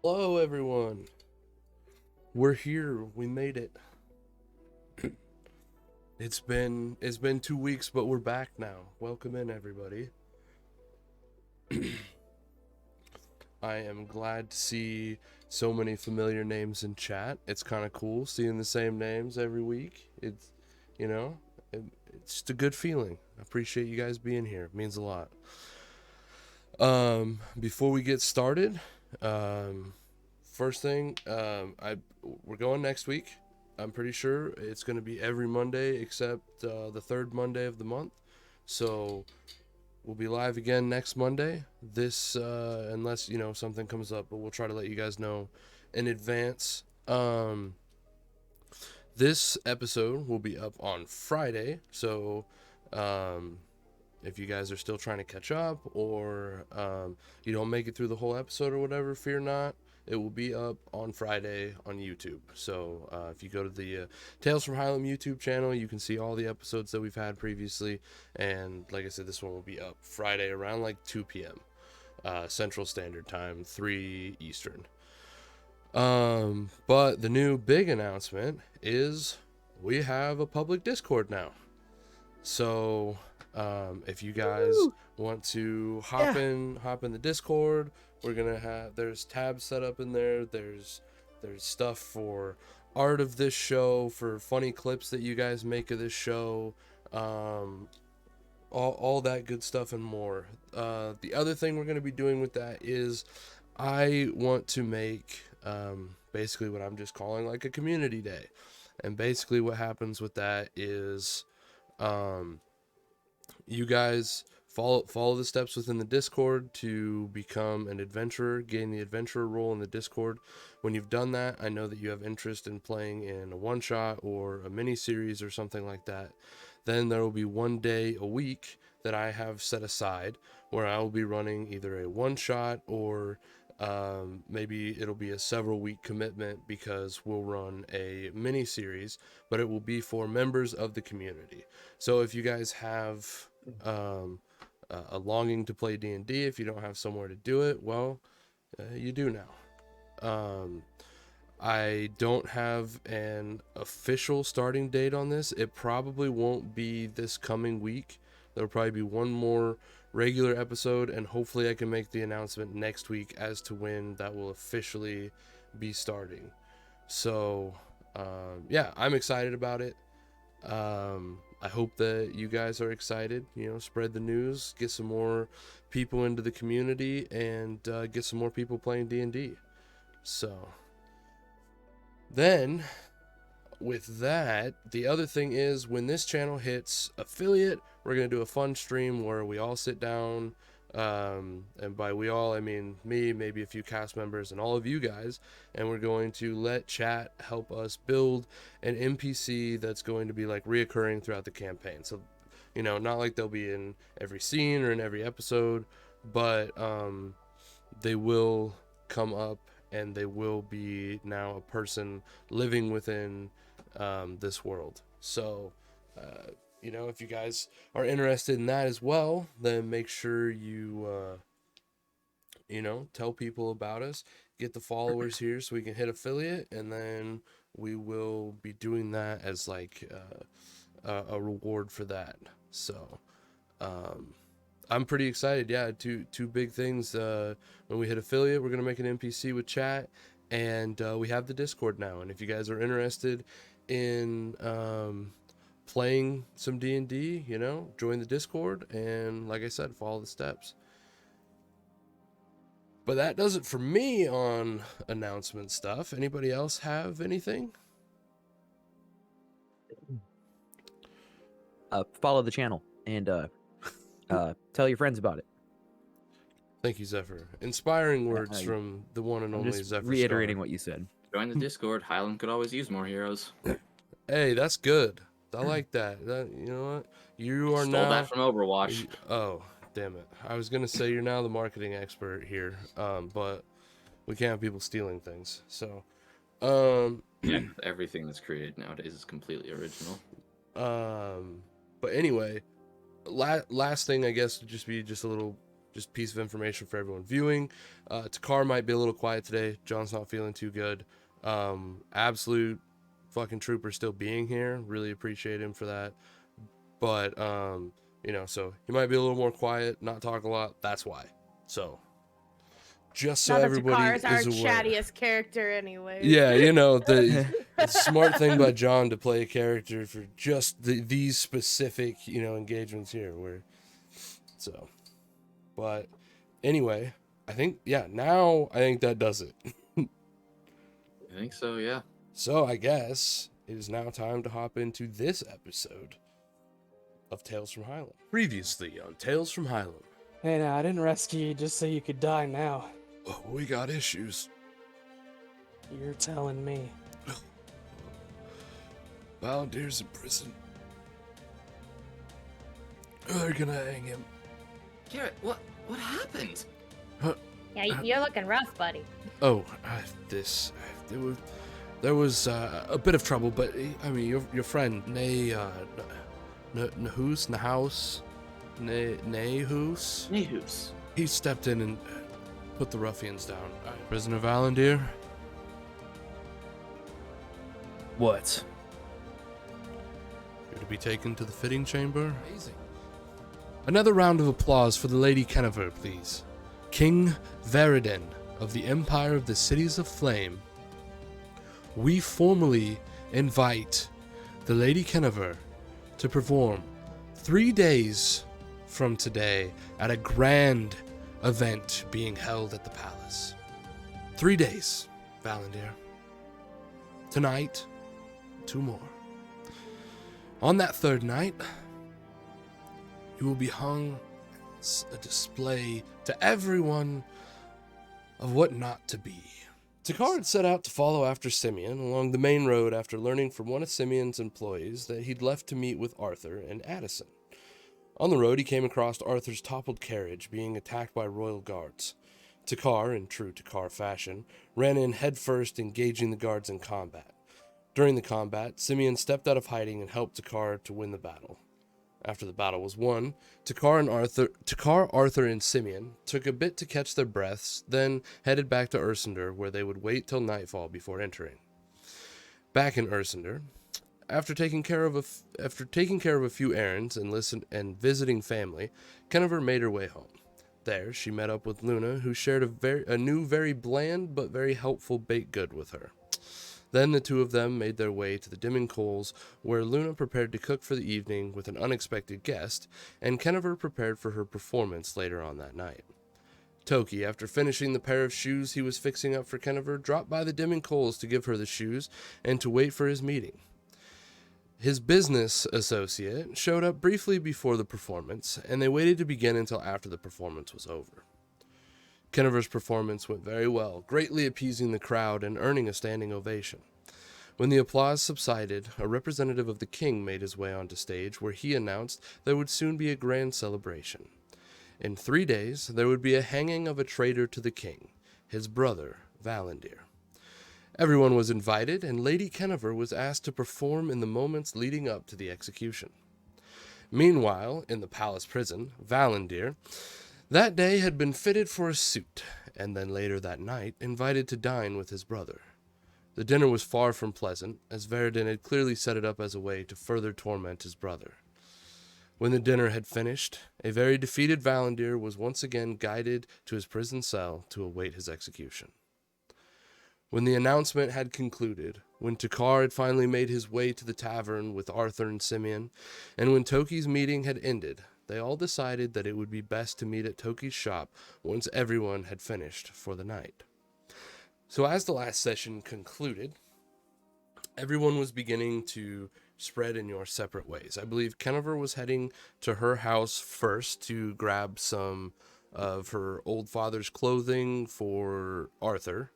Hello, everyone. We're here. We made it. It's been 2 weeks, but we're back now. Welcome in, everybody. I am glad to see so many familiar names in chat. It's kind of cool seeing the same names every week. You know, it's just a good feeling. I appreciate you guys being here. It means a lot. Before we get started, first thing, we're going next week. I'm pretty sure it's going to be every Monday except the third Monday of the month. So we'll be live again next Monday. Unless something comes up, but we'll try to let you guys know in advance. This episode will be up on Friday. So if you guys are still trying to catch up, or you don't make it through the whole episode or whatever, fear not. It will be up on Friday on YouTube. So if you go to the Tales from Hylem YouTube channel, you can see all the episodes that we've had previously. And like I said, this one will be up Friday around like 2 p.m. Central Standard Time, 3 Eastern. But the new big announcement is we have a public Discord now. So if you guys want to hop in the Discord, there's tabs set up in there. There's stuff for art of this show, for funny clips that you guys make of this show, all that good stuff and more. The other thing we're going to be doing with that is I want to make basically what I'm just calling like a community day. And basically what happens with that is you guys follow the steps within the Discord to become an adventurer, gain the adventurer role in the Discord. When you've done that, I know that you have interest in playing in a one-shot or a mini-series or something like that. Then there will be one day a week that I have set aside where I will be running either a one-shot or maybe it'll be a several week commitment, because we'll run a mini series, but it will be for members of the community. So if you guys have a longing to play D&D, if you don't have somewhere to do it, well, you do now. I don't have an official starting date on this. It probably won't be this coming week. There'll probably be one more regular episode, and hopefully I can make the announcement next week as to when that will officially be starting. So yeah, I'm excited about it. I hope that you guys are excited. Spread the news, get some more people into the community, and get some more people playing D&D. So then with that, the other thing is, when this channel hits affiliate, we're going to do a fun stream where we all sit down, and by we all I mean me, maybe a few cast members, and all of you guys, and we're going to let chat help us build an NPC that's going to be like reoccurring throughout the campaign. So not like they'll be in every scene or in every episode, but they will come up, and they will be now a person living within this world. So if you guys are interested in that as well, then make sure you tell people about us, get the followers here so we can hit affiliate, and then we will be doing that as like a reward for that. So I'm pretty excited. Yeah, two big things. When we hit affiliate, we're gonna make an NPC with chat, and we have the Discord now. And if you guys are interested in playing some D&D, join the Discord, and like I said, follow the steps. But that does it for me on announcement stuff. Anybody else have anything? Follow the channel and tell your friends about it. Thank you, Zephyr. Inspiring words from the one and only just Zephyr. Reiterating what you said. Join the Discord. Hylem could always use more heroes. Hey, that's good. I like that. You know what? You are Stole now that from Overwatch. Oh, damn it. I was gonna say you're now the marketing expert here, but we can't have people stealing things. So Yeah, everything that's created nowadays is completely original. But anyway, last thing I guess would just be just a little just piece of information for everyone viewing. Takar might be a little quiet today. John's not feeling too good. Absolute fucking trooper still being here. Really appreciate him for that. But, so he might be a little more quiet, not talk a lot. That's why. So, just so Not that everybody Takar's our is aware. chattiest character anyway. Yeah, the smart thing by John to play a character for just these specific, engagements here. But anyway, I think that does it. I think so, yeah. So I guess it is now time to hop into this episode of Tales from Hylem. Previously on Tales from Hylem. Hey, now, I didn't rescue you just so you could die now. Oh, we got issues. You're telling me. Valendir's in prison. They're gonna hang him. Garrett, what happened? Yeah, you're looking rough, buddy. Oh, there was a bit of trouble, but I mean, your friend Nahus, he stepped in and put the ruffians down. Prisoner Valendir, What? you're to be taken to the fitting chamber. Amazing. Another round of applause for the Lady Kennever, please. King Veridin of the Empire of the Cities of Flame. We formally invite the Lady Kennever to perform 3 days from today at a grand event being held at the palace. 3 days, Valendir. Tonight, 2 more. On that third night, you will be hung as a display to everyone of what not to be. Takar had set out to follow after Simeon along the main road after learning from one of Simeon's employees that he'd left to meet with Arthur and Addison. On the road, he came across Arthur's toppled carriage being attacked by royal guards. Takar, in true Takar fashion, ran in headfirst, engaging the guards in combat. During the combat, Simeon stepped out of hiding and helped Takar to win the battle. After the battle was won, Takar, Arthur, and Simeon took a bit to catch their breaths, then headed back to Ursender, where they would wait till nightfall before entering. Back in Ursender, after taking care of a few errands and visiting family, Kennever made her way home. There, she met up with Luna, who shared a new, very bland but very helpful baked good with her. Then the two of them made their way to the dimming coals, where Luna prepared to cook for the evening with an unexpected guest, and Kennever prepared for her performance later on that night. Toki, after finishing the pair of shoes he was fixing up for Kennever, dropped by the dimming coals to give her the shoes and to wait for his meeting. His business associate showed up briefly before the performance, and they waited to begin until after the performance was over. Kennever's performance went very well, greatly appeasing the crowd and earning a standing ovation. When the applause subsided, a representative of the king made his way onto stage, where he announced there would soon be a grand celebration. In 3 days, there would be a hanging of a traitor to the king, his brother, Valendir. Everyone was invited, and Lady Kennever was asked to perform in the moments leading up to the execution. Meanwhile, in the palace prison, Valendir, that day had been fitted for a suit, and then later that night, invited to dine with his brother. The dinner was far from pleasant, as Veridin had clearly set it up as a way to further torment his brother. When the dinner had finished, a very defeated Valendir was once again guided to his prison cell to await his execution. When the announcement had concluded, when Takar had finally made his way to the tavern with Arthur and Simeon, and when Toki's meeting had ended, they all decided that it would be best to meet at Toki's shop once everyone had finished for the night. So as the last session concluded, everyone was beginning to spread in your separate ways. I believe Kennever was heading to her house first to grab some of her old father's clothing for Arthur.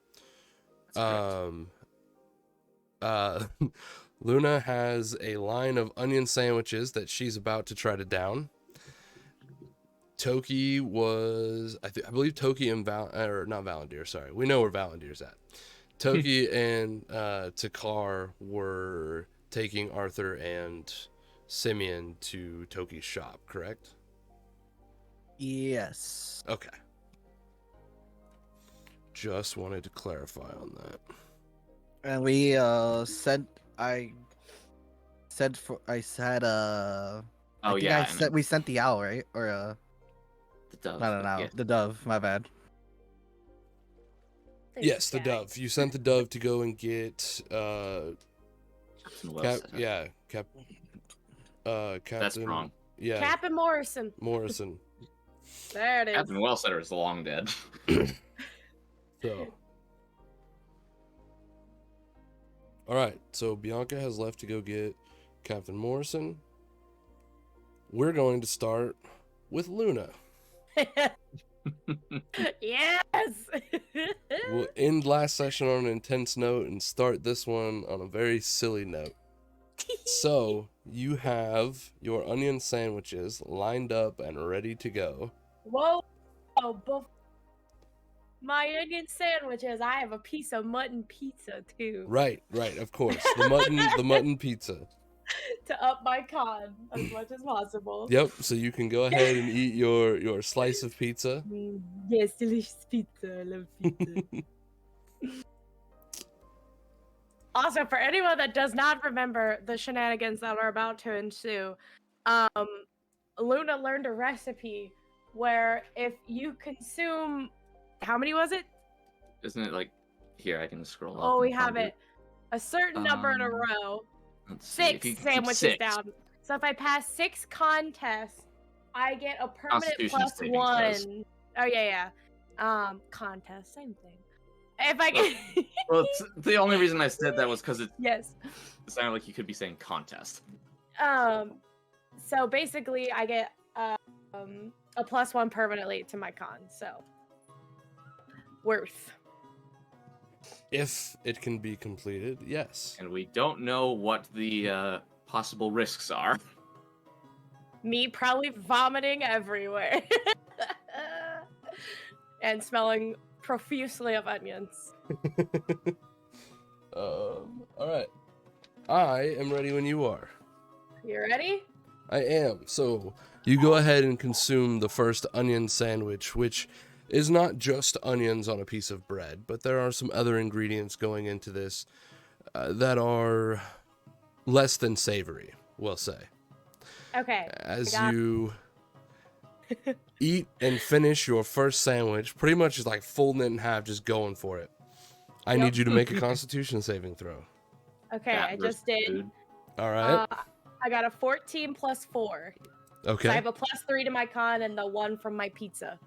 Luna has a line of onion sandwiches that she's about to try to down. Toki was, I believe Toki and not Valendir, sorry. We know where Valendir's at. Toki and Takar were taking Arthur and Simeon to Toki's shop, correct? Yes. Okay. Just wanted to clarify on that. And we said I Oh think yeah, I and said we sent the owl, right? Or the dove. not an owl, Yeah. the dove. My bad. Yes, the dove. You sent the dove to go and get Captain Wells said it. Captain. That's wrong. Yeah, Captain Morrison. Morrison. There it is. Captain Wellsetter is long dead. So, all right. So Bianca has left to go get Captain Morrison. We're going to start with Luna. Yes. We'll end last session on an intense note and start this one on a very silly note. So, you have your onion sandwiches lined up and ready to go. Whoa. My onion sandwiches. I have a piece of mutton pizza too. Right, of course. The mutton pizza. To up my con as much as possible. Yep, so you can go ahead and eat your slice of pizza. Yes, delicious pizza. I love pizza. Also, for anyone that does not remember the shenanigans that are about to ensue, Luna learned a recipe where if you consume, how many was it? Isn't it like here? I can scroll up. Oh, we and have find it. A certain number in a row. Let's see, if you 6 can keep sandwiches 6. down. So if I pass 6 contests, I get a permanent Constitution plus savings 1. throws. Oh yeah. Contest, same thing. If I get Well, the only reason I said that was because it yes. sounded like you could be saying contest. So basically I get a plus 1 permanently to my con. So worth. If it can be completed, yes. And we don't know what the possible risks are. Me probably vomiting everywhere. And smelling profusely of onions. All right. I am ready when you are. You ready? I am. So you go ahead and consume the first onion sandwich, which is not just onions on a piece of bread, but there are some other ingredients going into this that are less than savory, we'll say. Okay. As you eat and finish your first sandwich, pretty much just like folding it in half, just going for it. I need you to make a Constitution saving throw. Okay, That I versus just did. food. All right. I got a 14 plus 4. Okay. So I have a plus 3 to my con and the 1 from my pizza.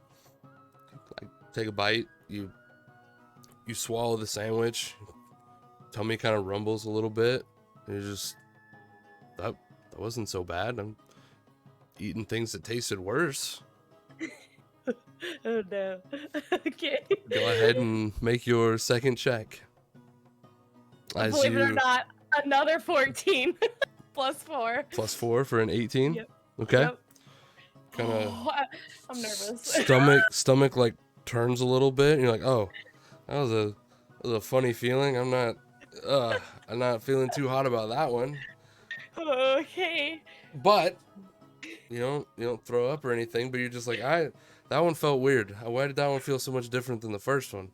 Take a bite. You swallow the sandwich. Tummy kind of rumbles a little bit. And you're just that wasn't so bad. I'm eating things that tasted worse. Oh no. Okay. Go ahead and make your second check. As Believe it or you not, another 14 plus 4. plus 4 for an 18. Yep. Okay. Yep. Kind of I'm nervous. stomach like turns a little bit, and you're like, oh, that was a funny feeling. I'm not feeling too hot about that one. Okay. But you don't throw up or anything, but you're just like, that one felt weird. Why did that one feel so much different than the first one?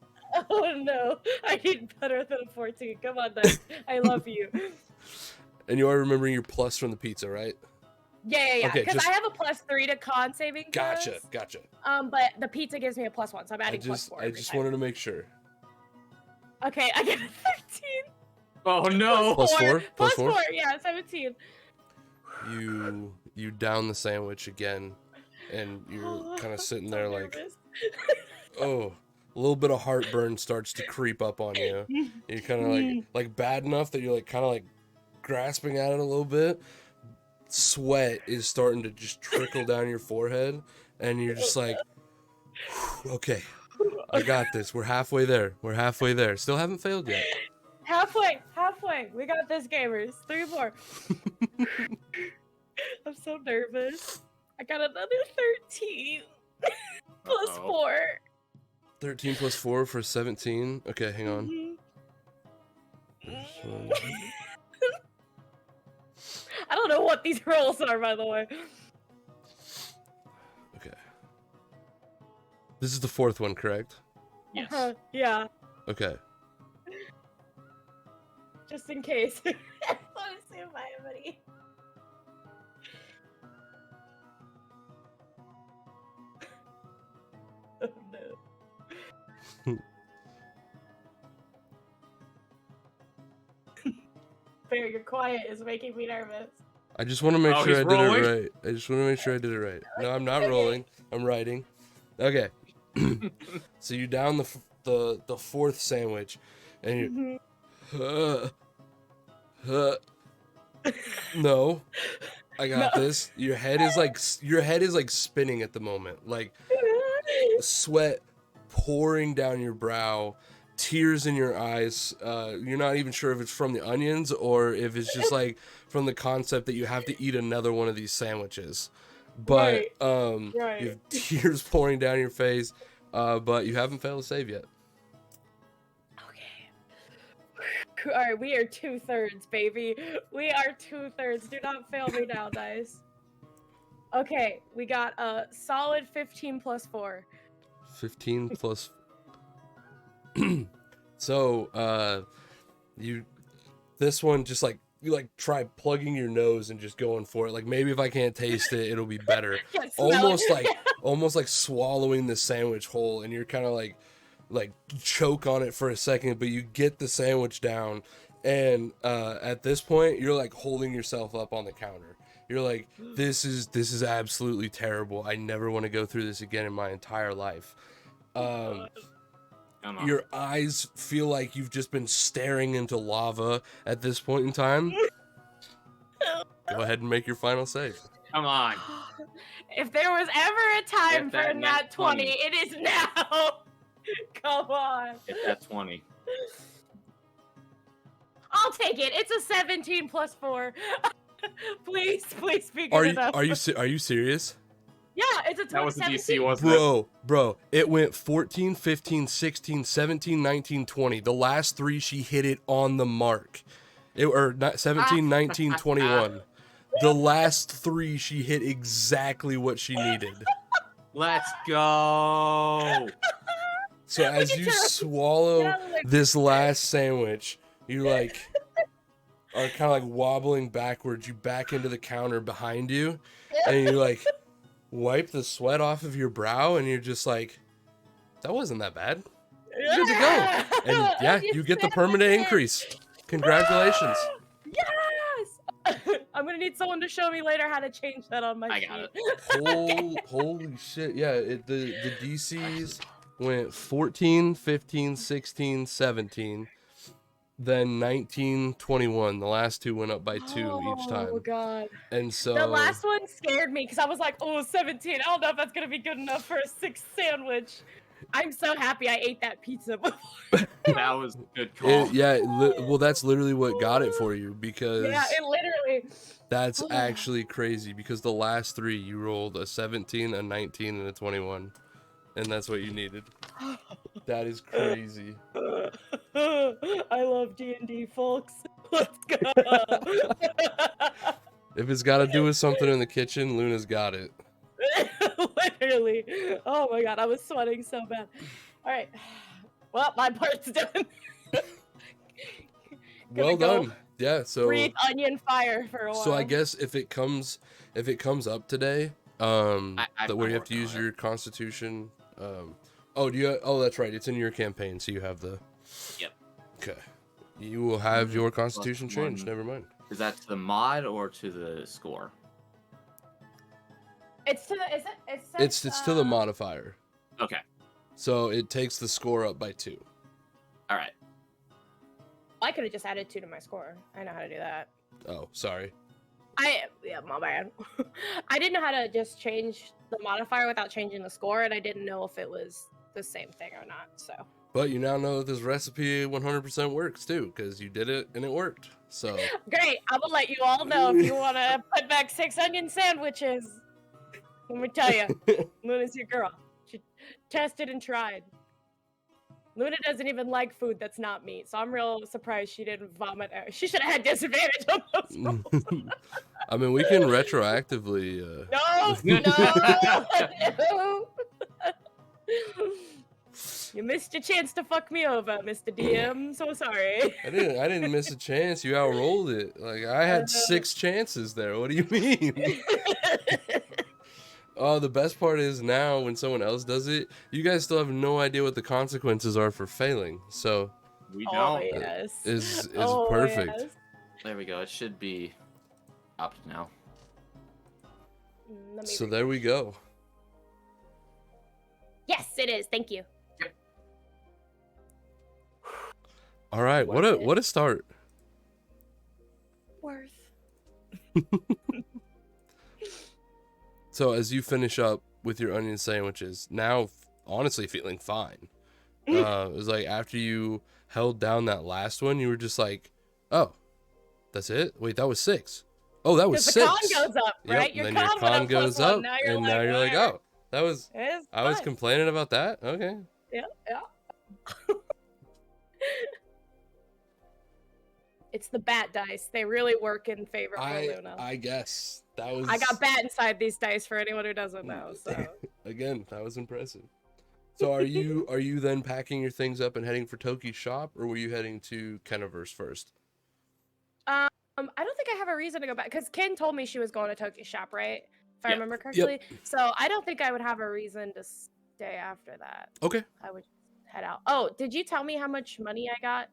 Oh no, I need better than a 14. Come on, Dice. I love you. And you are remembering your plus from the pizza, right? Yeah. Okay, Because just- I have a plus 3 to con saving throws. Gotcha. But the pizza gives me a plus 1, so I'm adding plus 4. I just wanted to make sure. Okay, I get a 13. Oh no! Plus 4? Plus 4, yeah, 17. You down the sandwich again, and you're kind of sitting there like, oh, a little bit of heartburn starts to creep up on you. You're kind of like bad enough that you're like kind of like grasping at it a little bit. Sweat is starting to just trickle down your forehead, and you're just like, okay, I got this. We're halfway there. Still haven't failed yet. Halfway. We got this, gamers. 3 more. I'm so nervous. I got another 13 plus 4. 13 plus 4 for 17. Okay, hang on. I don't know what these rolls are, by the way. Okay. This is the fourth one, correct? Yes. Yeah, Okay. just in case. I want to see if I have any. Oh no. Bear, your quiet is making me nervous. I just want to make Oh, sure he's I did rolling? it right. I just want to make sure I did it right. No, I'm not rolling. I'm writing. Okay. So you down the fourth sandwich, and you. No, I got No. this. Your head is like spinning at the moment, like sweat pouring down your brow, tears in your eyes. You're not even sure if it's from the onions or if it's just like from the concept that you have to eat another one of these sandwiches. But Right. you have tears pouring down your face, but you haven't failed to save yet. Okay. All right, we are 2/3, baby. We are 2/3. Do not fail me now, dice. Okay, we got a solid 15 plus 4. 15 plus. So, this one just like you like try plugging your nose and just going for it. Like maybe if I can't taste it, it'll be better. Can't smell it. almost like swallowing the sandwich whole, and you're kind of like choke on it for a second, but you get the sandwich down, and at this point you're like holding yourself up on the counter. You're like, this is absolutely terrible. I never want to go through this again in my entire life. Your eyes feel like you've just been staring into lava at this point in time. Go ahead and make your final save. Come on. If there was ever a time Get for that a nat nat 20, 20. it is now. Come on. Get that 20. I'll take it. It's a 17 plus 4. Please be good Are you enough. are you serious? Yeah, it's a 20. That was the 17. DC, wasn't it? Bro, it went 14, 15, 16, 17, 19, 20. The last three, she hit it on the mark. Or not 17, 19, 21. The last three, she hit exactly what she needed. Let's go. So as you swallow this last sandwich, you like are kind of like wobbling backwards. You back into the counter behind you, and you like wipe the sweat off of your brow, and you're just like, that wasn't that bad. Good to go. And yeah, you get the permanent increase. Congratulations. Yes! I'm gonna need someone to show me later how to change that on my I sheet. got it. Holy shit. Yeah, the DCs went 14, 15, 16, 17. Then 19, 21. The last two went up by 2 each time. Oh god. And so The last one scared me because I was like, oh, 17. I don't know if that's gonna be good enough for a 6th sandwich. I'm so happy I ate that pizza before. That was a good call. well, that's literally what got it for you, because Yeah, it literally. that's actually crazy, because the last three you rolled a 17, a 19, and a 21, and that's what you needed. That is crazy. I love D&D, folks. Let's go. If it's got to do with something in the kitchen, Luna's got it. Literally. Oh my god, I was sweating so bad. All right. Well, my part's done. Well go done. Yeah. So breathe onion fire for a while. So I guess if it comes up today, that where you have to use your Constitution. That's right. It's in your campaign, so you have the. Yep. Okay. You will have your Plus Constitution changed. one. Never mind. Is that to the mod or to the score? It's to the. Is it? It's to the modifier, Okay. so it takes the score up by 2. All right. I could have just added 2 to my score. I know how to do that. Oh, sorry. Yeah, my bad. I didn't know how to just change the modifier without changing the score, and I didn't know if it was the same thing or not. So. But you now know that this recipe 100% works too, because you did it and it worked. So Great. I will let you all know if you want to put back 6 onion sandwiches. Let me tell you, Luna's your girl. She tested and tried. Luna doesn't even like food that's not meat, so I'm real surprised she didn't vomit. She should have had disadvantage on those rolls. I mean, we can retroactively. No. You missed your chance to fuck me over, Mr. DM. So sorry. I didn't miss a chance. You outrolled it. Like I had 6 chances there. What do you mean? Oh, the best part is now when someone else does it, you guys still have no idea what the consequences are for failing. So We Oh don't. yes. is Oh, perfect. yes. There we go. It should be up now. Let me So read there it. we go. Yes, it is. Thank you. All right, Worth it. what a start. Worth. So as you finish up with your onion sandwiches, now honestly feeling fine. It was like after you held down that last one, you were just like, "Oh, that's it? Wait, that was 6. Oh, that was Because the 6." con goes up, right? Yep, and then your con goes up, and now you're like, "Oh, that was It's I was fine. complaining about that." Okay. Yeah, yeah. It's the bat dice. They really work in favor for Luna. I guess that was I got bat inside these dice for anyone who doesn't know. So again, that was impressive. So are you then packing your things up and heading for Toki's shop, or were you heading to Kenniverse first? I don't think I have a reason to go back because Ken told me she was going to Toki's shop, right? If I Yep. remember correctly. So I don't think I would have a reason to stay after that. Okay. I would head out. Oh, did you tell me how much money I got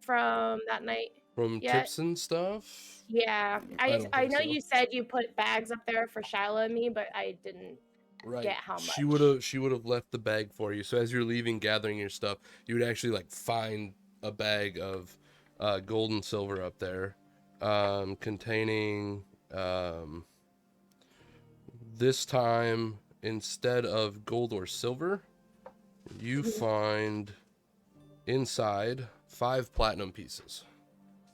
from that night? From Yet? tips and stuff? Yeah, I don't I think know so. you said you put bags up there for Shyla and me, but I didn't Right. get how much. She would have left the bag for you. So as you're leaving gathering your stuff, you would actually like find a bag of gold and silver up there, containing this time instead of gold or silver, you find inside 5 platinum pieces.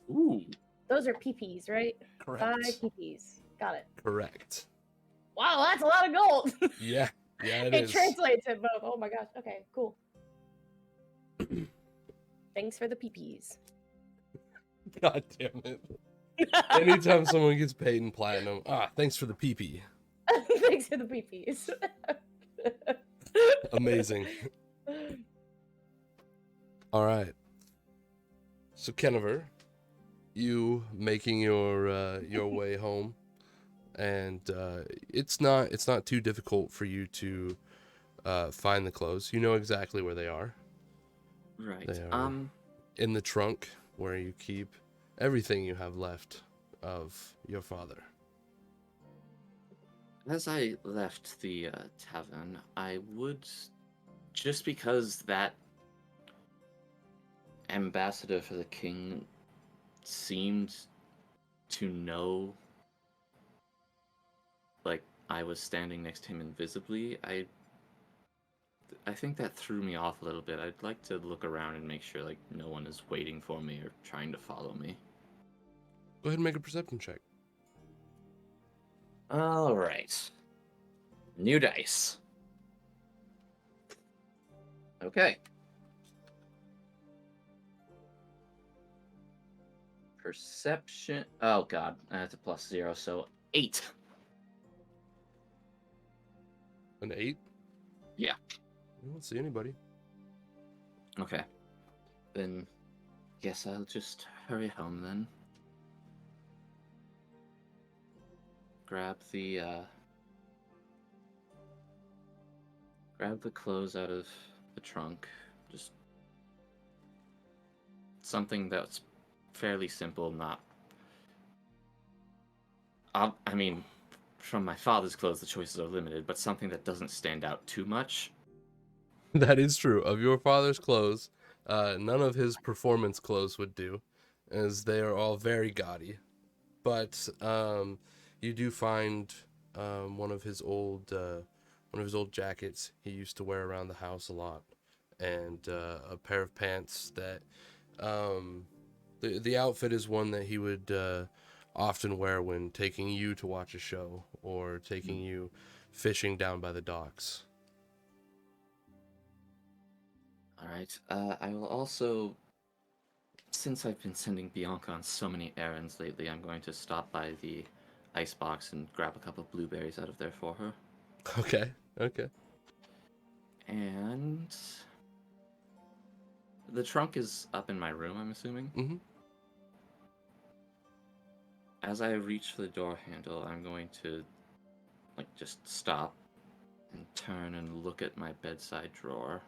Ooh. Those are PPs, right? Correct. 5 PPs. Got it. Correct. Wow, that's a lot of gold. Yeah. Yeah, it It is. translates in both. Oh my gosh. Okay, cool. Thanks for the PPs. God damn it. Anytime someone gets paid in platinum, thanks for the PP. Thanks for the PPs. Amazing. All right. So Kenniver, you making your way home, and it's not too difficult for you to find the clothes. You know exactly where they are. Right. They are in the trunk where you keep everything you have left of your father. As I left the tavern, I would, just because that ambassador for the king seemed to know, like, I was standing next to him invisibly, I think that threw me off a little bit. I'd like to look around and make sure, like, no one is waiting for me or trying to follow me. Go ahead and make a perception check. All right. New dice. Okay. Perception. Oh god, that's a +0, so 8. An 8? Yeah. I don't see anybody. Okay. Then, guess I'll just hurry home then. Grab the clothes out of the trunk. Just something that's fairly simple, not... I mean, from my father's clothes, the choices are limited, but something that doesn't stand out too much. That is true. Of your father's clothes, none of his performance clothes would do, as they are all very gaudy. But you do find one of his old jackets he used to wear around the house a lot, and a pair of pants that the outfit is one that he would often wear when taking you to watch a show or taking you fishing down by the docks. Alright, I will also, since I've been sending Bianca on so many errands lately, I'm going to stop by the icebox and grab a couple of blueberries out of there for her. Okay. And the trunk is up in my room, I'm assuming. Mm-hmm. As I reach for the door handle, I'm going to just stop and turn and look at my bedside drawer.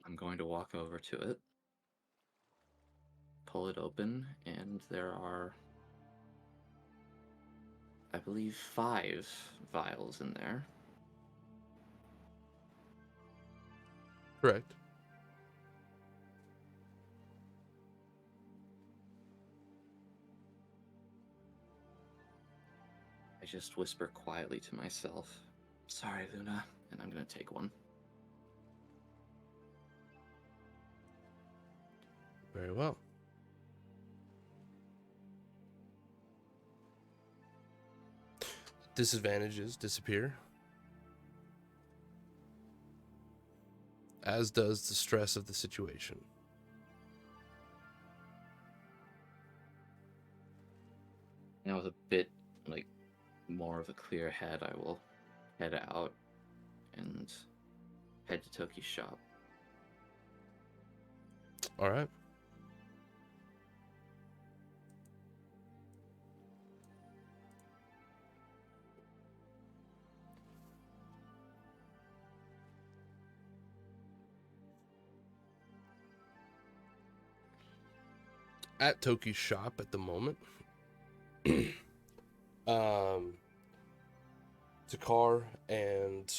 I'm going to walk over to it, pull it open, and there are, I believe, 5 vials in there. Correct. I just whisper quietly to myself, "Sorry, Luna," and I'm going to take one. Very well. Disadvantages disappear, as does the stress of the situation. Now with a bit, more of a clear head, I will head out and head to Toki's shop. All right. At Toki's shop at the moment, Takar and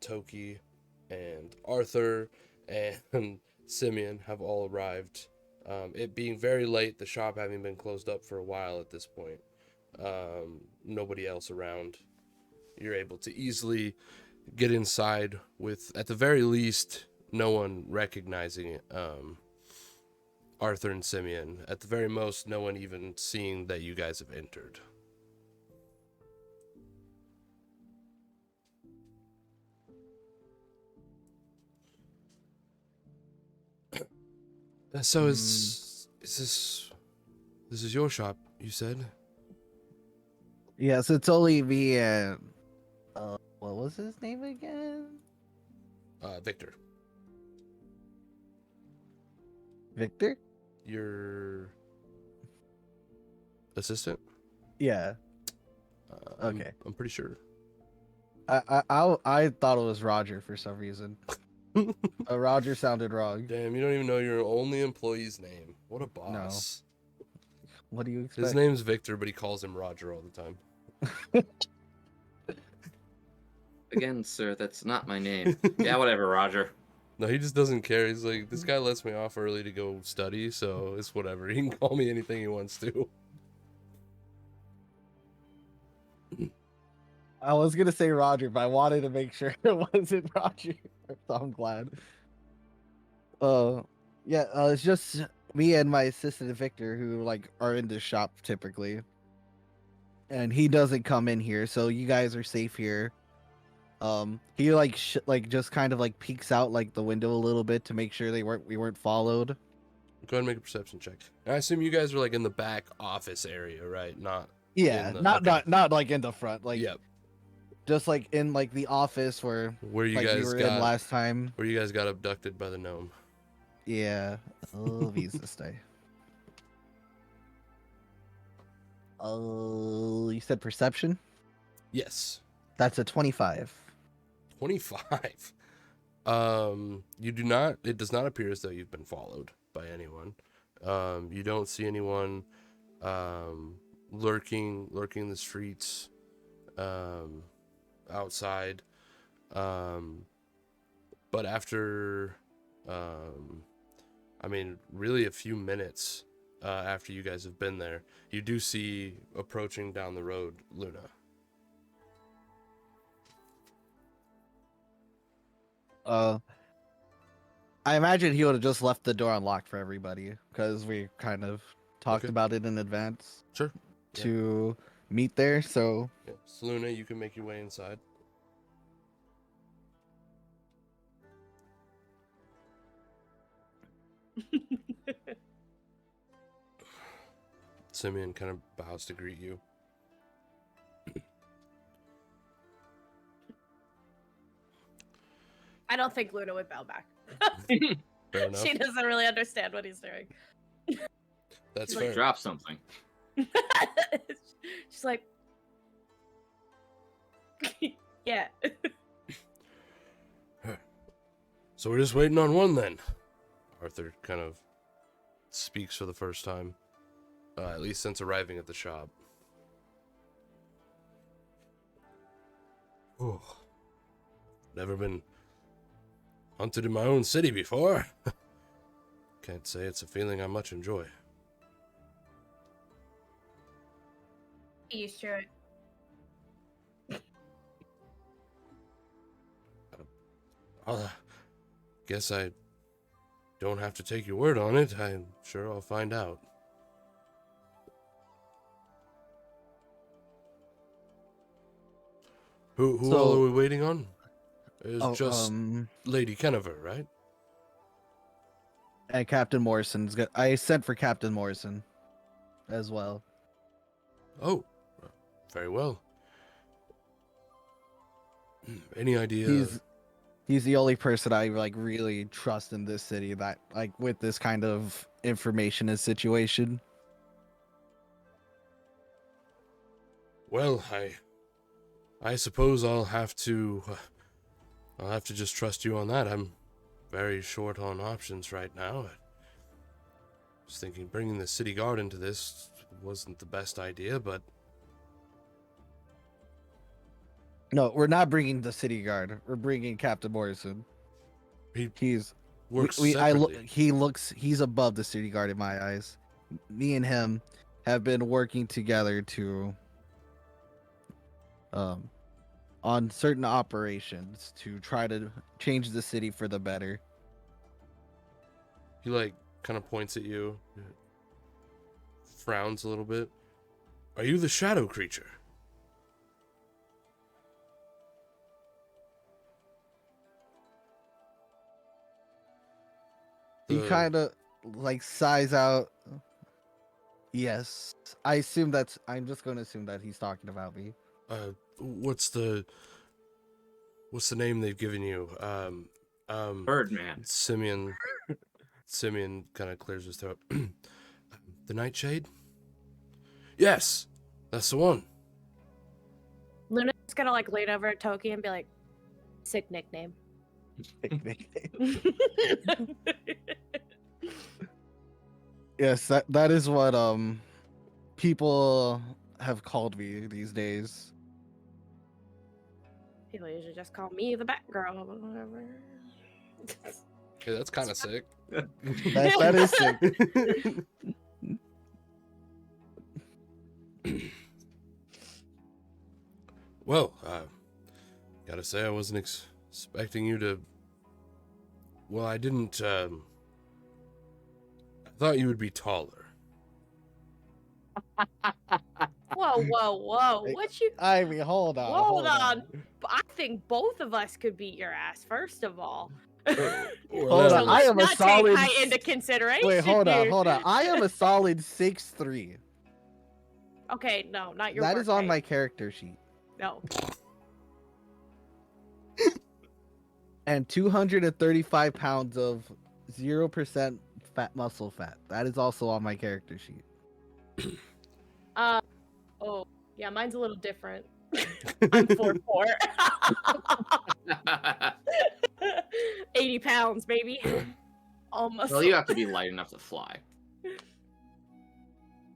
Toki and Arthur and Simeon have all arrived. It being very late, the shop having been closed up for a while at this point. Nobody else around. You're able to easily get inside with, at the very least, no one recognizing it. Arthur and Simeon. At the very most, no one even seeing that you guys have entered. So is this is your shop, you said? Yes, it's only me and what was his name again? Victor. Victor? Your assistant? Yeah. I'm- Okay. I'm pretty sure. I thought it was Roger for some reason. Roger sounded wrong. Damn, you don't even know your only employee's name. What a boss. What do you expect? His name's Victor, but he calls him Roger all the time. Again, sir, that's not my name. Yeah, whatever, Roger. No, he just doesn't care. He's like, this guy lets me off early to go study, so it's whatever. He can call me anything he wants to. I was gonna say Roger, but I wanted to make sure it wasn't Roger. So I'm glad. Yeah, it's just me and my assistant Victor who are in the shop typically, and he doesn't come in here, so you guys are safe here. He just kind of peeks out the window a little bit to make sure we weren't followed. Go ahead and make a perception check. And I assume you guys are in the back office area, right? Not Yeah, in the, not okay. not in the front, Yep. just in the office where Where you we guys were got in last time. where you guys got abducted by the gnome. Yeah. Oh, visa stay. Oh, you said perception? Yes. That's a 25. 25. You do not, it does not appear as though you've been followed by anyone. You don't see anyone lurking in the streets outside. But after really a few minutes after you guys have been there, you do see approaching down the road Luna. I imagine he would have just left the door unlocked for everybody because we kind of talked Okay. about it in advance Sure. Yeah. to meet there. So Yeah. So Luna, you can make your way inside. Simeon kind of bows to greet you. I don't think Luna would bow back. Fair enough. She doesn't really understand what he's doing. That's She's fair. like, drop something. She's like, yeah. So we're just waiting on one then. Arthur kind of speaks for the first time, at least since arriving at the shop. Oh, never been hunted in my own city before. Can't say it's a feeling I much enjoy. You sure? Guess I don't have to take your word on it. I'm sure I'll find out. Who So- all are we waiting on? It's Oh, just Lady Kennever, right? and Captain Morrison's good. I sent for Captain Morrison as well. Oh, very well. Any idea? He's the only person I like really trust in this city that like with this kind of information and situation. Well, I suppose I'll have to just trust you on that. I'm very short on options right now. I was thinking bringing the city guard into this wasn't the best idea, but No, we're not bringing the city guard. We're bringing Captain Morrison. He's works separately. separately. He's above the city guard in my eyes. Me and him have been working together to on certain operations to try to change the city for the better. He like kind of points at you, frowns a little bit. Are you the shadow creature? He The- kind of like sighs out. Yes, I'm just going to assume that he's talking about me. What's the name they've given you? Birdman. Simeon kind of clears his throat. The Nightshade? Yes, that's the one. Luna's gonna like lean over at Toki and be like, sick nickname. Yes, that is what people have called me these days. People usually just call me the Batgirl, but whatever. Yeah, that's kind of sick. That is sick. Well, gotta say I wasn't expecting you to. Well, I didn't. I thought you would be taller. Whoa, whoa, whoa! Hey, What you? I mean, hold on. Hold on. I think both of us could beat your ass. First of all. Hold So on, I let's am a not solid take height into consideration. Wait, hold on, here. hold on. I am a solid 6'3". Okay, no, not your. That work is on height. my character sheet. No. And 235 pounds of 0% fat muscle fat. That is also on my character sheet. Oh, yeah, mine's a little different. I'm 4'4". 80 pounds, baby. Almost. Well, you have to be light enough to fly.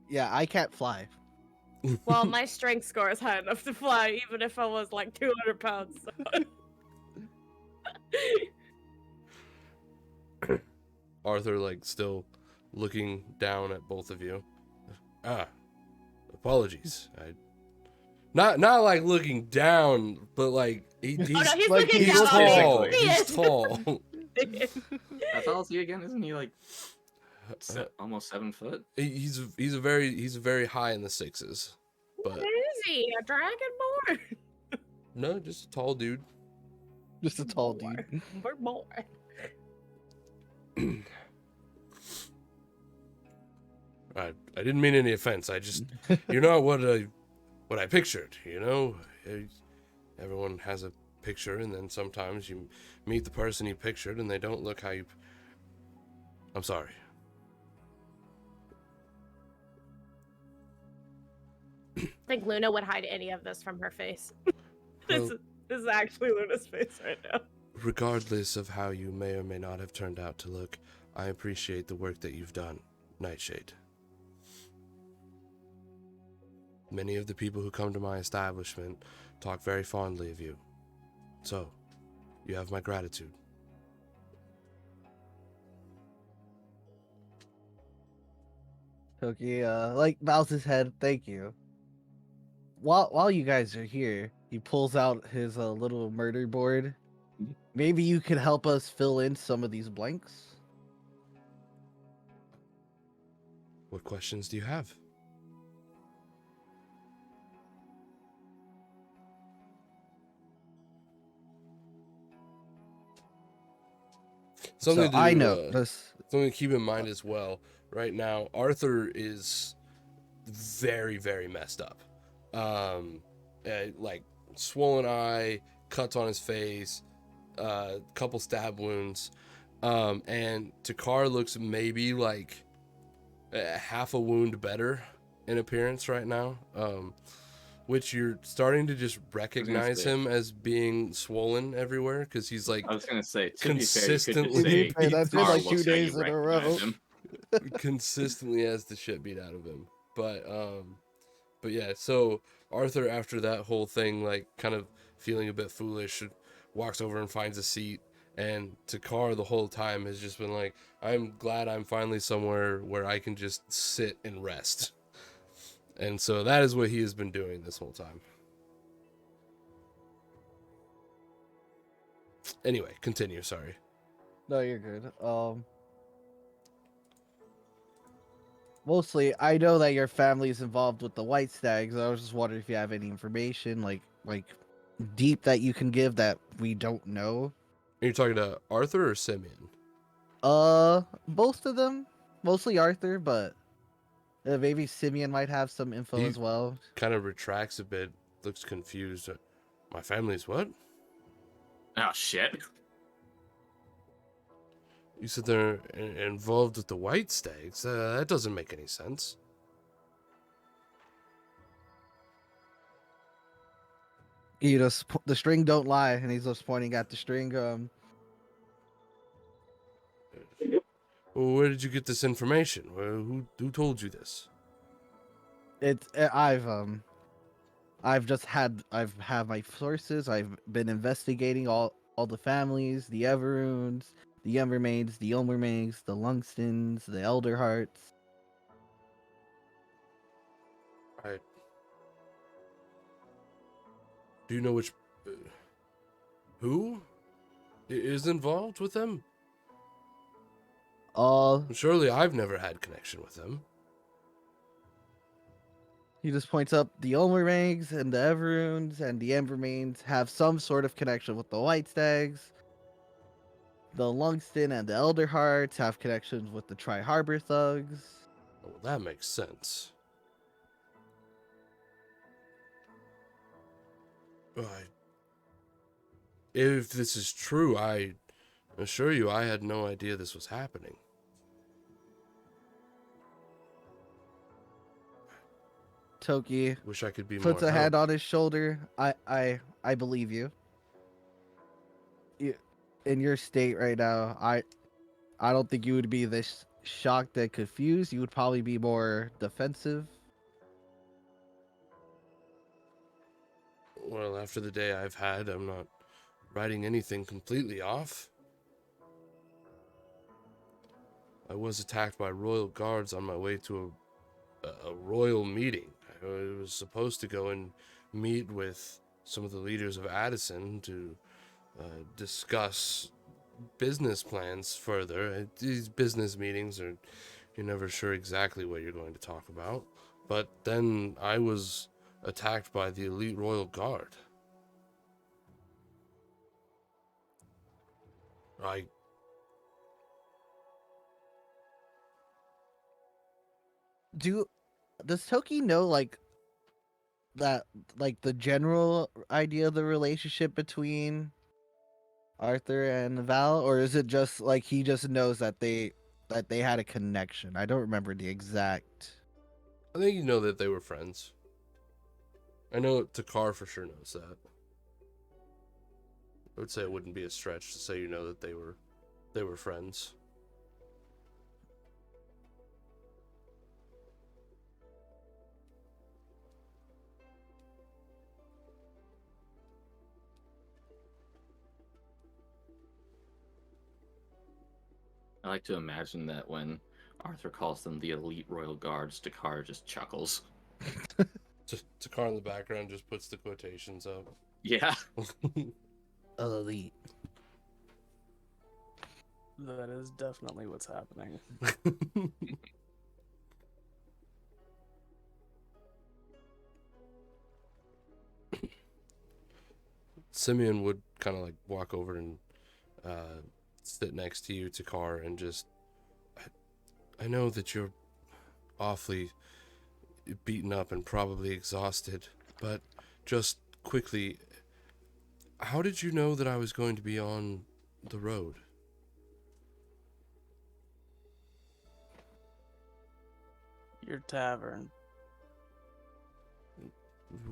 Yeah, I can't fly. Well, my strength score is high enough to fly, even if I was like 200 pounds. So. Arthur, like, still looking down at both of you. Apologies. Not like looking down, but like he's Oh no, he's like, looking he's down tall. on me. He's tall. How tall is he again? Isn't he like almost 7 foot? He's very high in the sixes, but What is he? A dragonborn? no, just a tall dude. Just a tall dude. We're more. I didn't mean any offense. I just, you're not what I pictured. You know, everyone has a picture, and then sometimes you meet the person you pictured, and they don't look how you. I'm sorry. I think Luna would hide any of this from her face. Well, This is actually Luna's face right now. regardless of how you may or may not have turned out to look, I appreciate the work that you've done, Nightshade. Many of the people who come to my establishment talk very fondly of you. So, you have my gratitude. Toki, like bows his head. Thank you. While you guys are here, he pulls out his little murder board. Maybe you could help us fill in some of these blanks. What questions do you have? Something So I know to this. something to keep in mind as well. Right now, Arthur is very, very messed up. Like swollen eye, cuts on his face, couple stab wounds, and Takar looks maybe like half a wound better in appearance right now. Which you're starting to just recognize say- him as being swollen everywhere because he's like I was gonna say, to be fair, you could consistently- just say Hey, that's been Tar like 2 looks how you days in a recognize row. him. consistently has the shit beat out of him. But yeah, so Arthur, after that whole thing, like kind of feeling a bit foolish, walks over and finds a seat. And Takar the whole time has just been like, I'm glad I'm finally somewhere where I can just sit and rest. And so that is what he has been doing this whole time. Anyway, continue, sorry. No, you're good. Mostly, I know that your family is involved with the White Stags. I was just wondering if you have any information, like deep that you can give that we don't know. Are you talking to Arthur or Simeon? Both of them, mostly Arthur, but maybe Simeon might have some info He- as well. Kind of retracts a bit, looks confused. My family's what? Oh shit! You said they're involved with the White Stags? That doesn't make any sense. He just the string don't lie, and he's just pointing at the string. Well, where did you get this information? Who told you this? It's I've had my sources. I've been investigating all the families, the Everrunes, the Embermaids, the Ulmermaids, the Lungstons, the Elderhearts. Right. Do you know which who is involved with them? Surely I've never had connection with them. He just points up the Ulmermaids and the Everrunes and the Embermaids have some sort of connection with the White Stags. The Lungston and the Elderhearts have connections with the Tri Harbor Thugs. Oh, well, that makes sense. If this is true, I assure you I had no idea this was happening. Toki Wish I could be puts more a hand help. on his shoulder. I believe you. In your state right now, I don't think you would be this shocked and confused. You would probably be more defensive. Well, after the day I've had, I'm not writing anything completely off. I was attacked by royal guards on my way to a royal meeting. I was supposed to go and meet with some of the leaders of Addison to discuss business plans further. These business meetings are, you're never sure exactly what you're going to talk about. But then I was attacked by the elite royal guard. Do does Toki know that the general idea of the relationship between Arthur and Val, or is it just like he just knows that they had a connection? I don't remember the exact. I think you know that they were friends. I know Takar for sure knows that. I would say it wouldn't be a stretch to say you know that they were friends. I like to imagine that when Arthur calls them the elite royal guards, Dakar just chuckles. Takar in the background just puts the quotations up. Yeah. Elite. That is definitely what's happening. Simeon would kind of like walk over and sit next to you, Takar, and just. I know that you're awfully beaten up and probably exhausted, but just quickly, how did you know that I was going to be on the road? Your tavern.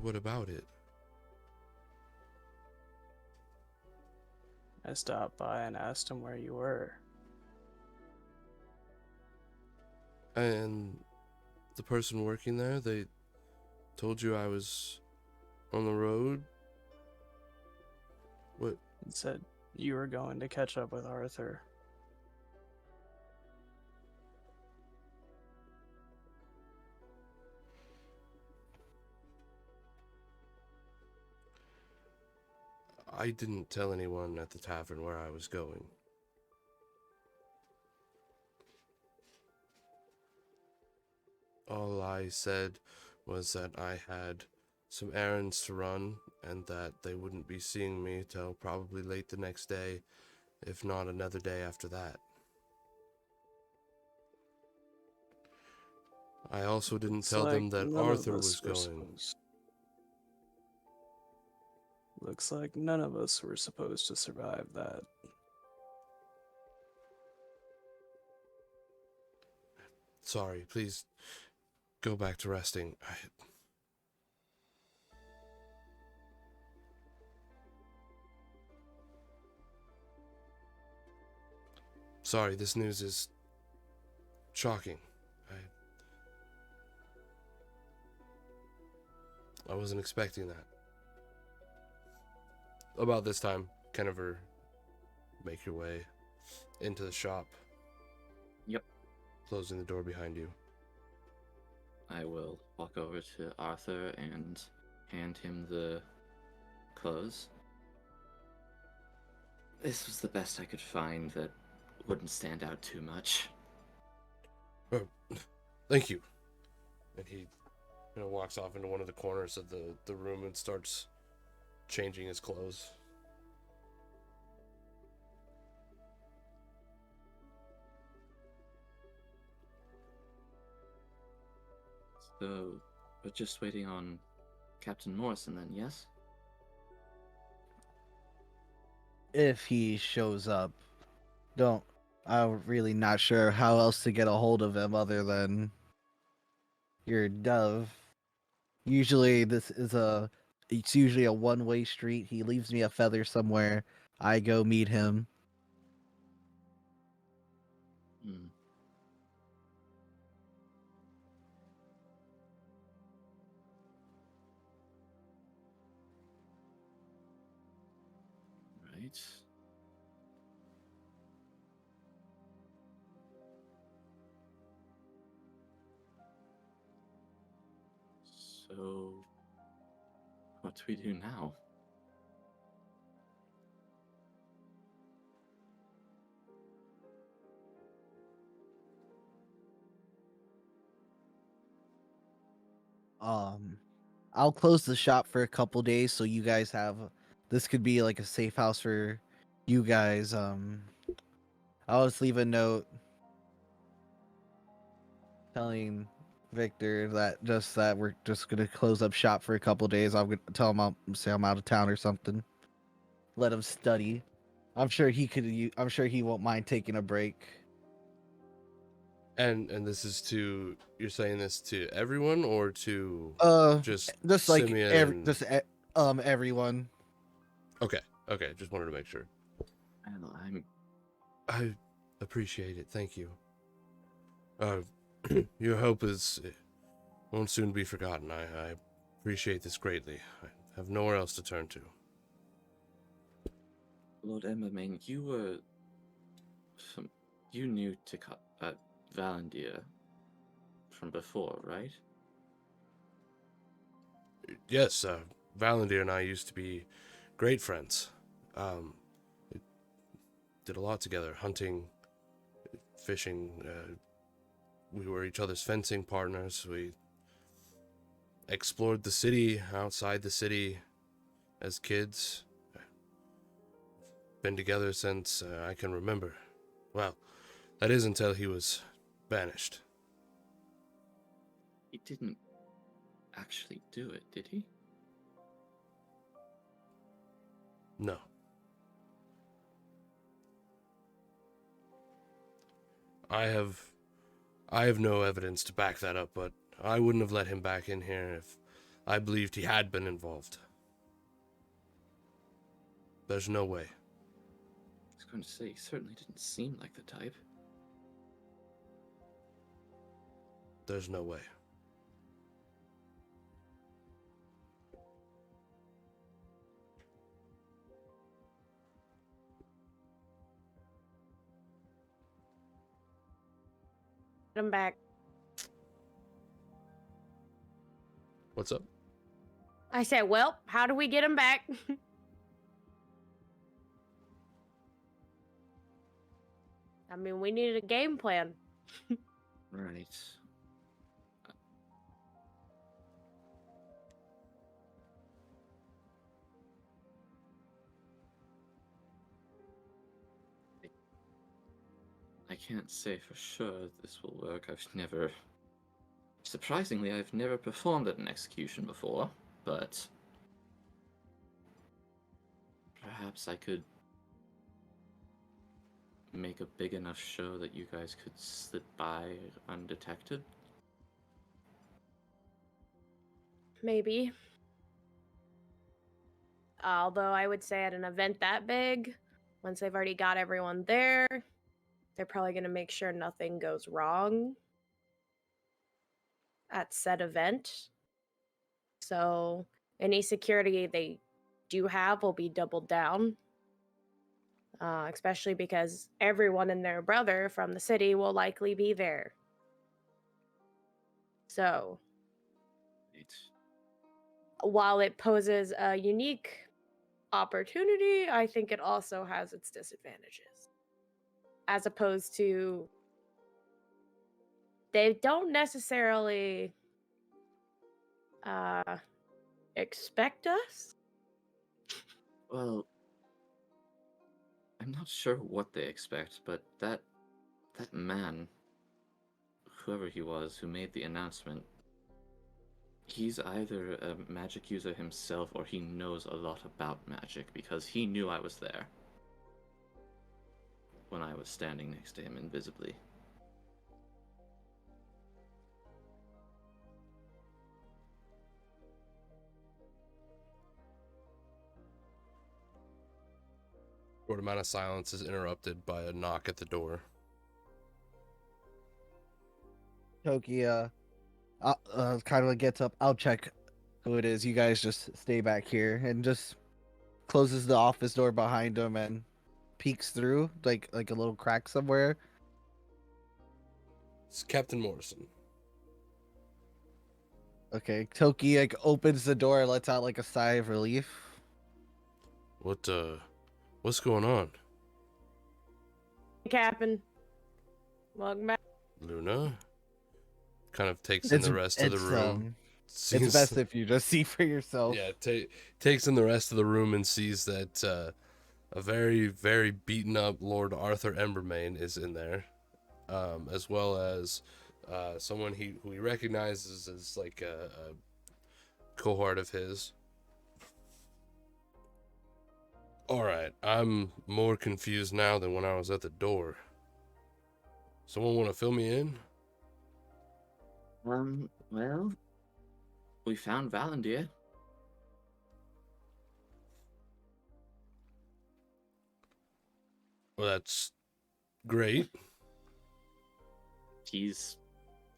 What about it? I stopped by and asked him where you were. And the person working there, they told you I was on the road? What? And said you were going to catch up with Arthur. I didn't tell anyone at the tavern where I was going. All I said was that I had some errands to run and that they wouldn't be seeing me till probably late the next day, if not another day after that. I also didn't Looks tell them like that none of Arthur us was were going. supposed- Looks like none of us were supposed to survive that. Sorry, please go back to resting. Sorry, this news is shocking. I wasn't expecting that. About this time, Kennever, make your way into the shop. Yep. Closing the door behind you. I will walk over to Arthur and hand him the clothes. This was the best I could find that wouldn't stand out too much. Oh, thank you. And he walks off into one of the corners of the room and starts changing his clothes. So, we're just waiting on Captain Morrison then, yes? If he shows up, don't. I'm really not sure how else to get a hold of him other than your dove. Usually, it's usually a one-way street. He leaves me a feather somewhere. I go meet him. Hmm. Right. So, what do we do now? Um, I'll close the shop for a couple days so you guys have. This could be like a safe house for you guys. I'll just leave a note telling Victor that we're just gonna close up shop for a couple days. I'm gonna tell him say I'm out of town or something. Let him study. I'm sure he could. I'm sure he won't mind taking a break. And this is to, you're saying this to everyone or to just Just like Simeon and everyone. okay, just wanted to make sure. Well, I'm I appreciate it. Thank you. Your help won't soon be forgotten. I appreciate this greatly. I have nowhere else to turn to. Lord Embermain. You knew Valandir from before, right? Yes, Valandir and I used to be great friends. We did a lot together, hunting, fishing. We were each other's fencing partners. We explored the city, outside the city, as kids. Been together since I can remember. Well, that is until he was banished. He didn't actually do it, did he? No. I have no evidence to back that up, but I wouldn't have let him back in here if I believed he had been involved. There's no way. I was going to say, he certainly didn't seem like the type. There's no way. Get him back. What's up? I said, well, how do we get him back? I mean, we needed a game plan. Right. I can't say for sure this will work. Surprisingly, I've never performed at an execution before, but perhaps I could make a big enough show that you guys could slip by undetected. Maybe. Although I would say at an event that big, once they've already got everyone there, they're probably going to make sure nothing goes wrong at said event. So any security they do have will be doubled down. Especially because everyone and their brother from the city will likely be there. So, while it poses a unique opportunity, I think it also has its disadvantages. As opposed to, they don't necessarily expect us. Well, I'm not sure what they expect, but that man, whoever he was, who made the announcement, he's either a magic user himself or he knows a lot about magic because he knew I was there when I was standing next to him invisibly. Short amount of silence is interrupted by a knock at the door. Toki kind of gets up. I'll check who it is. You guys just stay back here and just closes the office door behind him and peeks through like a little crack somewhere. It's Captain Morrison. Okay, Toki like opens the door, lets out like a sigh of relief. What's going on? Captain, welcome back. Luna kind of takes in the rest of the room. It's best if you just see for yourself. Yeah, takes in the rest of the room and sees that a very, very beaten up Lord Arthur Embermain is in there, as well as someone who he recognizes as like a cohort of his. All right, I'm more confused now than when I was at the door. Someone want to fill me in? Well, we found Valandir. Well, that's great. He's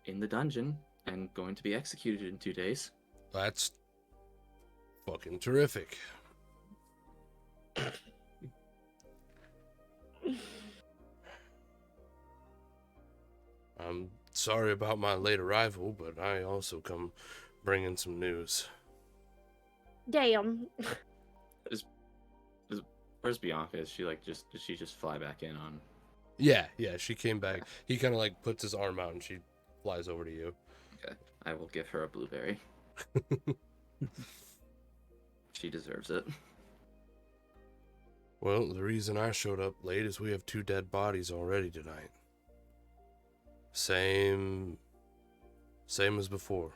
in the dungeon and going to be executed in 2 days. That's fucking terrific. I'm sorry about my late arrival, but I also come bringing some news. Damn. Where's Bianca? Did she just fly back in on? Yeah, she came back. He kind of like puts his arm out and she flies over to you. Okay, I will give her a blueberry. She deserves it. Well, the reason I showed up late is we have 2 dead bodies already tonight. Same as before.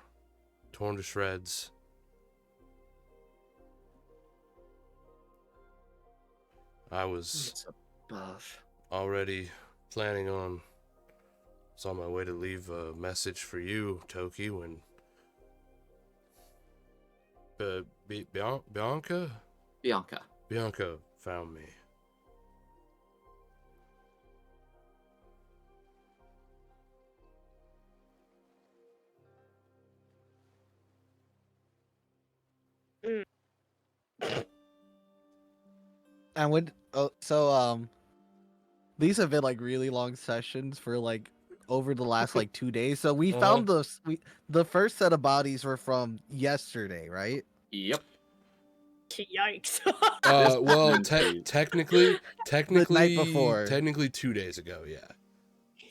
Torn to shreds. I was It's a buff. already planning on. Was on my way to leave a message for you, Toki, when Bianca found me. And when these have been like really long sessions for like over the last like 2 days. So we found the first set of bodies were from yesterday, right? Yep. Yikes. Well, Dude. technically, before. technically 2 days ago, yeah.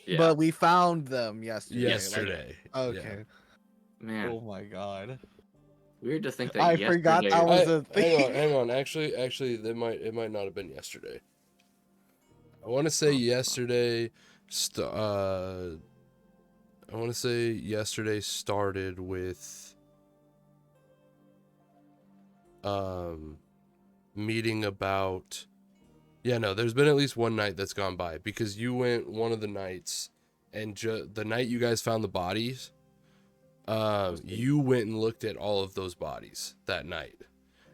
Yeah. But we found them yesterday. Yesterday. Okay. Man, Oh my god. weird to think that I forgot that was a thing. Hang on. Actually, it might not have been yesterday. I want to say yesterday. I want to say yesterday started with meeting about. Yeah, no, there's been at least one night that's gone by because you went one of the nights, and the night you guys found the bodies, you went and looked at all of those bodies that night,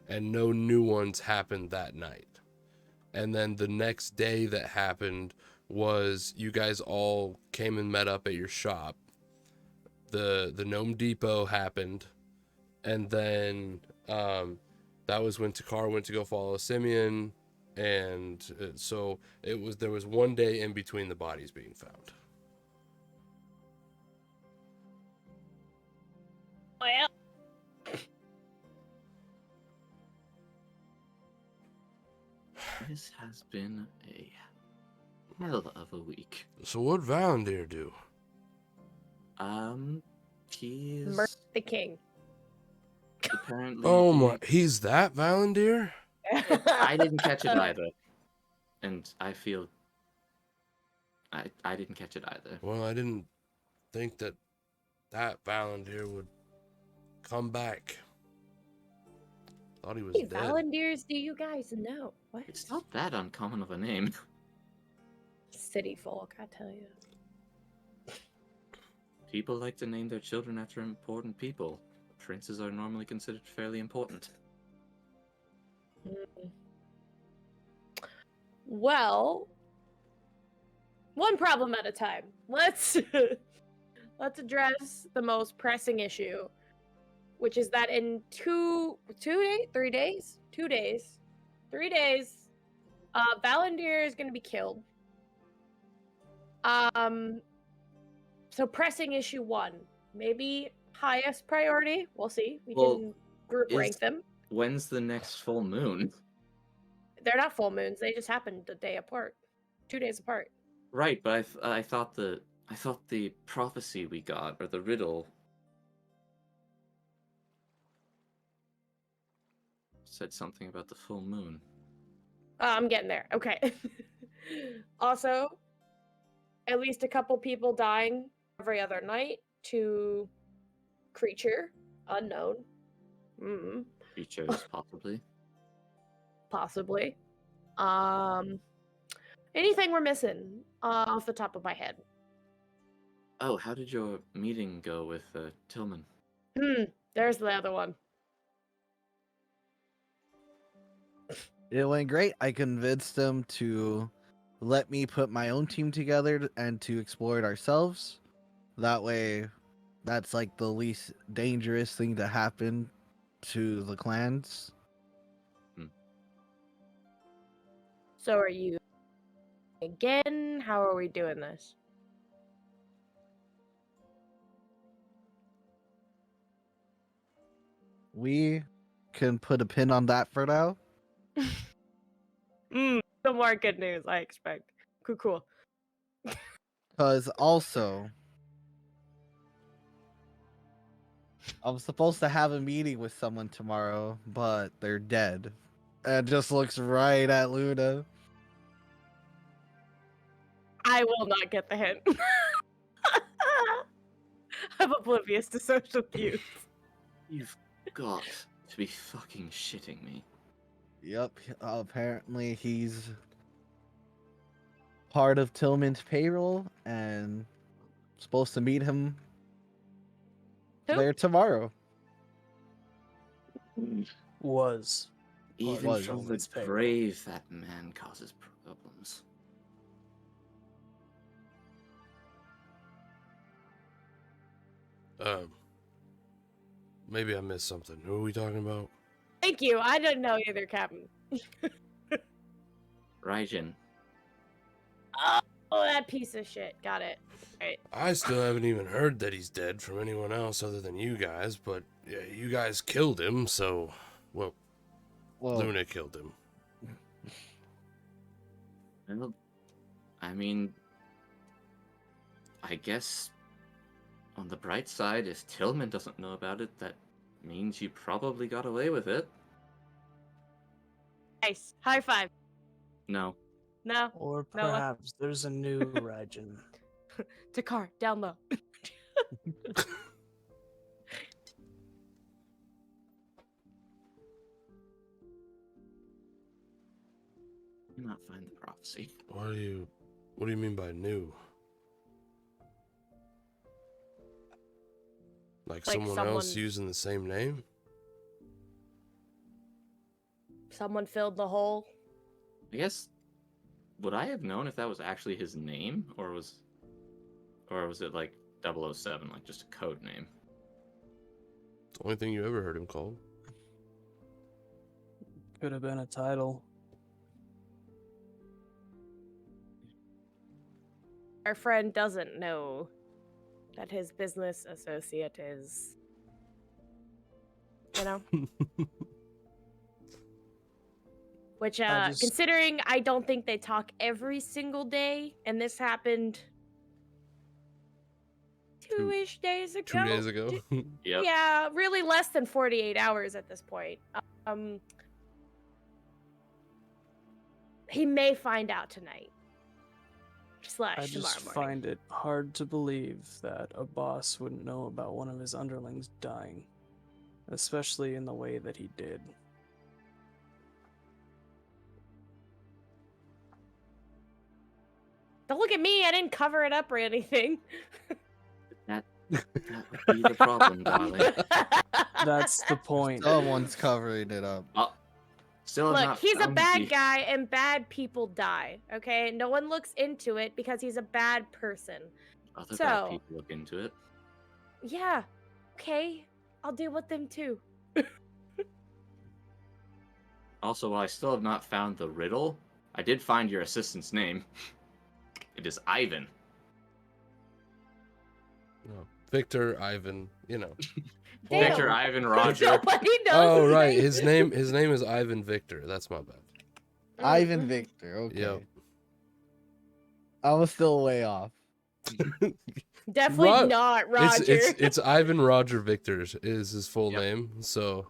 and no new ones happened that night. And then the next day that happened was you guys all came and met up at your shop. The Gnome Depot happened, and then that was when Takar went to go follow Simeon, and so there was one day in between the bodies being found. Well, this has been a hell of a week. So what Valandir do? He's Murk the king. apparently. Oh my, he's that Valandir? I didn't catch it either, and I feel I didn't catch it either. Well, I didn't think that Valandir would come back. Thought he was Hey, dead. Valandirs, do you guys know? What? It's not that uncommon of a name. City folk, I tell you. People like to name their children after important people. Princes are normally considered fairly important. Well, one problem at a time. Let's address the most pressing issue, which is that in 3 days, Valandir is going to be killed. So pressing issue 1, maybe highest priority. We'll see. We can group rank them. When's the next full moon? They're not full moons. They just happened a day apart, 2 days apart. Right, but I thought the prophecy we got, or the riddle, said something about the full moon. I'm getting there. Okay. Also, at least a couple people dying every other night to creature unknown. Mm, Creatures, possibly. possibly. Anything we're missing off the top of my head? Oh, how did your meeting go with Tillman? There's the other one. It went great. I convinced them to let me put my own team together and to explore it ourselves. That way, that's like the least dangerous thing to happen to the clans. So are you again? How are we doing this? We can put a pin on that for now. Some more good news, I expect. Cool. Because also, I'm supposed to have a meeting with someone tomorrow, but they're dead. And just looks right at Luna. I will not get the hint. I'm oblivious to social cues. You've got to be fucking shitting me. Yep, apparently he's part of Tillman's payroll and supposed to meet him Who? there tomorrow. Was. Even was from the Tillman's payroll. grave, that man causes problems. Maybe I missed something. Who are we talking about? Thank you. I didn't know either, Captain. Raijin, Oh, that piece of shit. Got it. Right. I still haven't even heard that he's dead from anyone else other than you guys, but yeah, you guys killed him, so, well, Luna killed him. well, I mean, I guess on the bright side, if Tillman doesn't know about it, that means you probably got away with it. Nice. High five. No. No. Or No, perhaps there's a new Raijin. Takar, down low. Do not find the prophecy. What do you mean by new? Like someone else using the same name? Someone filled the hole. I guess, would I have known if that was actually his name, or was it like 007, like just a code name? It's the only thing you ever heard him called. Could have been a title. Our friend doesn't know that his business associate is, you know? Which, considering I don't think they talk every single day, and this happened two-ish days ago. 2 days ago. Yep. Yeah, really less than 48 hours at this point. He may find out tonight. I Tomorrow just morning. find it hard to believe that a boss wouldn't know about one of his underlings dying, especially in the way that he did. Don't look at me. I didn't cover it up or anything. That would be the problem, darling. That's the point. Someone's covering it up. Still have Look, not he's a found bad the- guy, and bad people die. Okay, no one looks into it because he's a bad person. Other So- bad people look into it. Yeah. Okay, I'll deal with them too. Also, while I still have not found the riddle, I did find your assistant's name. It is Ivan. No. Victor, Ivan, you know. Damn. Victor, Ivan, Roger. Nobody knows. Oh his right, name. his name is Ivan Victor. That's my bad. Ivan Victor. Okay. Yep. I was still way off. Definitely not Roger. It's Ivan Roger Victor's is his full Yep. name. So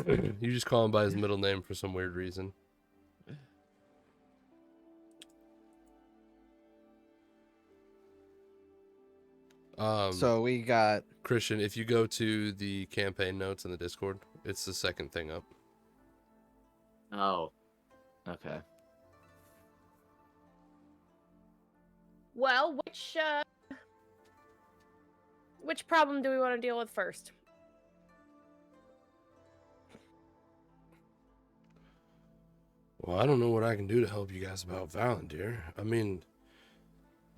you just call him by his middle name for some weird reason. So we got Christian, if you go to the campaign notes in the Discord, it's the second thing up. Oh. Okay. Well, which problem do we want to deal with first? Well, I don't know what I can do to help you guys about Valandir. I mean,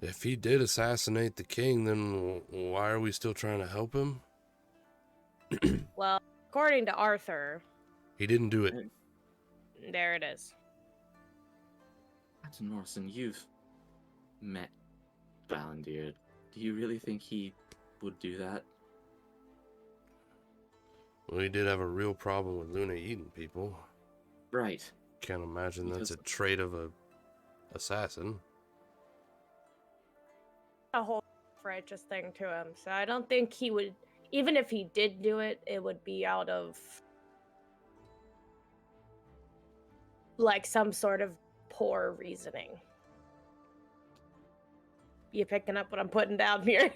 if he did assassinate the king, then why are we still trying to help him? Well, according to Arthur, He didn't do it. there it is. Captain Morrison, you've met Valandir. Do you really think he would do that? Well, he did have a real problem with Luna eating people. Right. Can't imagine that's a Because- trait of a assassin. A whole righteous thing to him, so I don't think he would. Even if he did do it, it would be out of like some sort of poor reasoning. You picking up what I'm putting down here?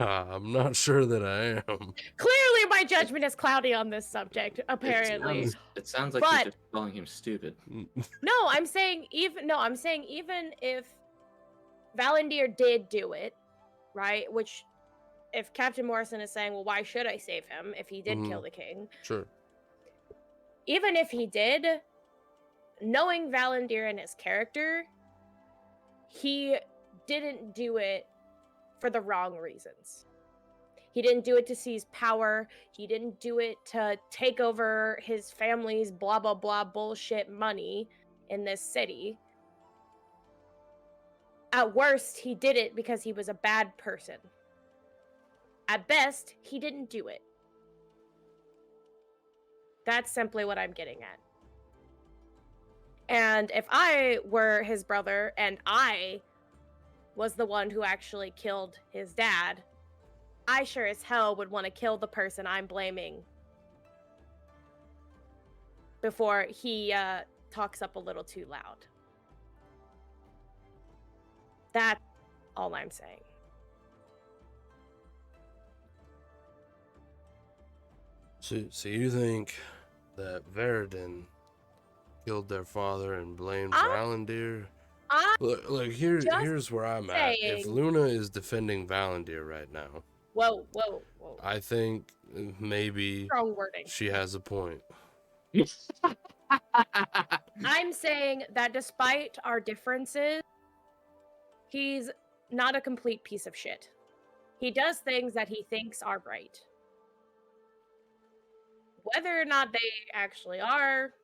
I'm not sure that I am. Clearly, my judgment is cloudy on this subject. Apparently, It sounds like But- you're just calling him stupid. no. I'm saying even if Valandir did do it, right? Which, if Captain Morrison is saying, well, why should I save him if he did kill the king? Sure. Even if he did, knowing Valandir and his character, he didn't do it for the wrong reasons. He didn't do it to seize power. He didn't do it to take over his family's blah blah blah bullshit money in this city. At worst, he did it because he was a bad person. At best, he didn't do it. That's simply what I'm getting at. And if I were his brother and I was the one who actually killed his dad, I sure as hell would want to kill the person I'm blaming before he talks up a little too loud. That's all I'm saying. So you think that Veridin killed their father and blamed I- Valandir? I Look, just here's where I'm at. If saying- Luna is defending Valandir right now, whoa. I think maybe Strong wording. she has a point. I'm saying that despite our differences, he's not a complete piece of shit. He does things that he thinks are right. Whether or not they actually are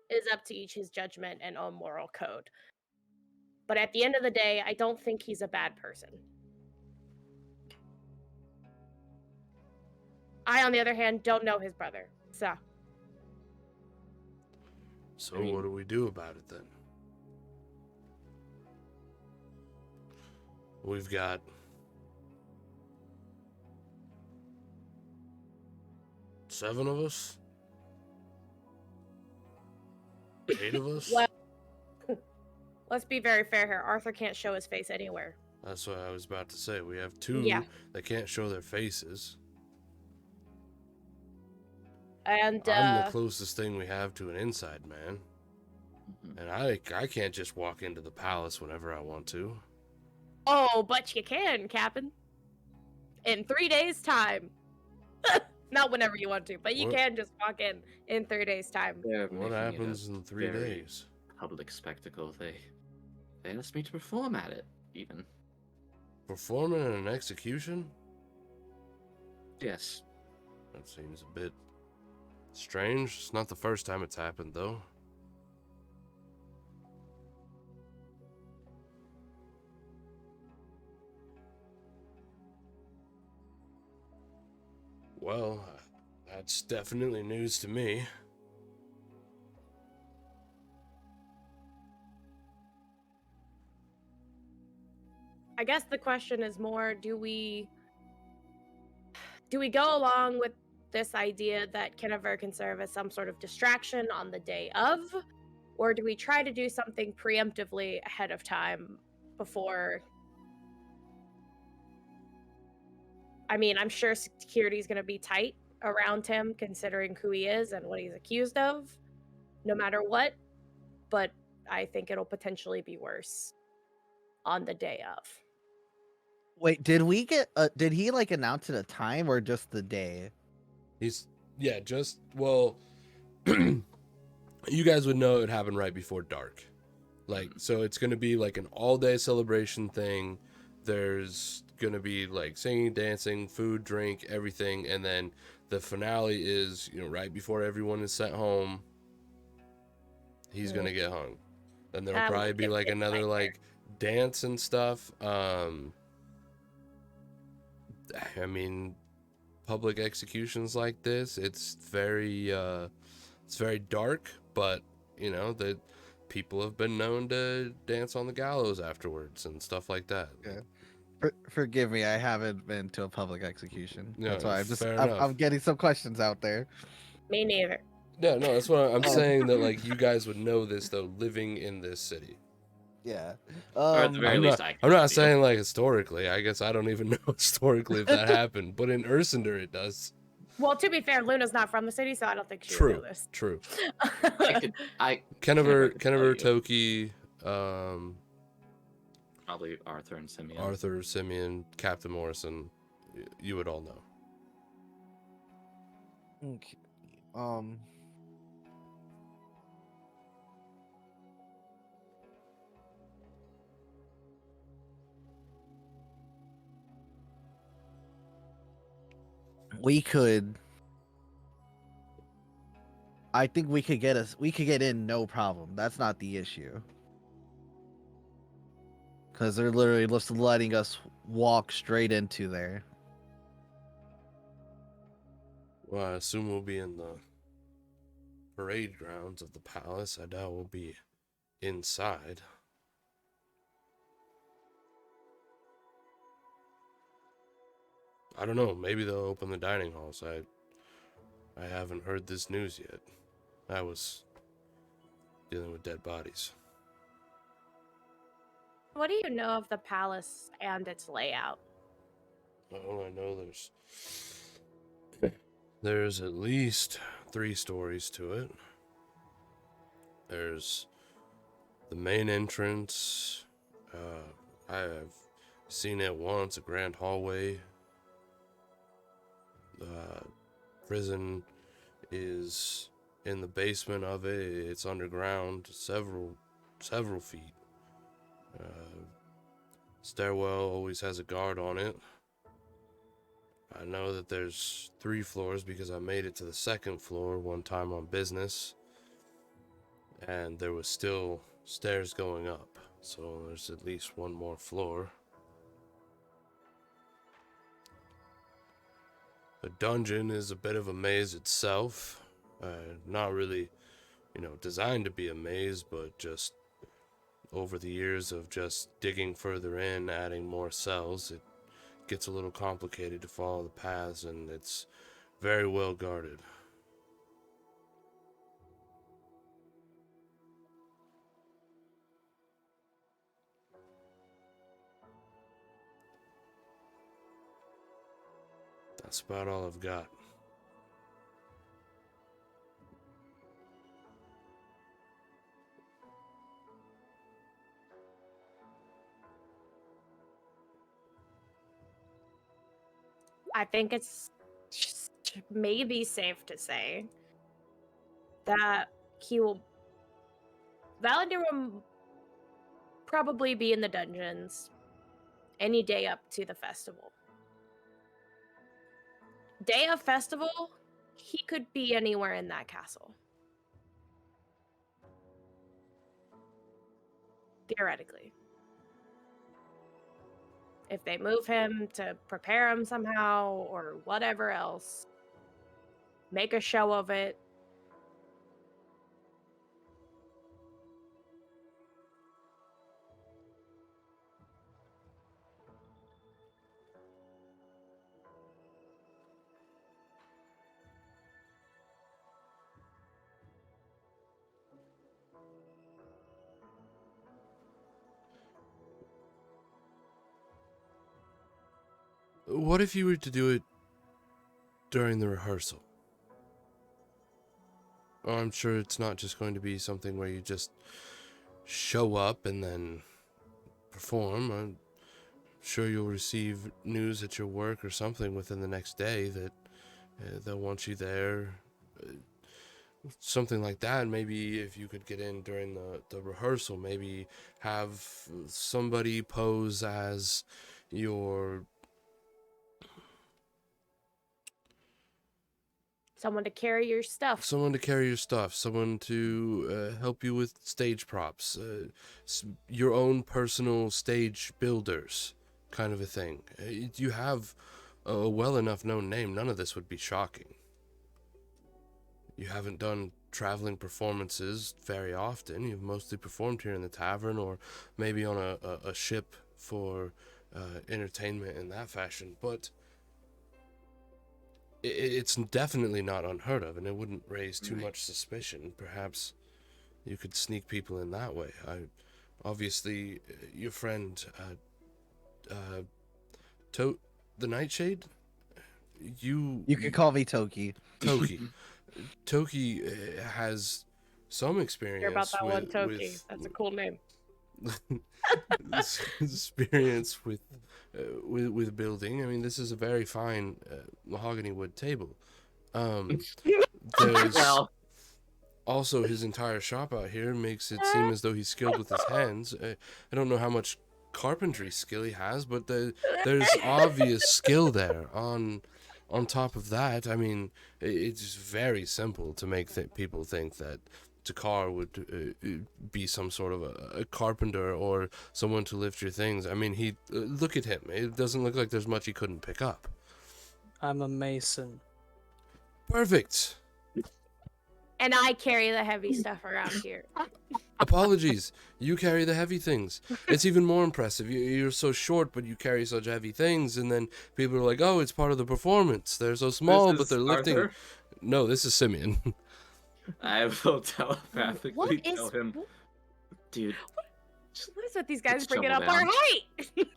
is up to each his judgment and own moral code. But at the end of the day, I don't think he's a bad person. I, on the other hand, don't know his brother. So, So I mean- what do we do about it then? We've got seven of us? 8 of us? Well- let's be very fair here. Arthur can't show his face anywhere. That's what I was about to say. We have 2 Yeah. that can't show their faces. And, I'm the closest thing we have to an inside man. Mhm. And I can't just walk into the palace whenever I want to. oh, but you can, Captain. In 3 days' time. Not whenever you want to, but you What? can just walk in 3 days' time. They're What making it a happens in 3 very days? public spectacle. They asked me to perform at it, even. Performing in an execution? Yes. That seems a bit strange. It's not the first time it's happened, though. Well, that's definitely news to me. I guess the question is more, do we go along with this idea that Kennever can serve as some sort of distraction on the day of, or do we try to do something preemptively ahead of time before I mean, I'm sure security is going to be tight around him, considering who he is and what he's accused of, no matter what. But I think it'll potentially be worse on the day of. Wait, did we get? Did he like announce it a time or just the day? He's yeah, just well, you guys would know it happened right before dark. Like, so it's gonna be like an all-day celebration thing. There's gonna be like singing, dancing, food, drink, everything, and then the finale is, you know, right before everyone is sent home. He's gonna get hung, and there'll That probably would be give like me a another nightmare. like dance and stuff. I mean, public executions like this, it's very dark, but you know that people have been known to dance on the gallows afterwards and stuff like that. Yeah. Forgive me, I haven't been to a public execution. No, That's why fair I'm enough. getting some questions out there. Me neither. Yeah, no, that's what I'm Oh. saying, that like you guys would know this though, living in this city. Yeah. Or at the very least, I I'm not can saying like historically. I guess I don't even know historically if that happened, but in Ursander it does. Well, to be fair, Luna's not from the city, so I don't think she would True, know this. true. I Kennever could tell you. Toki, Probably Arthur and Simeon. Arthur, Simeon, Captain Morrison, you would all know. Okay. We could. I think we could get in no problem. That's not the issue. Because they're literally just letting us walk straight into there. Well, I assume we'll be in the parade grounds of the palace. I doubt we'll be inside. I don't know. Maybe they'll open the dining halls. I haven't heard this news yet. I was dealing with dead bodies. What do you know of the palace and its layout? Oh, I know there's at least 3 stories to it. There's the main entrance. I have seen it once, a grand hallway. The prison is in the basement of it. It's underground, several feet. Stairwell always has a guard on it. I know that there's 3 floors because I made it to the 2nd floor one time on business, and there was still stairs going up, so there's at least 1 more floor. The dungeon is a bit of a maze itself. Not really, designed to be a maze, but just over the years of just digging further in, adding more cells, it gets a little complicated to follow the paths, and it's very well guarded. That's about all I've got. I think it's maybe safe to say that Valendir will probably be in the dungeons any day up to the festival. Day of festival, he could be anywhere in that castle. Theoretically. If they move him to prepare him somehow or whatever else, make a show of it. What if you were to do it during the rehearsal? Oh, I'm sure it's not just going to be something where you just show up and then perform. I'm sure you'll receive news at your work or something within the next day that they'll want you there. Something like that. Maybe if you could get in during the rehearsal, maybe have somebody pose as your Someone to carry your stuff. someone to help you with stage props, your own personal stage builders, kind of a thing. You have a well enough known name. None of this would be shocking. You haven't done traveling performances very often. You've mostly performed here in the tavern or maybe on a ship for entertainment in that fashion. But it's definitely not unheard of, and it wouldn't raise too much suspicion. Perhaps you could sneak people in that way. Obviously, your friend, the Nightshade? You could call me Toki. Toki. Toki has some experience Hear about that one, with, Toki. That's a cool name. experience with building. I mean, this is a very fine mahogany wood table. There's Well, also his entire shop out here makes it seem as though he's skilled with his hands. I don't know how much carpentry skill he has, but there's obvious skill there. On top of that, I mean, it's very simple to make people think that Takar would be some sort of a carpenter or someone to lift your things. I mean, he look at him. It doesn't look like there's much he couldn't pick up. I'm a mason. Perfect. And I carry the heavy stuff around here. Apologies. You carry the heavy things. It's even more impressive. You're so short, but you carry such heavy things, and then people are like, "Oh, it's part of the performance. They're so small, this but is they're lifting." Arthur. No, this is Simeon. I will telepathically What is tell him, dude. what is with these guys Let's bringing up trouble our down. height?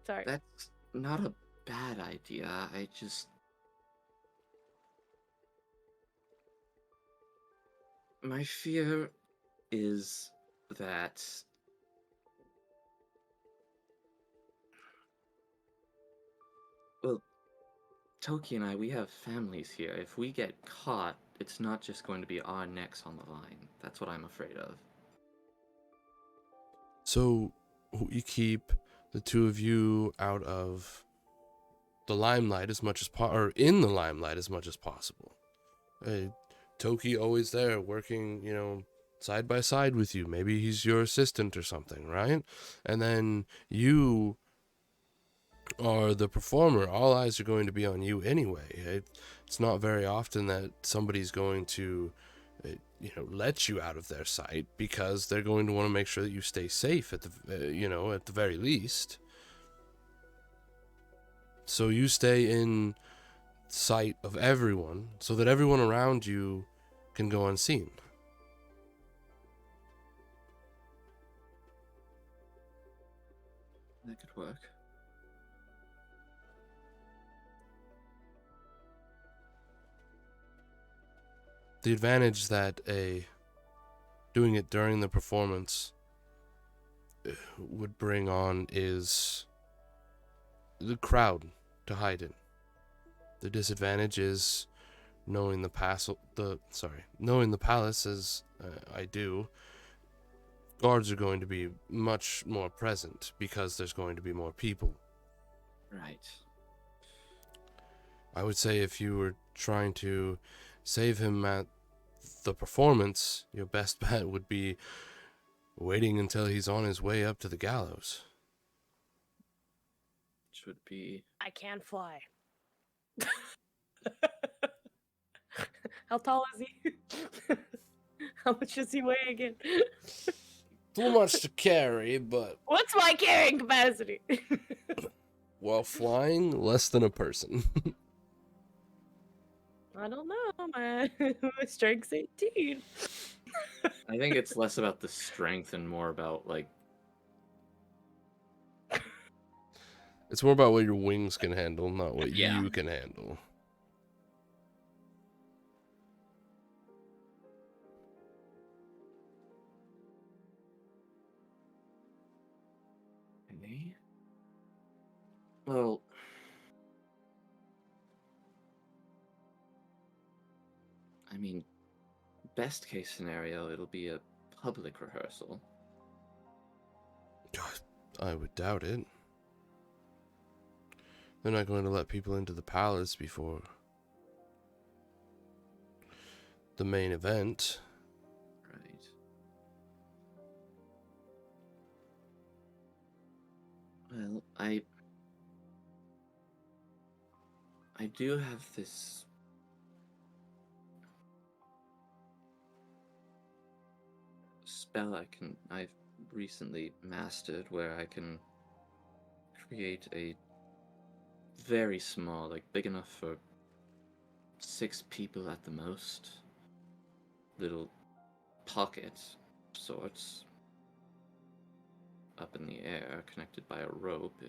Sorry. That's not a bad idea. My fear is that well, Toki and I, we have families here. If we get caught, it's not just going to be our necks on the line. That's what I'm afraid of. So we keep the two of you out of the limelight as much as or in the limelight as much as possible. Toki always there working, side by side with you. Maybe he's your assistant or something, right? And then you are the performer. All eyes are going to be on you anyway. It's not very often that somebody's going to let you out of their sight, because they're going to want to make sure that you stay safe at the very least. So you stay in sight of everyone so that everyone around you can go unseen. That could work. The advantage that doing it during the performance would bring on is the crowd to hide in. The disadvantage is knowing the palace as I do. Guards are going to be much more present because there's going to be more people. Right. I would say if you were trying to save him at the performance, your best bet would be waiting until he's on his way up to the gallows. Which would be I can fly. How tall is he? How much does he weigh again? Too much to carry, but What's my carrying capacity? while flying, less than a person. I don't know, man. My strength's 18. I think it's less about the strength and more about It's more about what your wings can handle, not what Yeah. you can handle. Okay. Well, I mean, best case scenario, it'll be a public rehearsal. God, I would doubt it. They're not going to let people into the palace before the main event. Right. Well, I do have this spell I've recently mastered where I can create a very small, like big enough for 6 people at the most, little pocket sorts up in the air connected by a rope.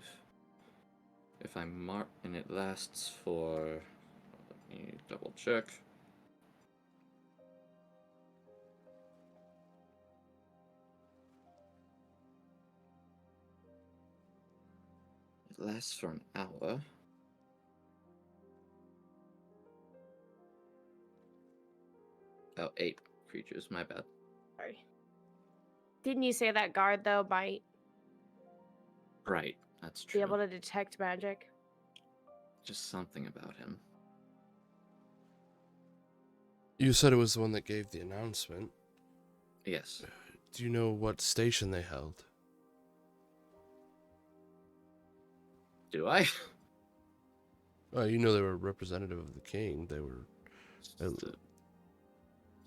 If I mark, and it lasts for, let me double check. It lasts for an hour. Oh, 8 creatures, my bad. Sorry. Didn't you say that guard though might Right, that's be true. able to detect magic? Just something about him. You said it was the one that gave the announcement. Yes. Do you know what station they held? Do I? You know they were a representative of the king. They were...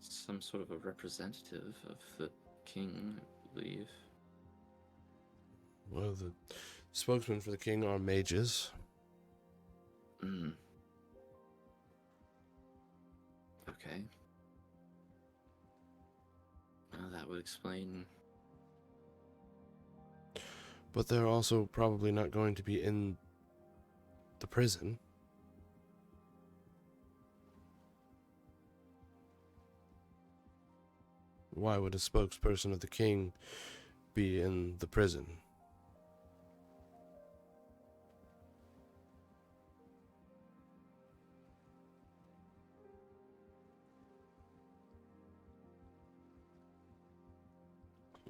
Some sort of a representative of the king, I believe. Well, the spokesmen for the king are mages. Hmm. Okay. Well, that would explain. But they're also probably not going to be in the prison. Why would a spokesperson of the king be in the prison?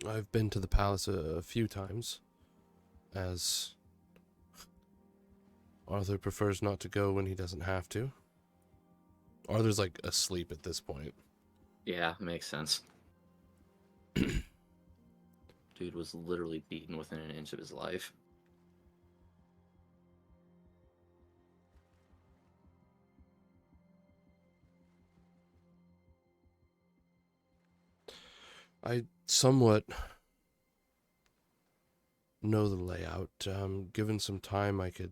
I've been to the palace a few times, as Arthur prefers not to go when he doesn't have to. Arthur's like asleep at this point. Yeah, makes sense. Dude was literally beaten within an inch of his life. I somewhat know the layout. Given some time, I could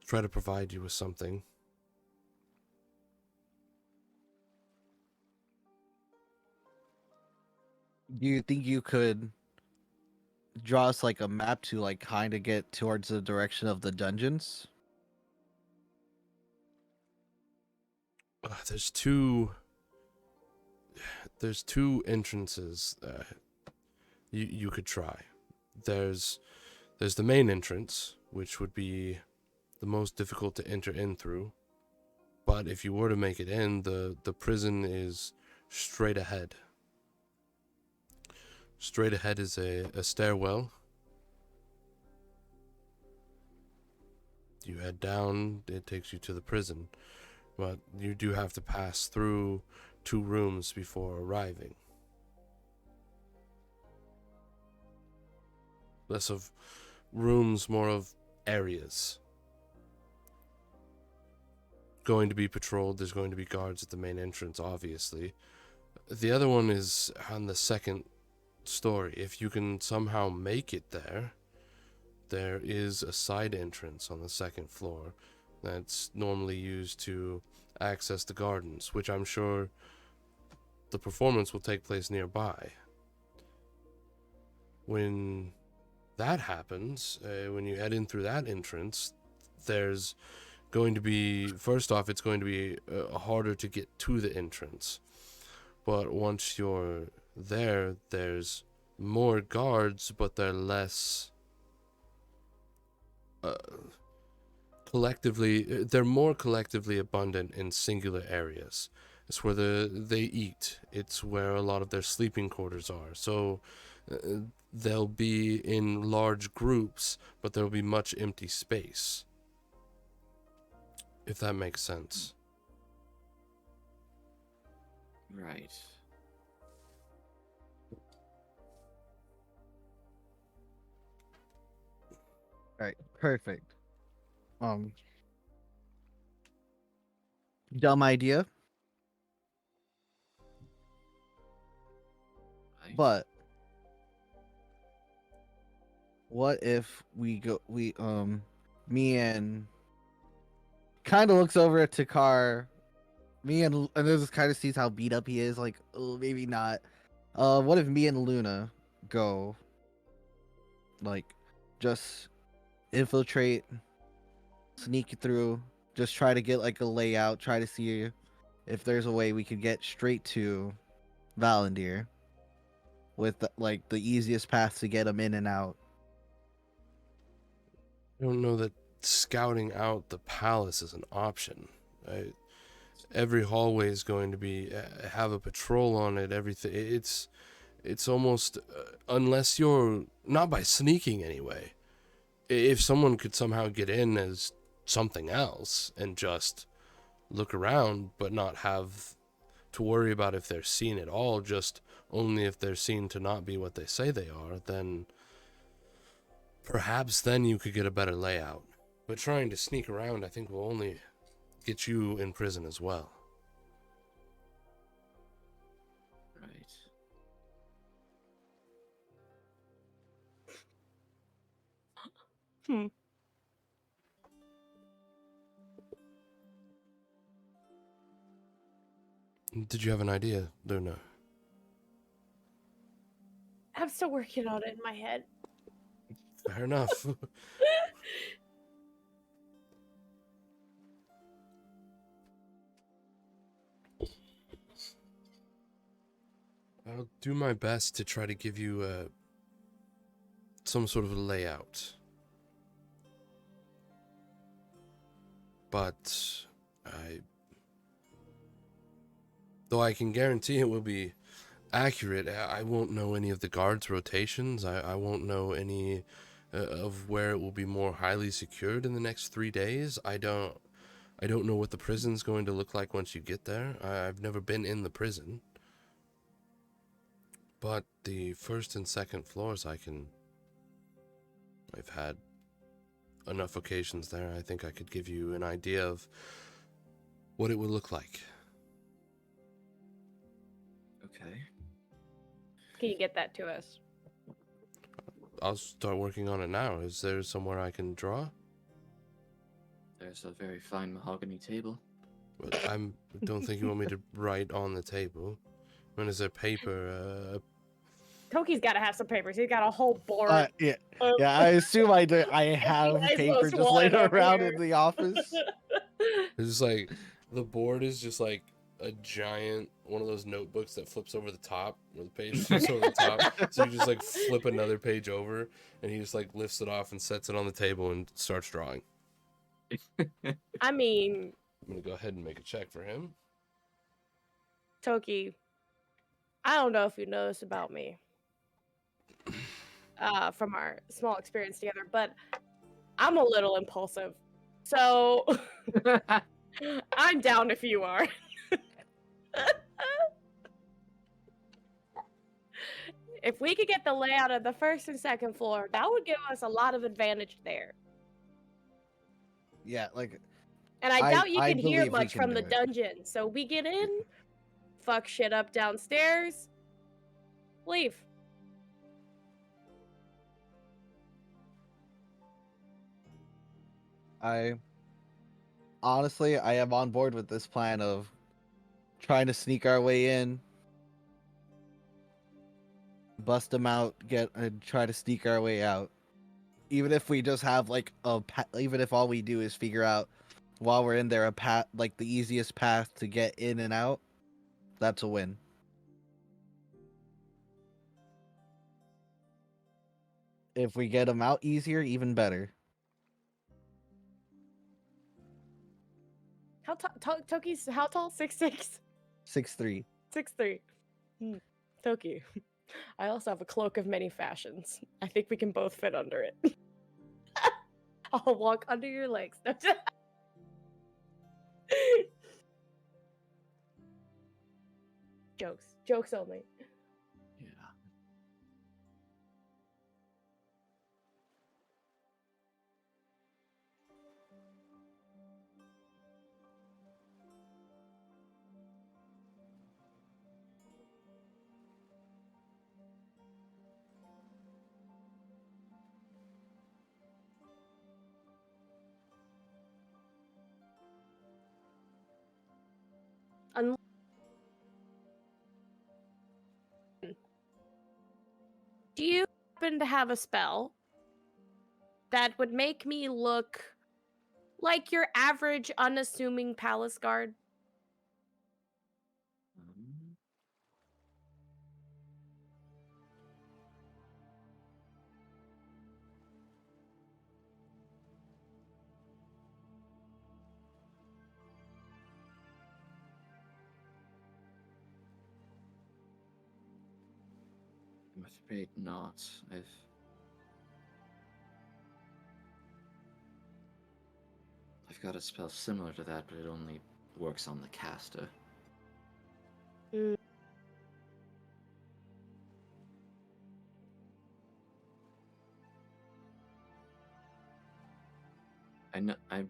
try to provide you with something. Do you think you could draw us like a map to like kind of get towards the direction of the dungeons? There's two entrances you could try. There's the main entrance, which would be the most difficult to enter in through. But if you were to make it in, the prison is straight ahead. Straight ahead is a stairwell. You head down, it takes you to the prison. But you do have to pass through 2 rooms before arriving. Less of rooms, more of areas. Going to be patrolled, there's going to be guards at the main entrance, obviously. The other one is on the 2nd story. If you can somehow make it there, there is a side entrance on the 2nd floor that's normally used to access the gardens, which I'm sure the performance will take place nearby. When that happens, when you head in through that entrance, there's going to be, first off, it's going to be harder to get to the entrance. But once you're there, there's more guards, but they're less they're more collectively abundant in singular areas. It's where they eat. It's where a lot of their sleeping quarters are. So they'll be in large groups, but there'll be much empty space. If that makes sense. Right. All right, perfect. Dumb idea, Right. but what if me and kind of looks over at Takar. Me and this kind of sees how beat up he is. Like, oh, maybe not. What if me and Luna go, like, just infiltrate, sneak through, just try to get like a layout, try to see if there's a way we could get straight to Valandir with like the easiest path to get him in and out. I don't know that scouting out the palace is an option. Every hallway is going to be have a patrol on it. Everything. It's almost unless you're not by sneaking anyway. If someone could somehow get in as something else and just look around, but not have to worry about if they're seen at all, just only if they're seen to not be what they say they are, then perhaps then you could get a better layout. But trying to sneak around, I think, will only get you in prison as well. Right. Hmm. Did you have an idea, Luna? I'm still working on it in my head. Fair enough. I'll do my best to try to give you some sort of a layout. But though I can guarantee it will be accurate, I won't know any of the guards' rotations. I won't know any of where it will be more highly secured in the next 3 days. I don't know what the prison's going to look like once you get there. I've never been in the prison. But the first and second floors I've had enough occasions there. I think I could give you an idea of what it would look like. Okay. Can you get that to us? I'll start working on it now. Is there somewhere I can draw? There's a very fine mahogany table. But I don't think you want me to write on the table. When is there paper? Toki's got to have some papers. He's got a whole board. Yeah, of- yeah. I assume I do. I have guys paper most just laying wanted over around here. in the office. It's just like the board is just like a giant one of those notebooks that flips over the top, where the page flips over the top. So you just like flip another page over, and he just like lifts it off and sets it on the table and starts drawing. I mean, I'm gonna go ahead and make a check for him. Toki, I don't know if you know this about me from our small experience together, but I'm a little impulsive. So I'm down if you are. If we could get the layout of the first and second floor, that would give us a lot of advantage there. Yeah, like And I doubt you I can hear believe we much can from do the it. dungeon. So we get in, fuck shit up downstairs, leave. I honestly I am on board with this plan of trying to sneak our way in, bust them out, and try to sneak our way out. even if we just have like even if all we do is figure out while we're in there a path, like the easiest path to get in and out, that's a win. If we get them out easier, even better. How tall? Toki's how tall? 6'6". 6'3". 6'3". Toki. I also have a cloak of many fashions. I think we can both fit under it. I'll walk under your legs. Jokes only. Yeah. Do you happen to have a spell that would make me look like your average unassuming palace guard? I'm afraid not. I've got a spell similar to that, but it only works on the caster. Mm. I know. I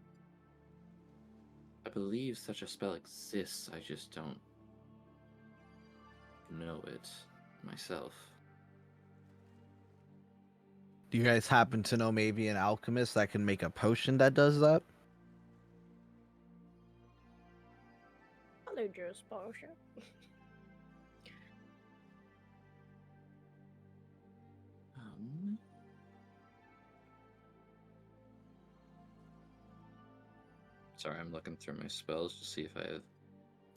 believe such a spell exists. I just don't know it myself. Do you guys happen to know maybe an alchemist that can make a potion that does that? Allergies potion. Sorry, I'm looking through my spells to see if I have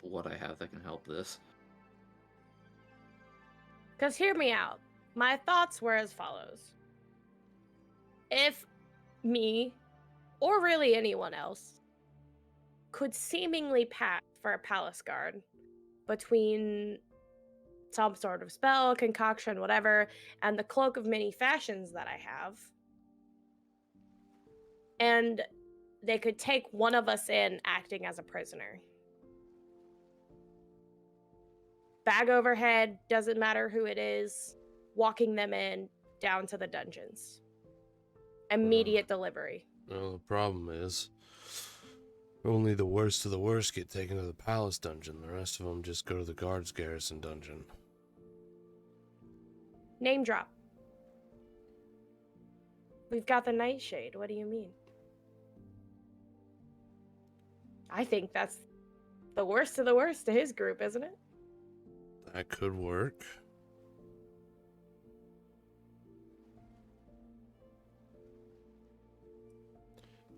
what I have that can help this. Because hear me out. My thoughts were as follows. If me, or really anyone else, could seemingly pass for a palace guard between some sort of spell, concoction, whatever, and the cloak of many fashions that I have, and they could take one of us in acting as a prisoner. Bag overhead, doesn't matter who it is, walking them in down to the dungeons. Immediate delivery. Well, the problem is, only the worst of the worst get taken to the palace dungeon. The rest of them just go to the guards' garrison dungeon. Name drop. We've got the Nightshade. What do you mean? I think that's the worst of the worst to his group, isn't it? That could work.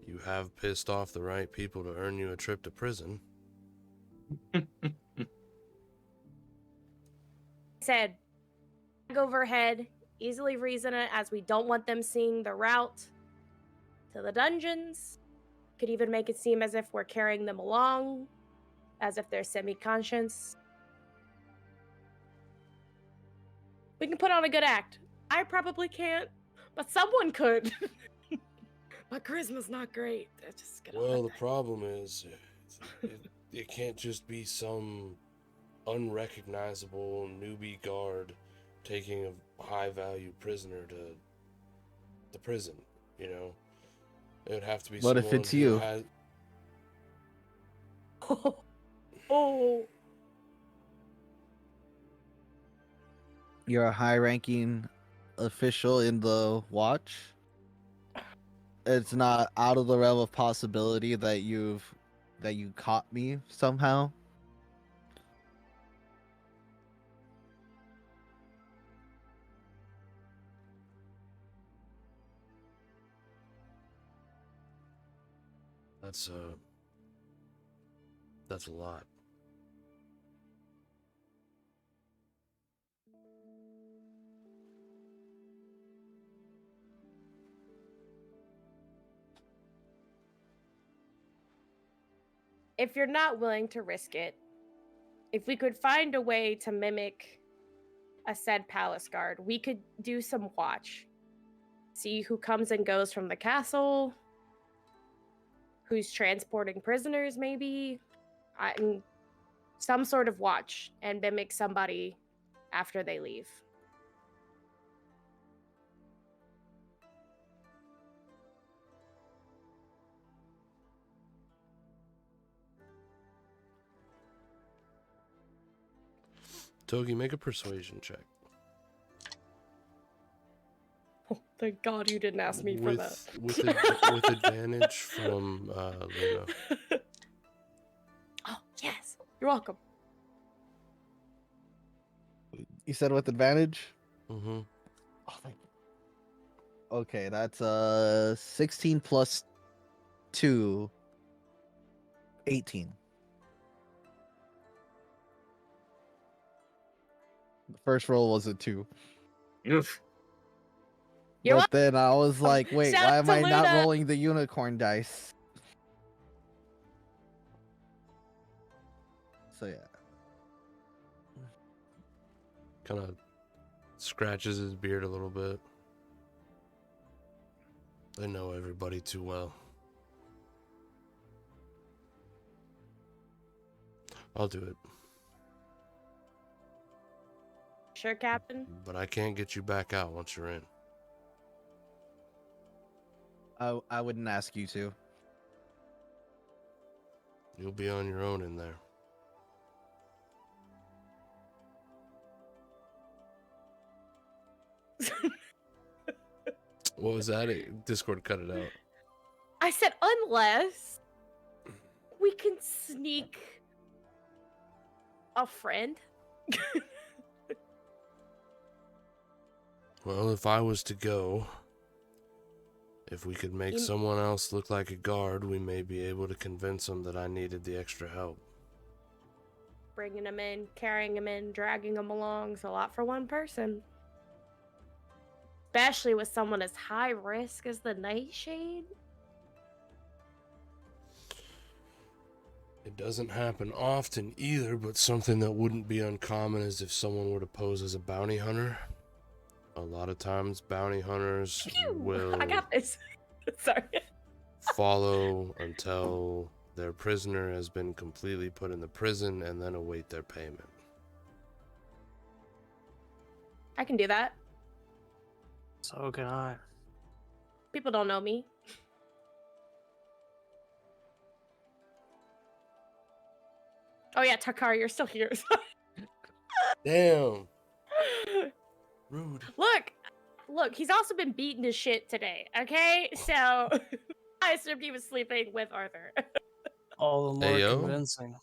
You have pissed off the right people to earn you a trip to prison. Said, bag overhead, easily reason it as we don't want them seeing the route to the dungeons. Could even make it seem as if we're carrying them along, as if they're semi-conscious. We can put on a good act. I probably can't, but someone could. My charisma's not great. I just gotta Well, the let problem is, it can't just be some unrecognizable newbie guard taking a high-value prisoner to the prison, you know? It would have to be What if someone it's who you? has... that. Oh. You're a high-ranking official in the watch. It's not out of the realm of possibility that you caught me somehow. That's a lot. If you're not willing to risk it, if we could find a way to mimic a said palace guard, we could do some watch. See who comes and goes from the castle, who's transporting prisoners, maybe. Some sort of watch and mimic somebody after they leave. Togi, make a persuasion check. Oh, thank God you didn't ask me for that. With advantage from Luna. Oh, yes. You're welcome. You said with advantage? Mm-hmm. Oh, thank you. Okay, that's 16 plus 2, 18. The first roll was a 2. Oof. You're But then I was like, wait, Shout why out am to I not Luna. rolling the unicorn dice? So yeah. Kind of scratches his beard a little bit. I know everybody too well. I'll do it. Sure, Captain. But I can't get you back out once you're in. I wouldn't ask you to. You'll be on your own in there. What was that? Discord cut it out. I said unless we can sneak a friend. Well, if I was to go, if we could make someone else look like a guard, we may be able to convince them that I needed the extra help. Bringing him in, carrying him in, dragging him along is a lot for one person. Especially with someone as high risk as the Nightshade. It doesn't happen often either, but something that wouldn't be uncommon is if someone were to pose as a bounty hunter. A lot of times bounty hunters will I got this. Sorry. follow until their prisoner has been completely put in the prison and then await their payment. I can do that. So can I. People don't know me. Oh yeah, Takar, you're still here. Damn. Rude. Look, he's also been beaten to shit today, okay? So, I assumed he was sleeping with Arthur. All the more Ayo. convincing.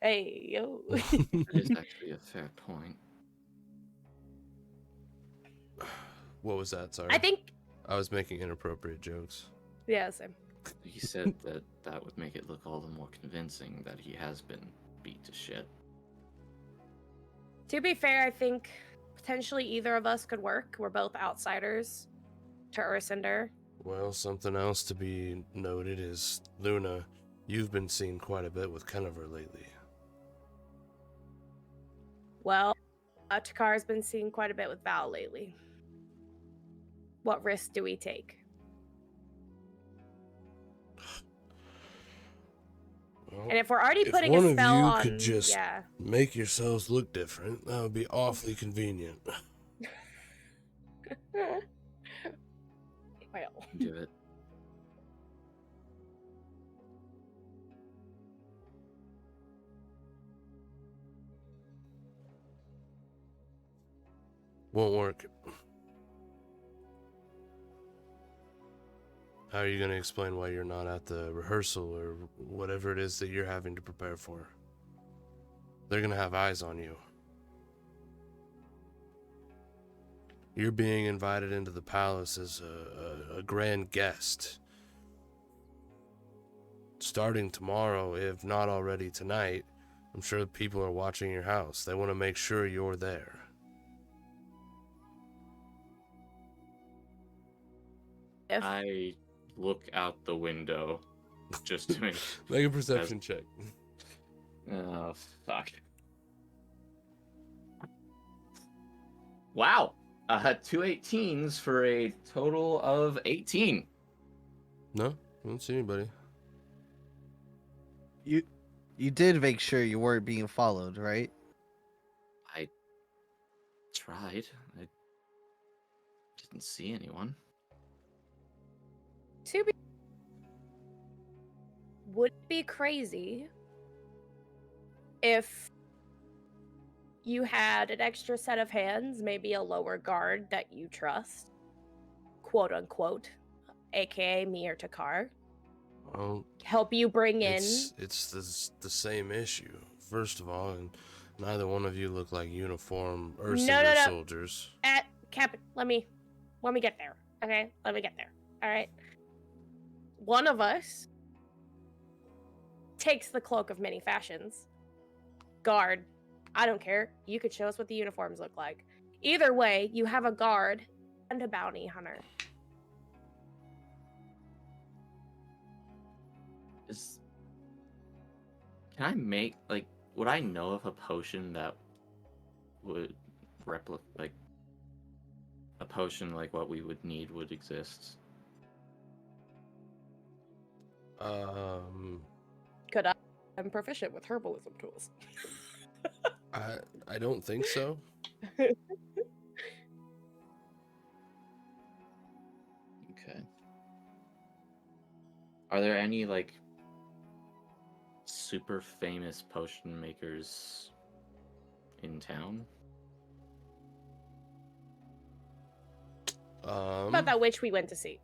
Hey, yo. That is actually a fair point. What was that? Sorry. I think, I was making inappropriate jokes. yeah, same. He said that that would make it look all the more convincing that he has been beat to shit. To be fair, I think potentially either of us could work. We're both outsiders to Ursander. Well, something else to be noted is, Luna, you've been seen quite a bit with Kennever lately. Well, Takar's been seeing quite a bit with Val lately. What risk do we take? Well, And if we're already if putting one a of spell you on, could just yeah. make yourselves look different, that would be awfully convenient. Well, Do it. Won't work. How are you going to explain why you're not at the rehearsal or whatever it is that you're having to prepare for? They're going to have eyes on you. You're being invited into the palace as a grand guest. starting tomorrow, if not already tonight, I'm sure people are watching your house. They want to make sure you're there. If I look out the window just to make. Make a perception check. Oh, fuck. Wow. 2 18s for a total of 18. No, I don't see anybody. You did make sure you weren't being followed, right? I tried. I didn't see anyone. to be would it be crazy if you had an extra set of hands, maybe a lower guard that you trust, quote unquote, aka me or Takar, Well, help you bring in. it's the same issue. First of all, and neither one of you look like uniform No, Ursander no. soldiers. Captain, let me get there. Okay, let me get there. All right. One of us takes the cloak of many fashions. Guard, I don't care. You could show us what the uniforms look like. Either way, you have a guard and a bounty hunter. Can I make, like, would I know of a potion that would replicate, like, a potion like what we would need would exist? Could I? I'm proficient with herbalism tools. I don't think so. Okay. Are there any, like, super famous potion makers in town? About that witch we went to see.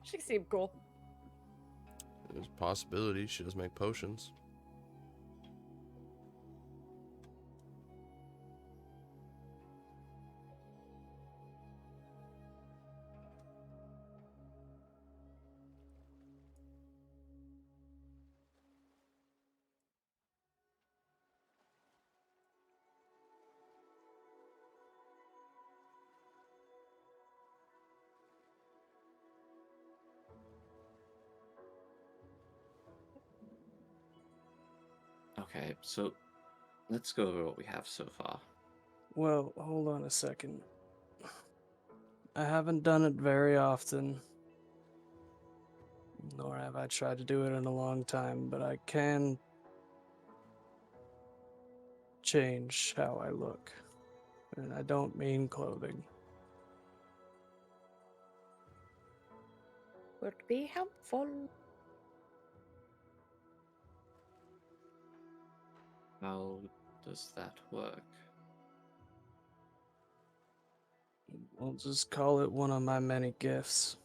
She seemed cool. There's a possibility she does make potions. Okay, so let's go over what we have so far. Well, hold on a second. I haven't done it very often, nor have I tried to do it in a long time, but I can change how I look. And I don't mean clothing. Would be helpful. How does that work? We'll just call it one of my many gifts.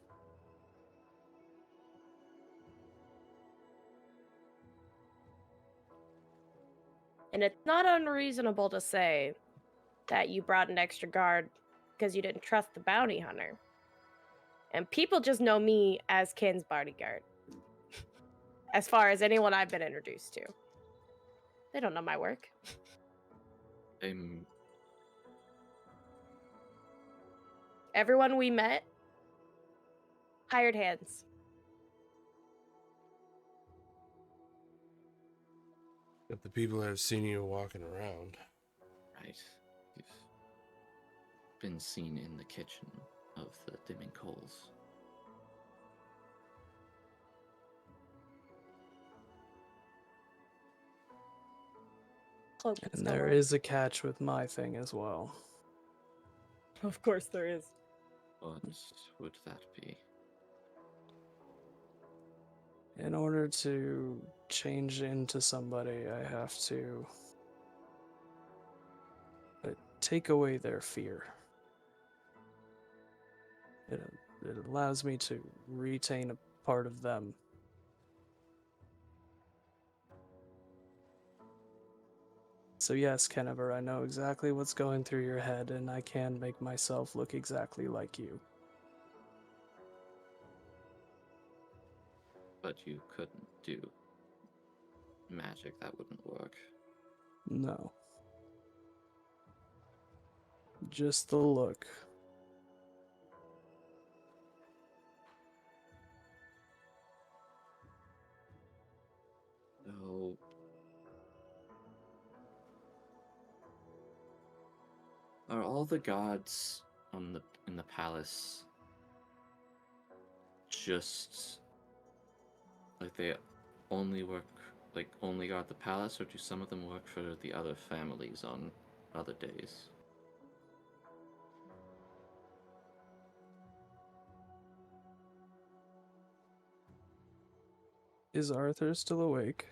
And it's not unreasonable to say that you brought an extra guard because you didn't trust the bounty hunter. And people just know me as Ken's bodyguard. As far as anyone I've been introduced to. They don't know my work. Everyone we met, hired hands. But the people that have seen you walking around. Right. You've been seen in the kitchen of the Dimming Coals. Cloak And there is a catch with my thing as well. Of course there is. What would that be? In order to change into somebody, I have to take away their fear. It allows me to retain a part of them. So yes, Kennever, I know exactly what's going through your head, and I can make myself look exactly like you. But you couldn't do magic. That wouldn't work. No. Just the look. So, are all the gods in the palace just like they only work only guard the palace, or do some of them work for the other families on other days? Is Arthur still awake?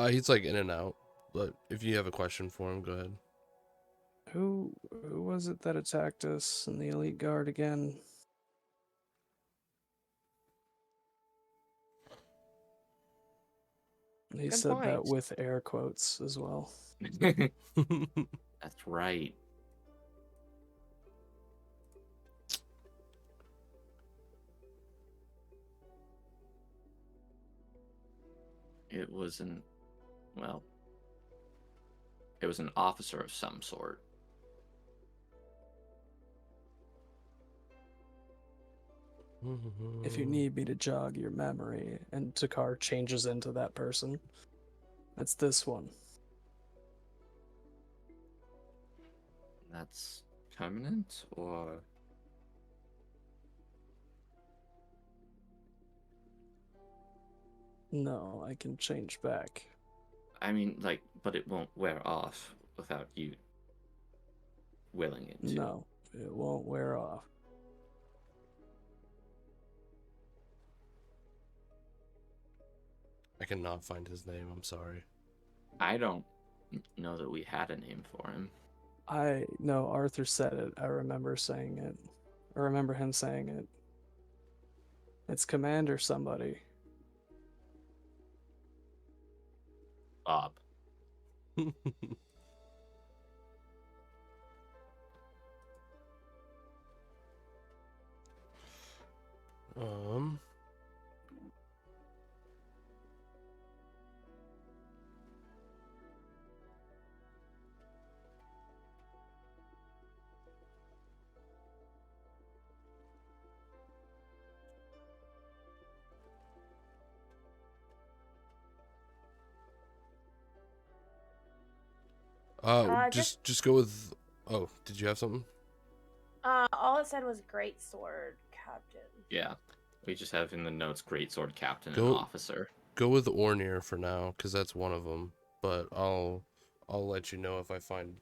He's like in and out. But if you have a question for him, go ahead. Who was it that attacked us in the elite guard again? He Good said that point. with air quotes as well. That's right. It was well, it was an officer of some sort. If you need me to jog your memory, and Takar changes into that person, it's this one. That's permanent, or No, I can change back. I mean, but it won't wear off without you willing it to. No, it won't wear off. I cannot find his name. I'm sorry. I don't know that we had a name for him. I know Arthur said it. I remember saying it. I remember him saying it. It's Commander somebody. Bob. um. Just go with. Oh, did you have something? All it said was great sword captain. Yeah. We just have in the notes greatsword captain and Go- officer. Go with Ornir for now, because that's one of them. But I'll let you know if I find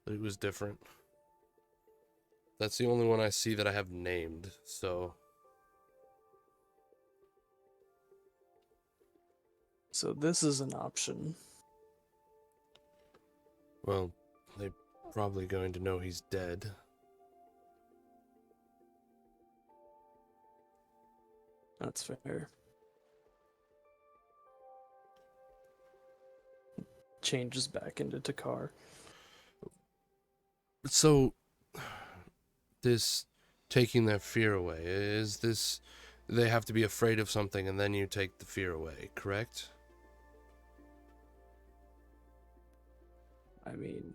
that it was different. That's the only one I see that I have named. So So this is an option. well, they're probably going to know he's dead. That's fair. Changes back into Takar. So this taking their fear away, is this they have to be afraid of something and then you take the fear away, correct? I mean,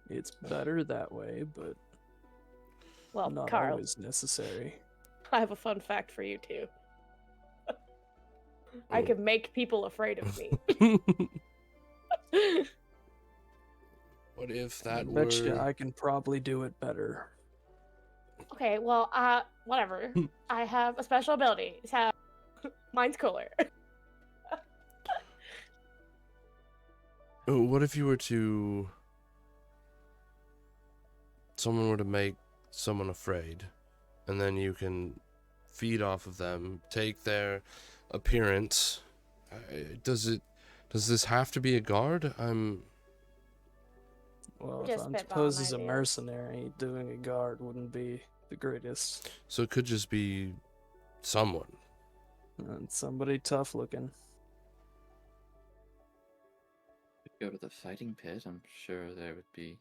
it's better that way, but Well, not Carl, always necessary. I have a fun fact for you too. I Oh. can make people afraid of me. What if I that bet you were I can probably do it better. Okay, well, whatever. I have a special ability. So mine's cooler. Oh, what if you were to someone were to make someone afraid and then you can feed off of them, take their appearance. Does this have to be a guard? Well, if Just I'm spitballing supposed as a ideas. mercenary, doing a guard wouldn't be the greatest. So it could just be someone. And somebody tough looking. Go to the fighting pit. I'm sure there would be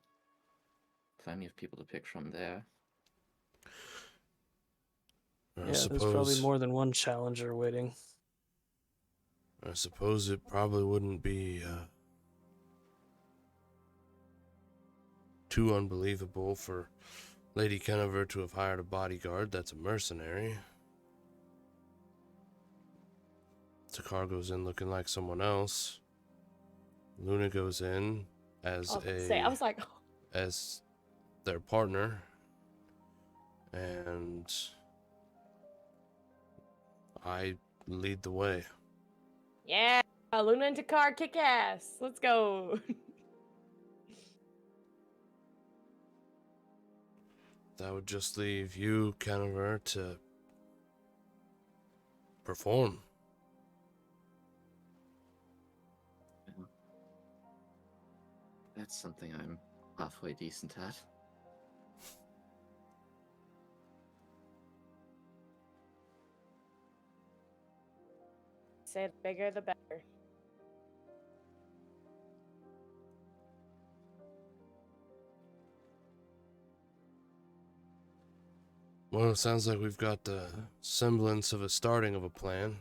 plenty of people to pick from there. I Yeah, there's probably suppose more than one challenger waiting. I suppose it probably wouldn't be too unbelievable for Lady Kennever to have hired a bodyguard that's a mercenary. Takar goes in looking like someone else. Luna goes in as I was like, as their partner, and I lead the way. yeah, Luna and Takar kick ass. Let's go. That would just leave you, Kennever, to perform. That's something I'm halfway decent at. Say the bigger the better. Well, it sounds like we've got the semblance of a starting of a plan.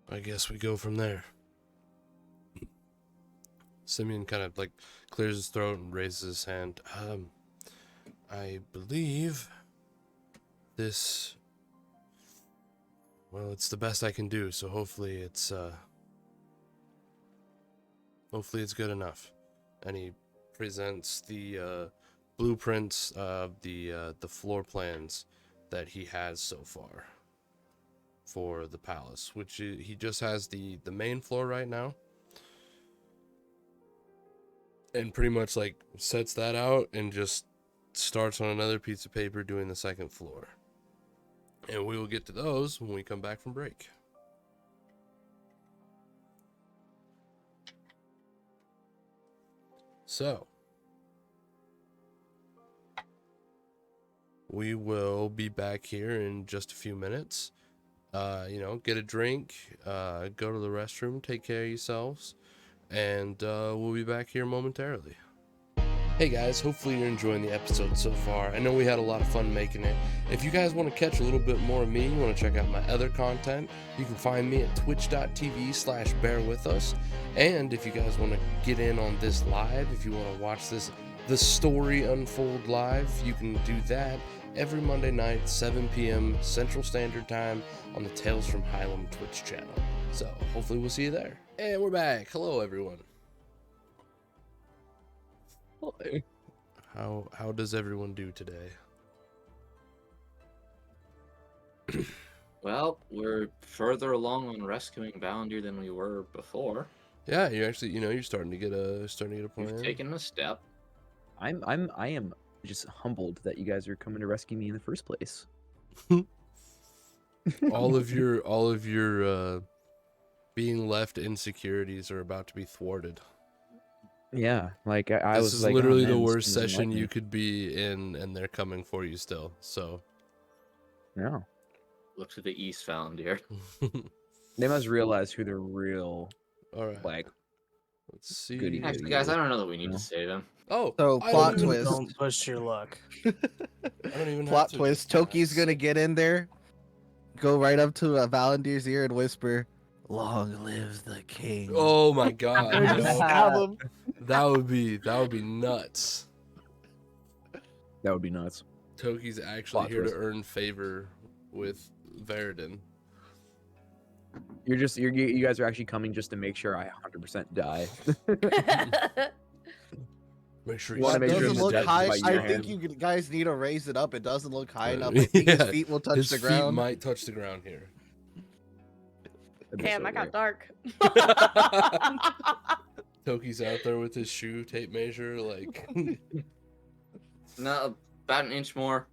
I guess we go from there. Simeon kind of like clears his throat and raises his hand. I believe this, well, it's the best I can do, so hopefully it's good enough. And he presents the blueprints of the floor plans that he has so far for the palace, which he just has the main floor right now, and pretty much like sets that out and just starts on another piece of paper doing the second floor. And we will get to those when we come back from break. So, we will be back here in just a few minutes. Get a drink, go to the restroom, take care of yourselves, and we'll be back here momentarily. Hey guys, hopefully you're enjoying the episode so far. I know we had a lot of fun making it. If you guys want to catch a little bit more of me, you want to check out my other content, you can find me at twitch.tv/bearwithus. And if you guys want to get in on this live, if you want to watch the story unfold live, you can do that every Monday night, 7 p.m. Central Standard Time on the Tales from Hylem Twitch channel. So hopefully we'll see you there. And we're back. Hello everyone. How does everyone do today? Well, we're further along on rescuing Valandir than we were before. Yeah, you actually, you're starting to get a plan. We've taken a step. I am just humbled that you guys are coming to rescue me in the first place. all of your being left insecurities are about to be thwarted. Yeah, like I This was is like, literally oh, man, the this worst game doesn't session like you me. could be in, and they're coming for you still. So, Yeah, Look to the east, Valandir. they must realize who the real all right. like. Let's see. Goody Actually, goody. guys, I don't know that we need No. to save him. Oh, So, I plot don't even, twist. Don't push your luck. I don't even Plot have to twist. Toki's pass. gonna get in there, go right up to Valandir's ear and whisper, "Long live the king." Oh my god, Or just no. stab him. that would be nuts. That would be nuts. Toki's actually Plot here twist. to earn favor with Veridin. You guys are actually coming just to make sure I 100% die. Make sure You you wanna It make sure doesn't he's look dead high. by I your think hand. you guys need to raise it up. It doesn't look high enough. Yeah, I think his feet will touch his the feet ground. might touch the ground here. That'd be Damn, so that got great. dark. Toki's out there with his shoe tape measure, like. No, about an inch more.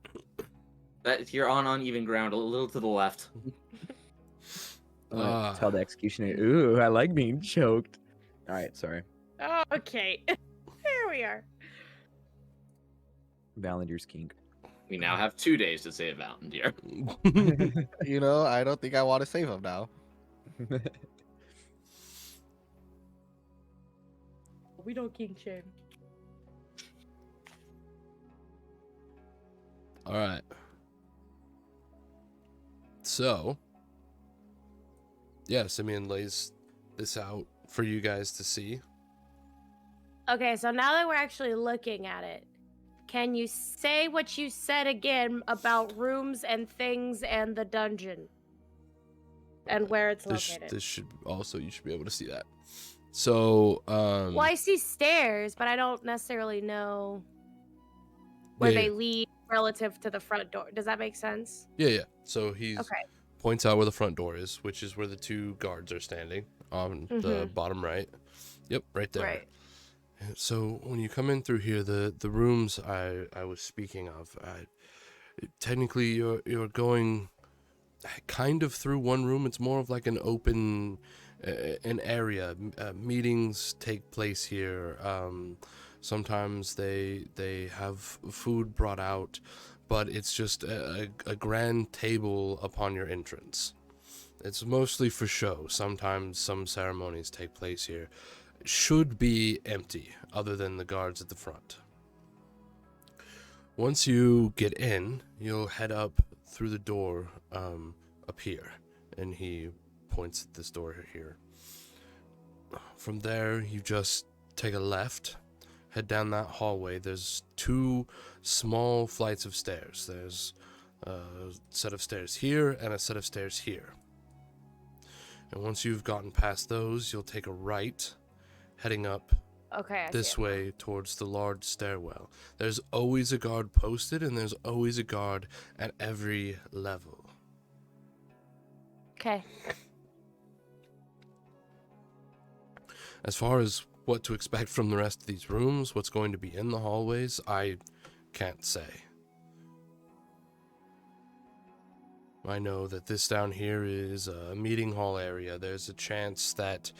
That you're on uneven ground, a little to the left. I'm gonna Ah. tell the executioner, ooh, I like being choked. All right, sorry. Oh, okay. Here we are. Valandir's kink. We now have 2 days to save Valendir. You know, I don't think I want to save him now. We don't king shame. All right. So, yeah, Simeon lays this out for you guys to see. Okay, so now that we're actually looking at it, can you say what you said again about rooms and things and the dungeon? And where it's located? This should also, you should be able to see that. So, Well, I see stairs, but I don't necessarily know where yeah, they lead relative to the front door. Does that make sense? yeah. So he Okay. points out where the front door is, which is where the 2 guards are standing on the bottom right. Yep, right there. Right. So when you come in through here, the rooms I was speaking of, technically you're going kind of through one room. It's more of like an open an area. Meetings take place here. Sometimes they have food brought out, but it's just a grand table upon your entrance. It's mostly for show. Sometimes some ceremonies take place here. Should be empty, other than the guards at the front. Once you get in, you'll head up through the door up here, and he points at this door here. From there, you just take a left, head down that hallway. There's 2 small flights of stairs. There's a set of stairs here and a set of stairs here. And once you've gotten past those, you'll take a right, heading up Okay. I this see it. way towards the large stairwell. There's always a guard posted, and there's always a guard at every level. Okay. As far as what to expect from the rest of these rooms, what's going to be in the hallways, I can't say. I know that this down here is a meeting hall area. There's a chance that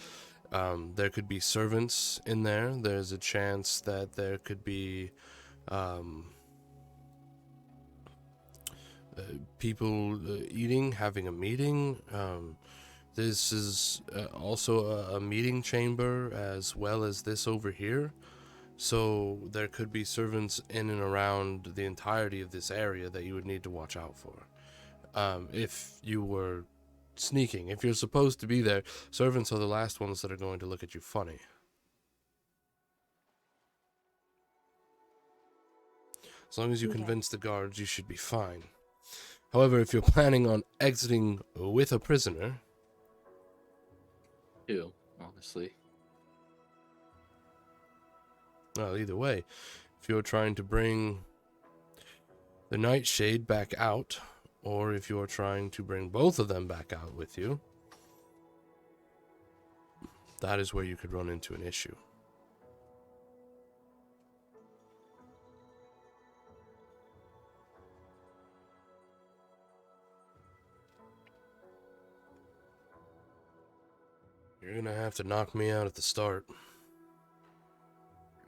there could be servants in there. There's a chance that there could be people eating, having a meeting. This is also a meeting chamber as well as this over here. So there could be servants in and around the entirety of this area that you would need to watch out for. If you were sneaking, if you're supposed to be there, servants are the last ones that are going to look at you funny. As long as you Okay. convince the guards, you should be fine. However, if you're planning on exiting with a prisoner, 2, honestly. well, either way, if you're trying to bring the Nightshade back out, or if you're trying to bring both of them back out with you, that is where you could run into an issue. You're gonna have to knock me out at the start.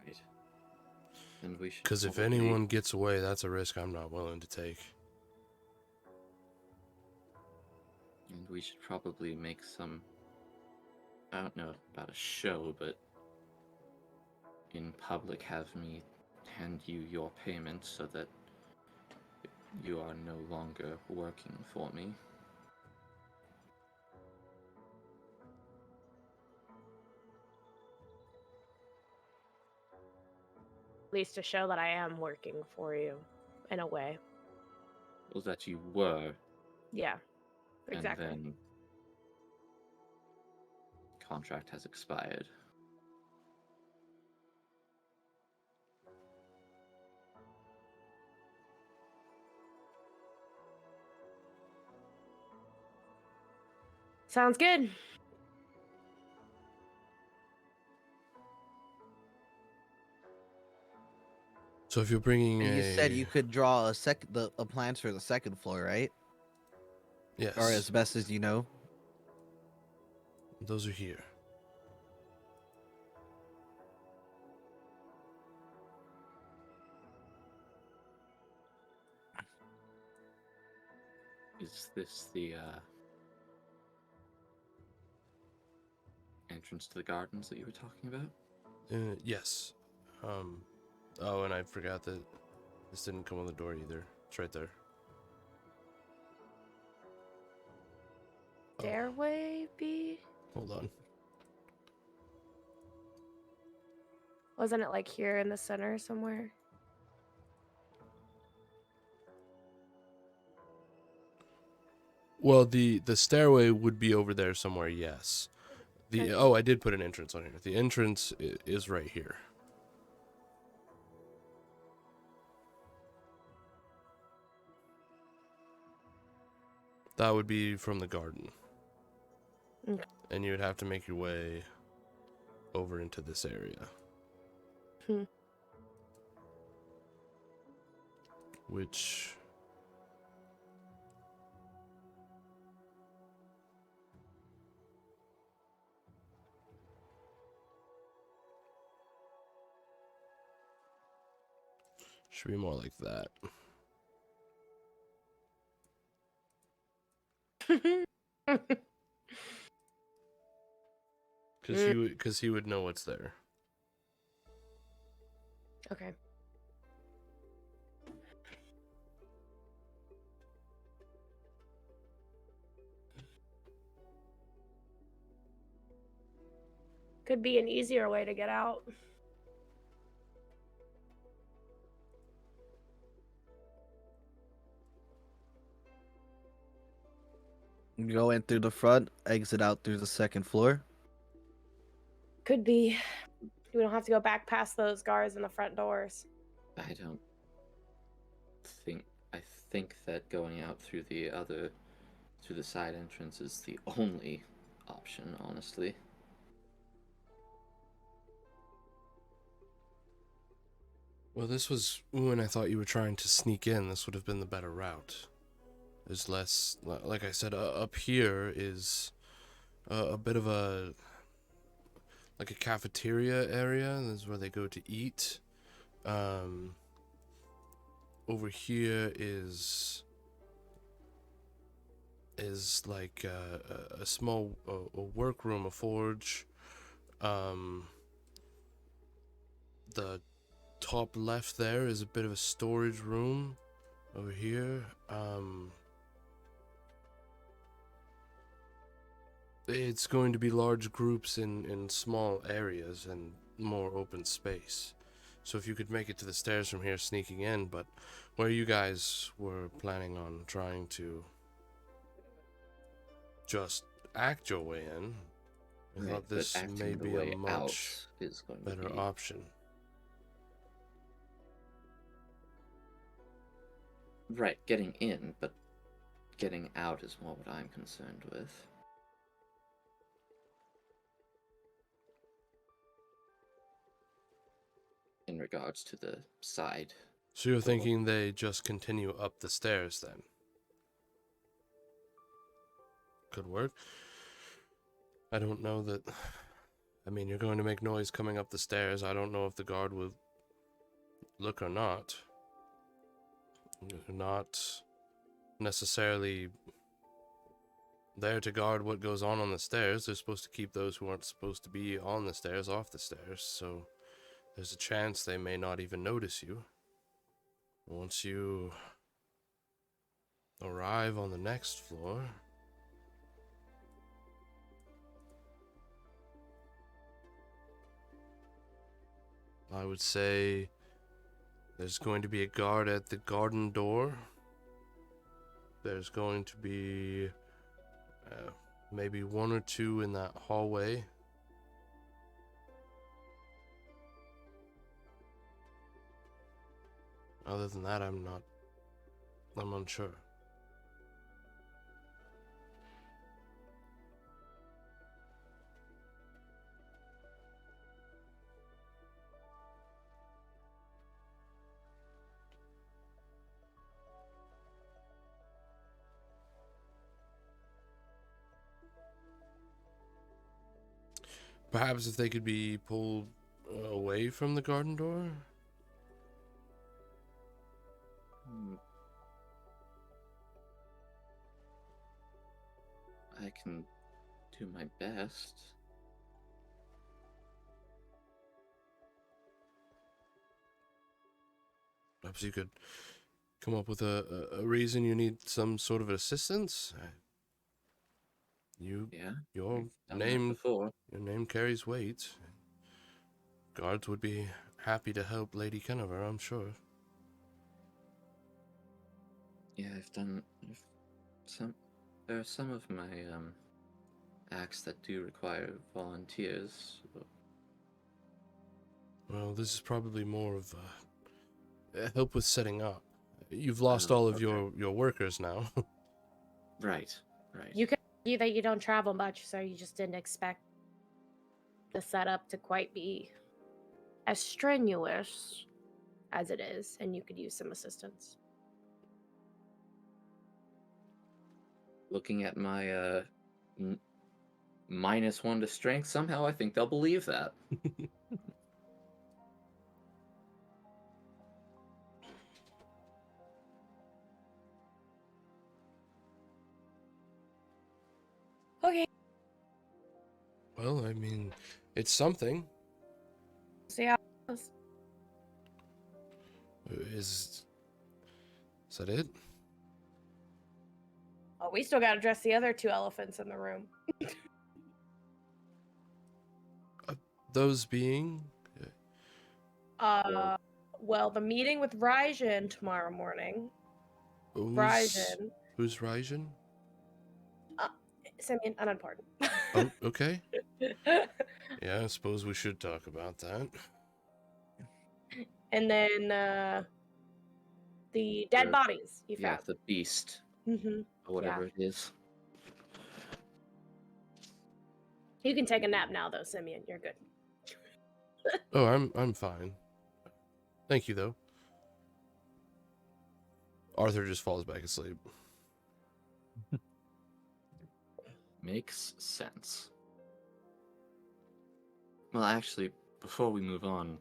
Right. And we should. Because if probably- anyone gets away, that's a risk I'm not willing to take. And we should probably make some. I don't know about a show, but in public, have me hand you your payment so that you are no longer working for me. At least to show that I am working for you, in a way. Well, that you were, Yeah. Exactly. and then contract has expired. Sounds good. So if you're bringing And you a... said you could draw a plans for the second floor, right? Yes. Or as best as you know. Those are here. Is this the entrance to the gardens that you were talking about? Yes. Oh, and I forgot that this didn't come on the door either. It's right there. Oh, Stairway B? hold on. Wasn't it like here in the center somewhere? Well, the stairway would be over there somewhere. Yes. Okay. Oh, I did put an entrance on here. The entrance is right here. That would be from the garden. Okay. And you would have to make your way over into this area. Hmm. Which... should be more like that. Because he would know what's there. Okay. Could be an easier way to get out. You go in through the front, exit out through the second floor. Could be. We don't have to go back past those guards in the front doors. I don't think. I think that going out through the side entrance is the only option, honestly. Well, this was when I thought you were trying to sneak in. This would have been the better route. There's less, like I said, up here is a bit of like a cafeteria area. This is where they go to eat. Over here is like a small a workroom, a forge. The top left there is a bit of a storage room. Over here, it's going to be large groups in small areas and more open space. So if you could make it to the stairs from here, sneaking in, but where you guys were planning on trying to just act your way in, I Right, thought but this acting may the be way a much out is going to better be option. right. Getting in, but getting out is more what I'm concerned with. In regards to the side. So you're door. thinking they just continue up the stairs then? Could work. I don't know that... I mean, you're going to make noise coming up the stairs. I don't know if the guard will look or not. They're not necessarily there to guard what goes on the stairs. They're supposed to keep those who aren't supposed to be on the stairs off the stairs. So there's a chance they may not even notice you. Once you arrive on the next floor... I would say there's going to be a guard at the garden door. There's going to be maybe one or two in that hallway. Other than that, I'm unsure. Perhaps if they could be pulled away from the garden door? I can do my best. Perhaps you could come up with a reason you need some sort of assistance. Yeah, Your we've done that name before. your name carries weight. Guards would be happy to help Lady Kennever, I'm sure. Yeah, some. There are some of my acts that do require volunteers. Well, this is probably more of help with setting up. You've lost Oh, all of okay. your workers now. Right, right. You can argue that you don't travel much, so you just didn't expect the setup to quite be as strenuous as it is, and you could use some assistance. Looking at my -1 to strength, somehow I think they'll believe that. Okay. Well, I mean, it's something. See how it goes. Is that it? Oh, we still got to dress the other 2 elephants in the room. Those being Well, the meeting with Raijin tomorrow morning. Raijin. who's Raijin? Simeon, unimportant. Oh, okay. Yeah, I suppose we should talk about that. And then the dead bodies you Yeah, found. the beast, Mm-hmm. or whatever it is. You can take a nap now, though, Simeon. You're good. Oh, I'm fine. Thank you, though. Arthur just falls back asleep. Makes sense. Well, actually, before we move on,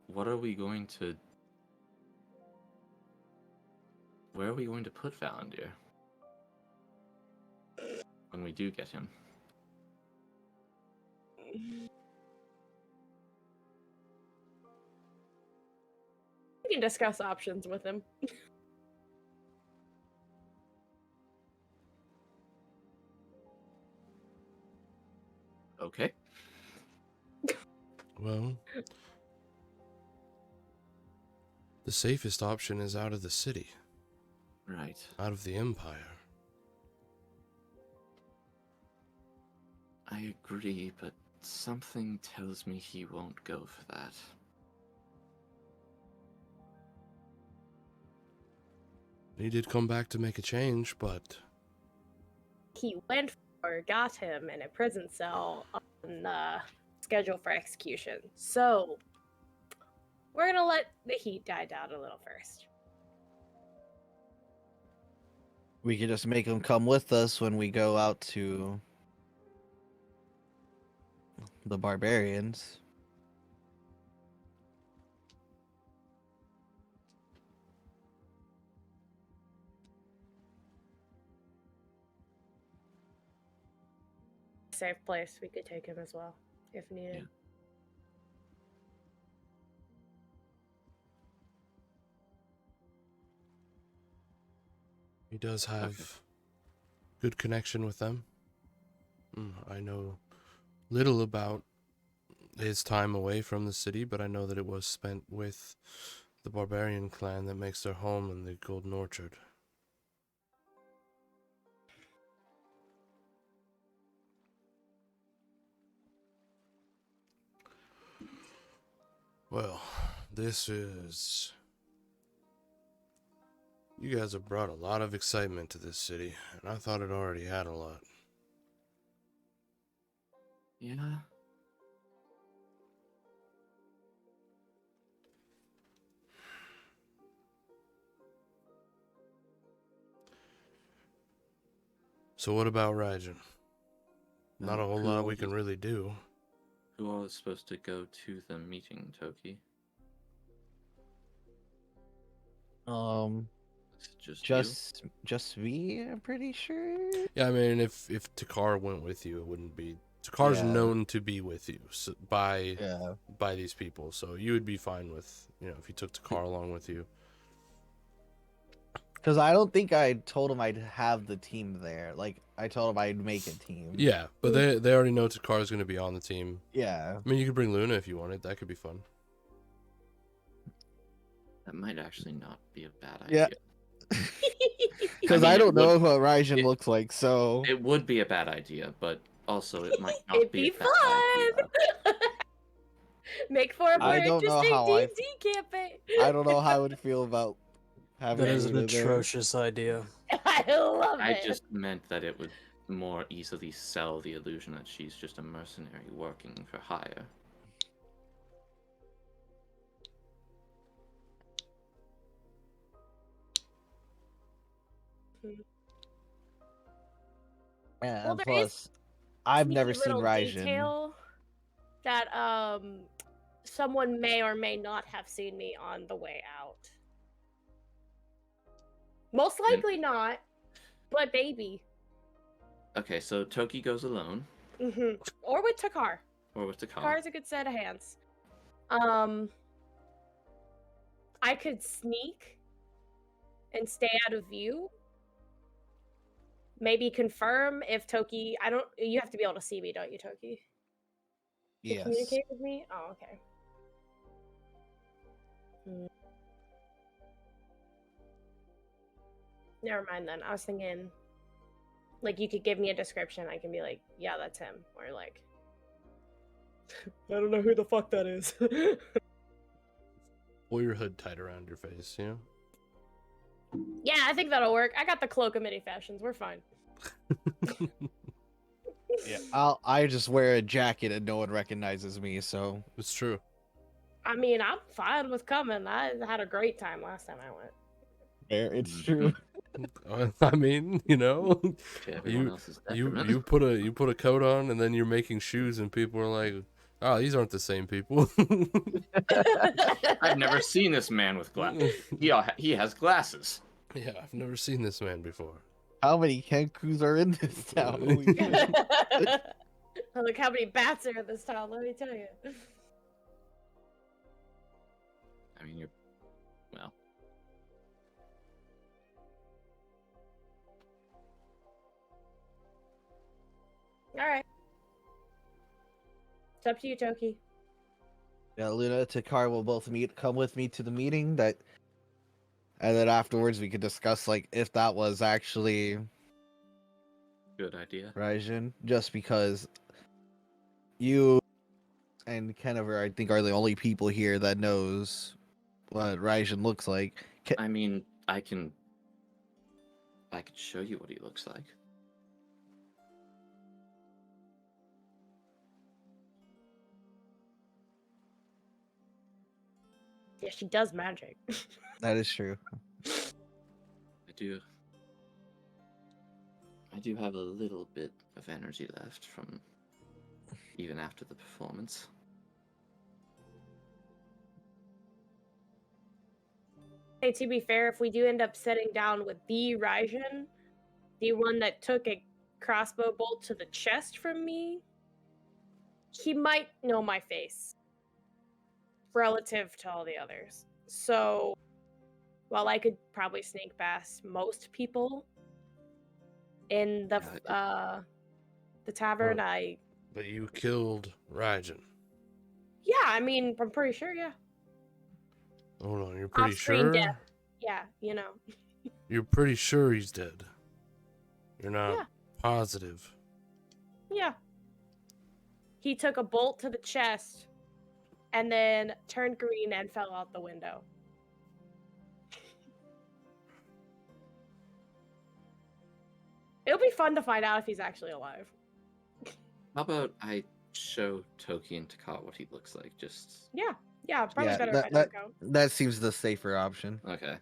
where are we going to put Valandir when we do get him? We can discuss options with him. Okay. Well, the safest option is out of the city, Right. out of the Empire. I agree, but something tells me he won't go for that. He did come back to make a change, but He went for, got him in a prison cell on schedule for execution. So we're gonna let the heat die down a little first. We could just make him come with us when we go out to the barbarians. Safe place. We could take him as well if needed. Yeah. he does have good connection with them. I know little about his time away from the city, but I know that it was spent with the barbarian clan that makes their home in the Golden Orchard. Well, this is... You guys have brought a lot of excitement to this city, and I thought it already had a lot. Yeah. So what about Raijin? Not a whole Who lot all we can is- really do. Who all is supposed to go to the meeting, Toki? Just you? Just me, I'm pretty sure. Yeah, I mean, if Takar went with you, it wouldn't be. Takar's Yeah. known to be with you by Yeah. these people, so you would be fine with, you know, if you took Takar along with you. Because I don't think I told him I'd have the team there. Like, I told him I'd make a team. Yeah, but they already know Takar's going to be on the team. Yeah. I mean, you could bring Luna if you wanted. That could be fun. That might actually not be a bad Yeah. idea. Because mean, I it don't know would- what Raijin it- looks like, so. It would be a bad idea, but also it might not It'd be be a bad idea. Make for a more I don't know interesting how I- D&D campaign. I don't know how I would feel about having That is an Luna there. atrocious idea. I love I it. just meant that it would more easily sell the illusion that she's just a mercenary working for hire. And Well, there plus, I've Sneaky never seen little Raijin. detail that someone may or may not have seen me on the way out. Most likely not, but maybe. Okay, so Toki goes alone, Or with Takar. or with Takar. Takar's a good set of hands. I could sneak and stay out of view. Maybe confirm if Toki. I don't. You have to be able to see me, don't you, Toki? To Yes. communicate with me? Oh, okay. Never mind then. I was thinking, like, you could give me a description. I can be like, yeah, that's him. Or, like, I don't know who the fuck that is. Pull your hood tight around your face, you know? Yeah, I think that'll work. I got the cloak of many fashions. We're fine. Yeah. I just wear a jacket and no one recognizes me, so. It's true. I mean, I'm fine with coming. I had a great time last time I went. Fair, it's true. I mean, you know, To everyone else's detriment. you put a coat on and then you're making shoes and people are like, oh, these aren't the same people. I've never seen this man with glasses. He has glasses. Yeah, I've never seen this man before. How many Kenkus are in this town? Holy shit. Look how many bats are in this town, let me tell you. I mean, you're... Well, Alright. It's up to you, Toki. Yeah, Luna, Takar will both come with me to the meeting and then afterwards we could discuss like if that was actually good idea. Raijin, just because you and Kennever, I think, are the only people here that knows what Raijin looks like. I mean, I could show you what he looks like. Yeah, she does magic. That is true. I do have a little bit of energy left from even after the performance. Hey, to be fair, if we do end up sitting down with the Raijin, the one that took a crossbow bolt to the chest from me, he might know my face relative to all the others. So, while I could probably sneak past most people in the tavern, But you killed Raijin. yeah, I mean, I'm pretty sure, yeah. Hold on, you're pretty Off-screen sure? death. Yeah, you know. You're pretty sure he's dead. You're not Yeah. positive. Yeah. He took a bolt to the chest and then turned green and fell out the window. It'll be fun to find out if he's actually alive. How about I show Toki and Takar what he looks like? Just Yeah, probably Yeah, better that- if I don't go. That seems the safer option. okay.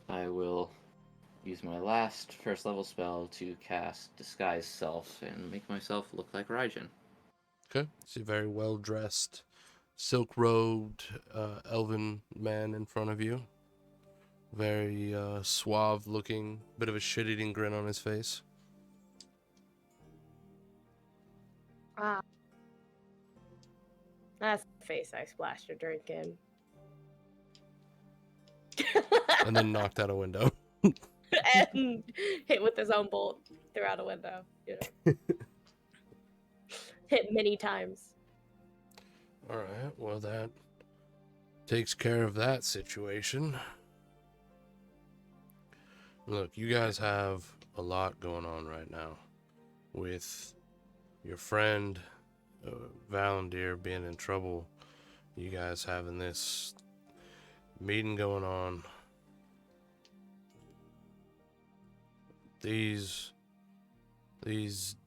I will use my last first level spell to cast Disguise Self and make myself look like Raijin. Okay. See a very well dressed, silk robed elven man in front of you. Very suave looking, bit of a shit-eating grin on his face. Ah, that's the face I splashed a drink in. And then knocked out a window. And hit with his own bolt through out a window. You know, hit many times. Alright, well that takes care of that situation. Look, you guys have a lot going on right now. With your friend Valendir being in trouble, you guys having this meeting going on. These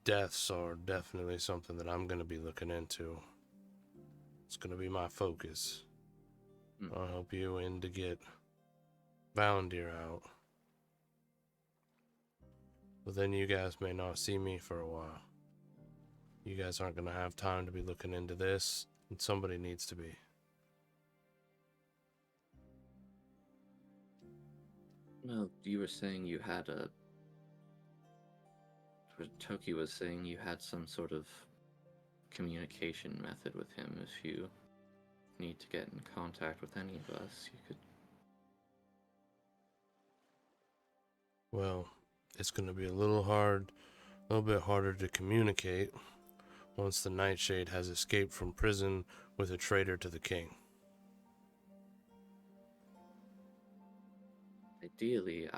deaths are definitely something that I'm going to be looking into. It's going to be my focus. I'll help you in to get Valendir out. But then you guys may not see me for a while. You guys aren't going to have time to be looking into this, and somebody needs to be. Well, you were saying you had a... Toki was saying you had some sort of communication method with him. If you need to get in contact with any of us, you could... Well, it's going to be a little bit harder to communicate once the Nightshade has escaped from prison with a traitor to the king. Ideally,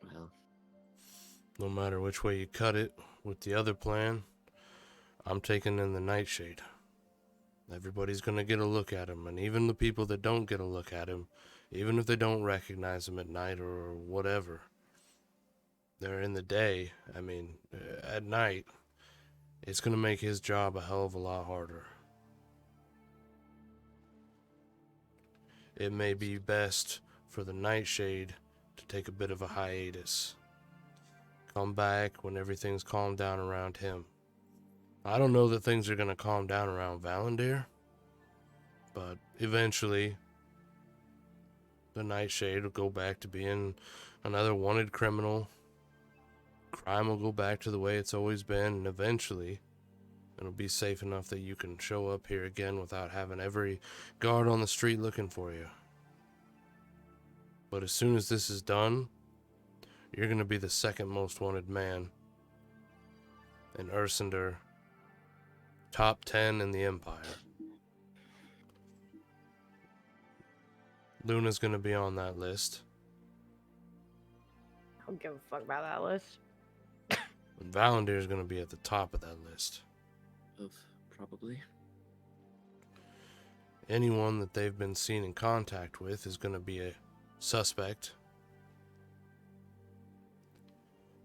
well, No matter which way you cut it, with the other plan, I'm taking in the Nightshade. Everybody's gonna get a look at him, and even the people that don't get a look at him, even if they don't recognize him at night or whatever, they're in the day. I mean, at night, it's gonna make his job a hell of a lot harder. It may be best for the Nightshade to take a bit of a hiatus. Come back when everything's calmed down around him. I don't know that things are going to calm down around Valendir, but eventually the Nightshade will go back to being another wanted criminal. Crime will go back to the way it's always been, and eventually it'll be safe enough that you can show up here again without having every guard on the street looking for you. But as soon as this is done, you're going to be the second most wanted man in Ursander, top 10 in the Empire. Luna's going to be on that list. I don't give a fuck about that list. And Valendir's going to be at the top of that list. probably. Anyone that they've been seen in contact with is going to be a suspect.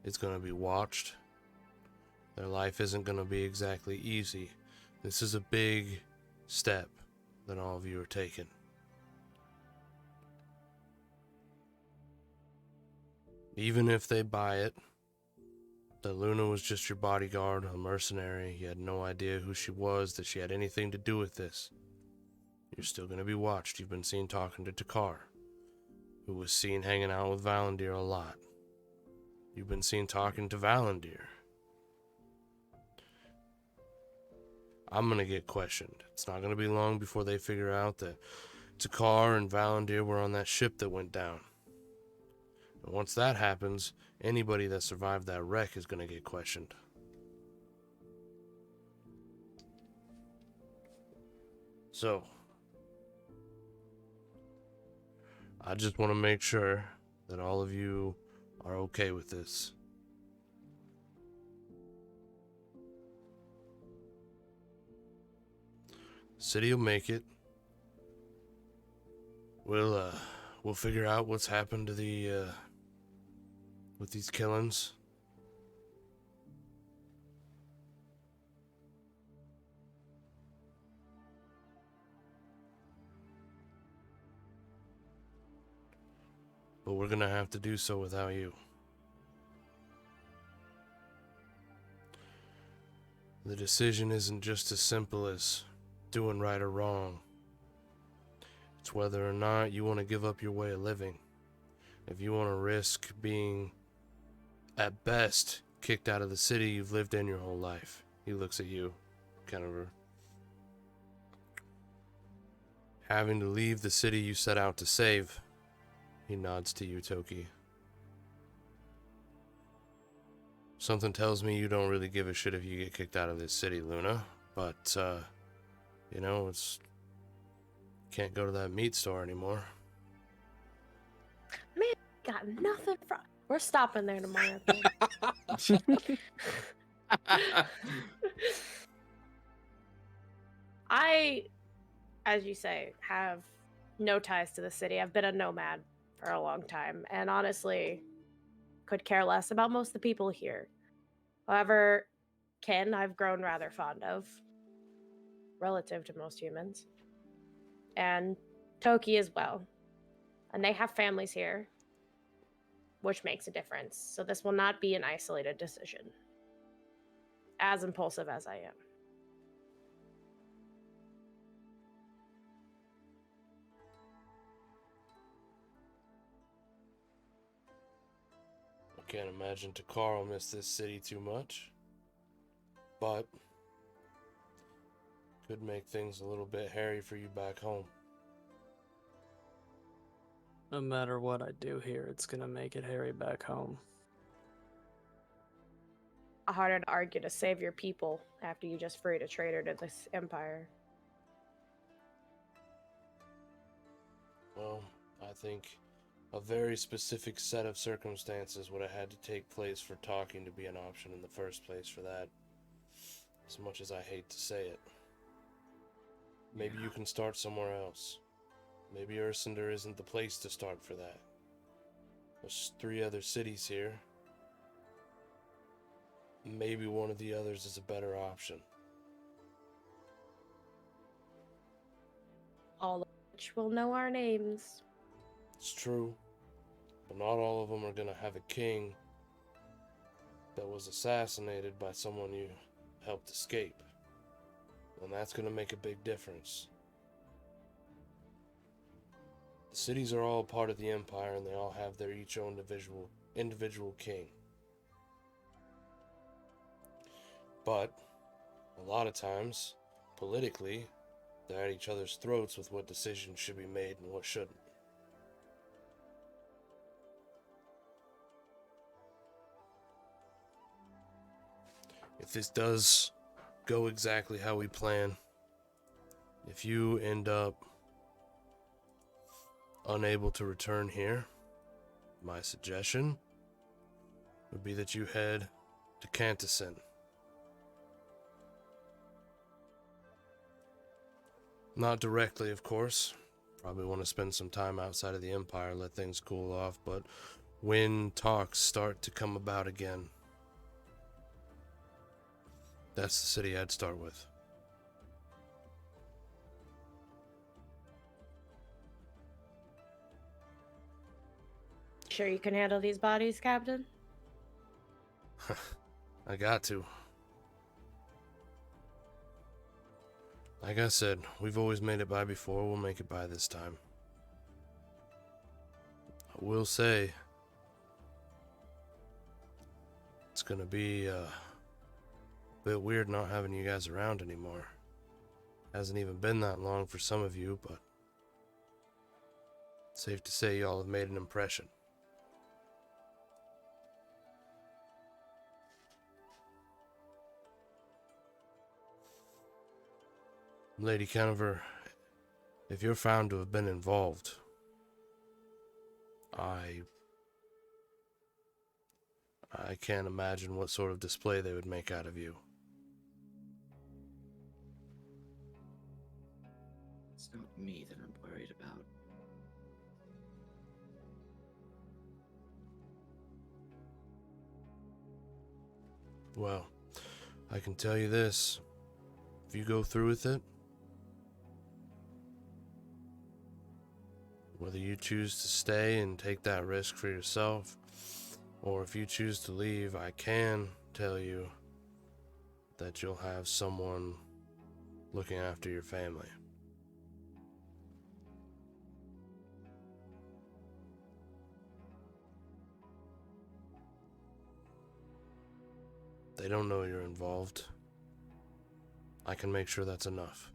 It's going to be watched. Their life isn't going to be exactly easy. This is a big step that all of you are taking. Even if they buy it, that Luna was just your bodyguard, a mercenary, you had no idea who she was, that she had anything to do with this, you're still going to be watched. You've been seen talking to Takar, who was seen hanging out with Valendir a lot. You've been seen talking to Valendir. I'm going to get questioned. It's not going to be long before they figure out that Takar and Valendir were on that ship that went down. And once that happens, anybody that survived that wreck is going to get questioned. So, I just want to make sure that all of you are okay with this. City will make it. We'll figure out what's happened to the with these killings. But we're gonna have to do so without you. The decision isn't just as simple as doing right or wrong. It's whether or not you want to give up your way of living. If you want to risk being, at best, kicked out of the city you've lived in your whole life. He looks at you, kind of having to leave the city you set out to save. He nods to you, Toki. Something tells me you don't really give a shit if you get kicked out of this city, Luna. But, you know, it's... Can't go to that meat store anymore. Man, got nothing from. We're stopping there tomorrow. I, as you say, have no ties to the city. I've been a nomad for a long time, and honestly, could care less about most of the people here. However, Ken, I've grown rather fond of, relative to most humans, and Toki as well. And they have families here, which makes a difference. So this will not be an isolated decision, as impulsive as I am. I can't imagine Takar will miss this city too much. But could make things a little bit hairy for you back home. No matter what I do here, it's gonna make it hairy back home. Harder to argue to save your people after you just freed a traitor to this empire. Well, I think a very specific set of circumstances would have had to take place for talking to be an option in the first place for that. As much as I hate to say it. Maybe you can start somewhere else. Maybe Ursander isn't the place to start for that. There's 3 other cities here. Maybe one of the others is a better option. All of which will know our names. It's true. But not all of them are gonna have a king that was assassinated by someone you helped escape. And that's gonna make a big difference. The cities are all part of the empire and they all have their each own individual king. But a lot of times, politically, they're at each other's throats with what decisions should be made and what shouldn't. If this does go exactly how we plan, if you end up unable to return here, my suggestion would be that you head to Cantison. Not directly, of course. Probably want to spend some time outside of the Empire, let things cool off, but when talks start to come about again, that's the city I'd start with. Sure you can handle these bodies, Captain? I got to. Like I said, we've always made it by before, we'll make it by this time. I will say, it's gonna be a bit weird not having you guys around anymore. Hasn't even been that long for some of you, but safe to say y'all have made an impression. Lady Conover, if you're found to have been involved, I can't imagine what sort of display they would make out of you. It's not me that I'm worried about. Well, I can tell you this. If you go through with it, whether you choose to stay and take that risk for yourself, or if you choose to leave, I can tell you that you'll have someone looking after your family. They don't know you're involved. I can make sure that's enough.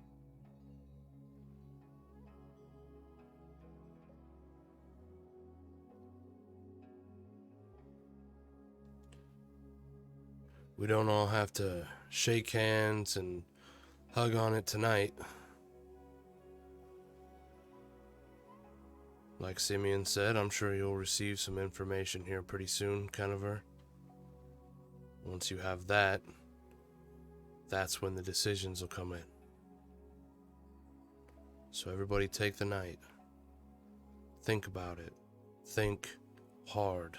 We don't all have to shake hands and hug on it tonight. Like Simeon said, I'm sure you'll receive some information here pretty soon, Keniver. Once you have that, that's when the decisions will come in. So everybody take the night. Think about it. Think hard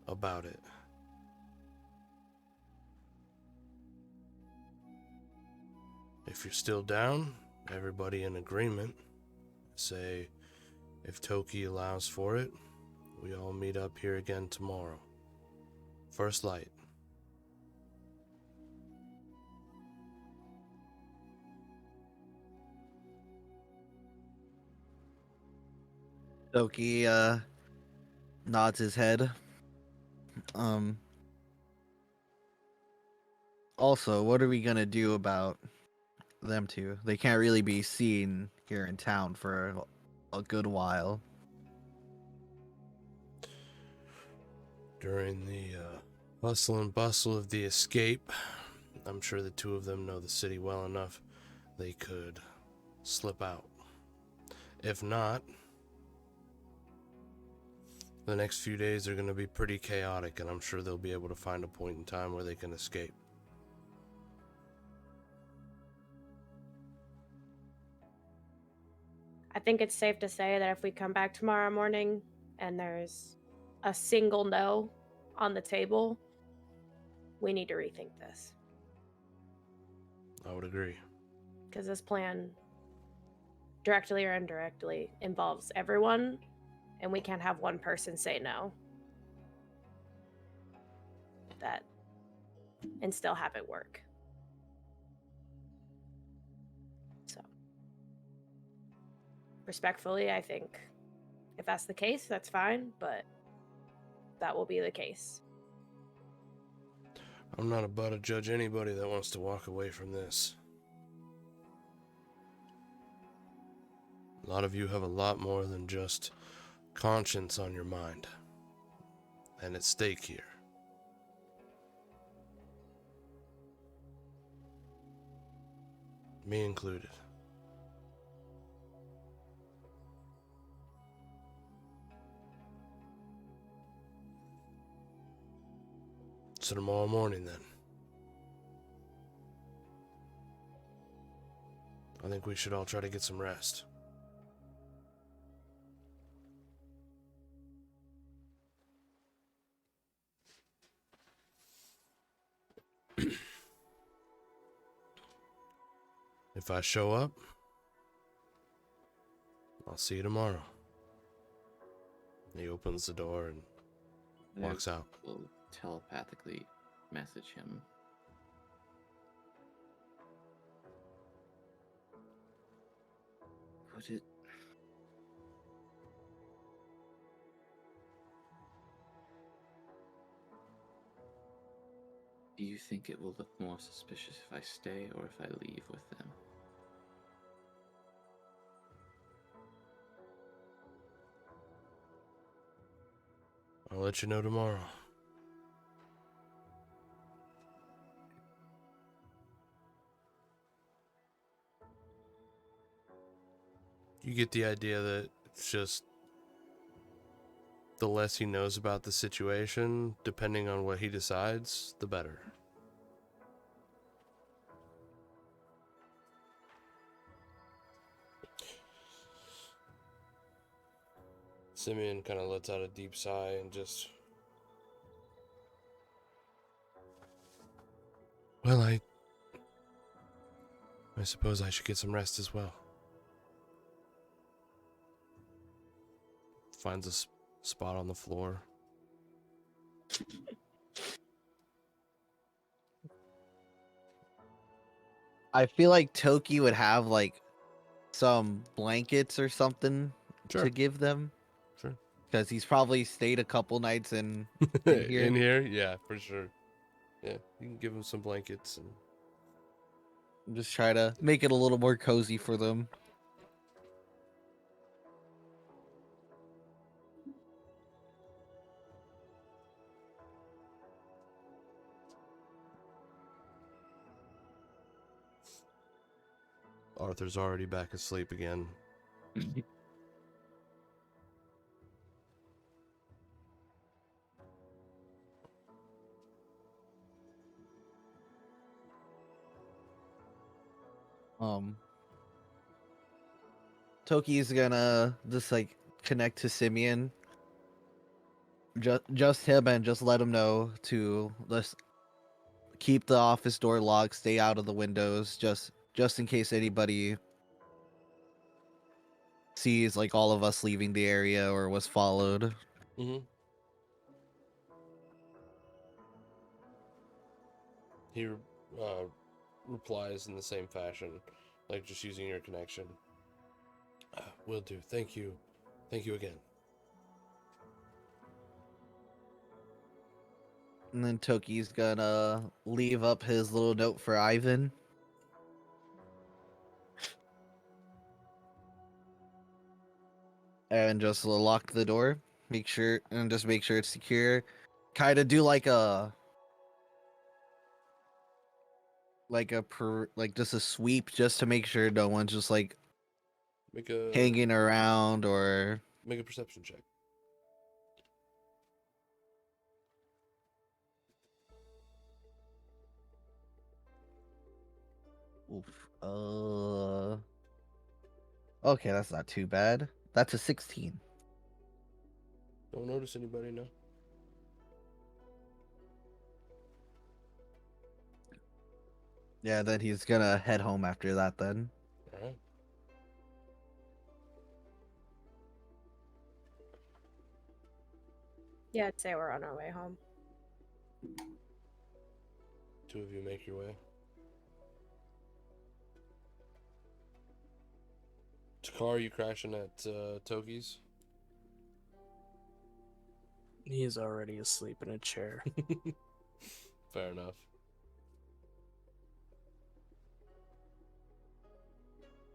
about it. If you're still down, everybody in agreement, say, if Toki allows for it, we all meet up here again tomorrow. First light. Doki nods his head. Also, what are we gonna do about them two? They can't really be seen here in town for a good while. During the hustle and bustle of the escape, I'm sure the two of them know the city well enough they could slip out. If not, the next few days are going to be pretty chaotic, and I'm sure they'll be able to find a point in time where they can escape. I think it's safe to say that if we come back tomorrow morning and there's a single no on the table, we need to rethink this. I would agree. Because this plan, directly or indirectly, involves everyone, and we can't have one person say no. That, and still have it work. So, respectfully, I think if that's the case, that's fine, but that will be the case. I'm not about to judge anybody that wants to walk away from this. A lot of you have a lot more than just conscience on your mind and at stake here. Me included. So tomorrow morning then. I think we should all try to get some rest. If I show up, I'll see you tomorrow. He opens the door and walks out. Will telepathically message him. Would it... Do you think it will look more suspicious if I stay or if I leave with them? I'll let you know tomorrow. You get the idea that it's just the less he knows about the situation, depending on what he decides, the better. Simeon kind of lets out a deep sigh and just... Well, I suppose I should get some rest as well. Finds a spot on the floor. I feel like Toki would have like some blankets or something Sure. to give them Sure. because he's probably stayed a couple nights in here. In here, yeah, for sure. Yeah, you can give them some blankets and Just try to make it a little more cozy for them. Arthur's already back asleep again. Um, Toki's gonna just like connect to Simeon, just him, and just let him know to let's keep the office door locked, stay out of the windows, just in case anybody sees like all of us leaving the area or was followed. Mm-hmm. He replies in the same fashion, like just using your connection. Will do. Thank you. Thank you again. And then Toki's gonna leave up his little note for Ivan. And just lock the door. Make sure it's secure. Kind of do like just a sweep just to make sure no one's just like Make a hanging around or make a perception check. oof. Okay, that's not too bad. That's a 16. Don't notice anybody, no? Yeah, then he's gonna head home after that then. Alright. Yeah, I'd say we're on our way home. Two of you make your way. Takar, you crashing at Toki's? He is already asleep in a chair. Fair enough.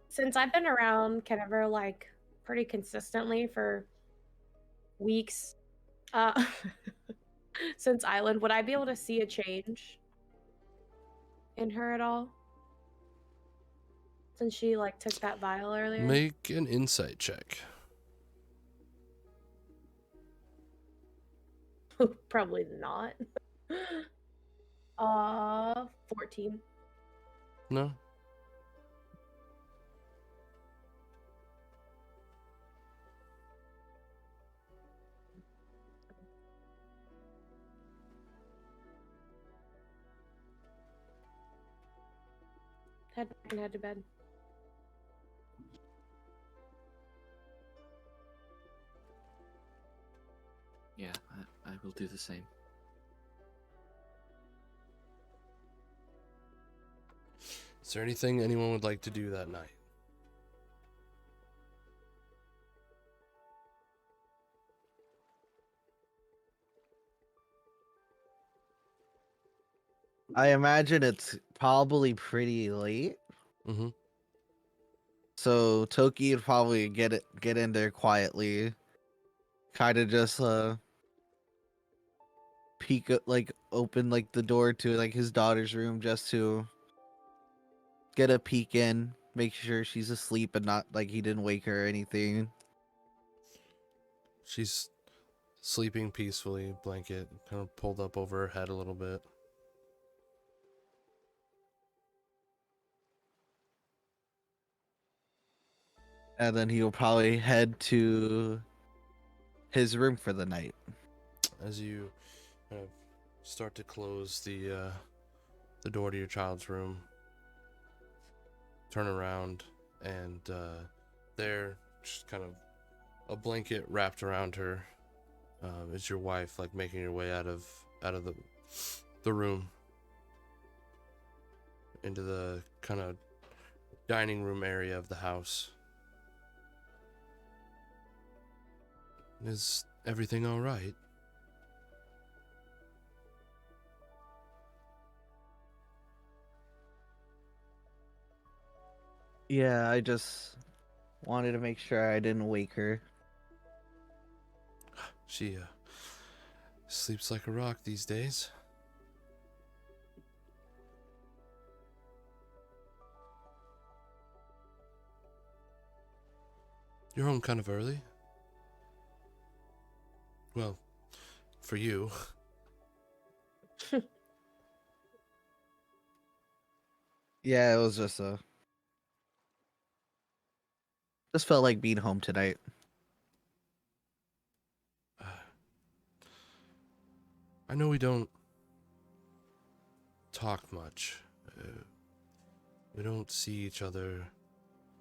Since I've been around Kennever like pretty consistently for weeks, since Island, would I be able to see a change in her at all? Since she like took that vial earlier? Make an insight check. Probably not. 14. No? Head to bed. Yeah, I will do the same. Is there anything anyone would like to do that night? I imagine it's probably pretty late. Mm-hmm. So Toki would probably get in there quietly. Kind of just peek like open like the door to like his daughter's room just to get a peek in, make sure she's asleep and not like he didn't wake her or anything. She's sleeping peacefully, blanket kind of pulled up over her head a little bit. And then he'll probably head to his room for the night. As you kind of start to close the door to your child's room, turn around, and there, just kind of a blanket wrapped around her, is your wife, like making her way out of the room. into the kind of dining room area of the house. Is everything all right? Yeah, I just wanted to make sure I didn't wake her. She sleeps like a rock these days. You're home kind of early. Well, for you. Yeah, it was just felt like being home tonight. I know we don't talk much. We don't see each other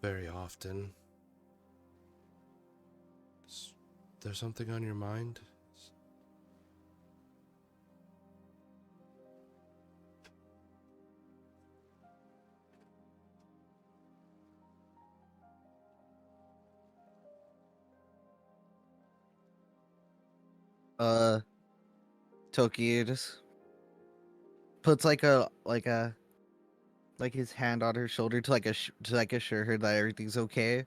very often. Is there something on your mind? Uh, Toki just puts like his hand on her shoulder to to like assure her that everything's okay.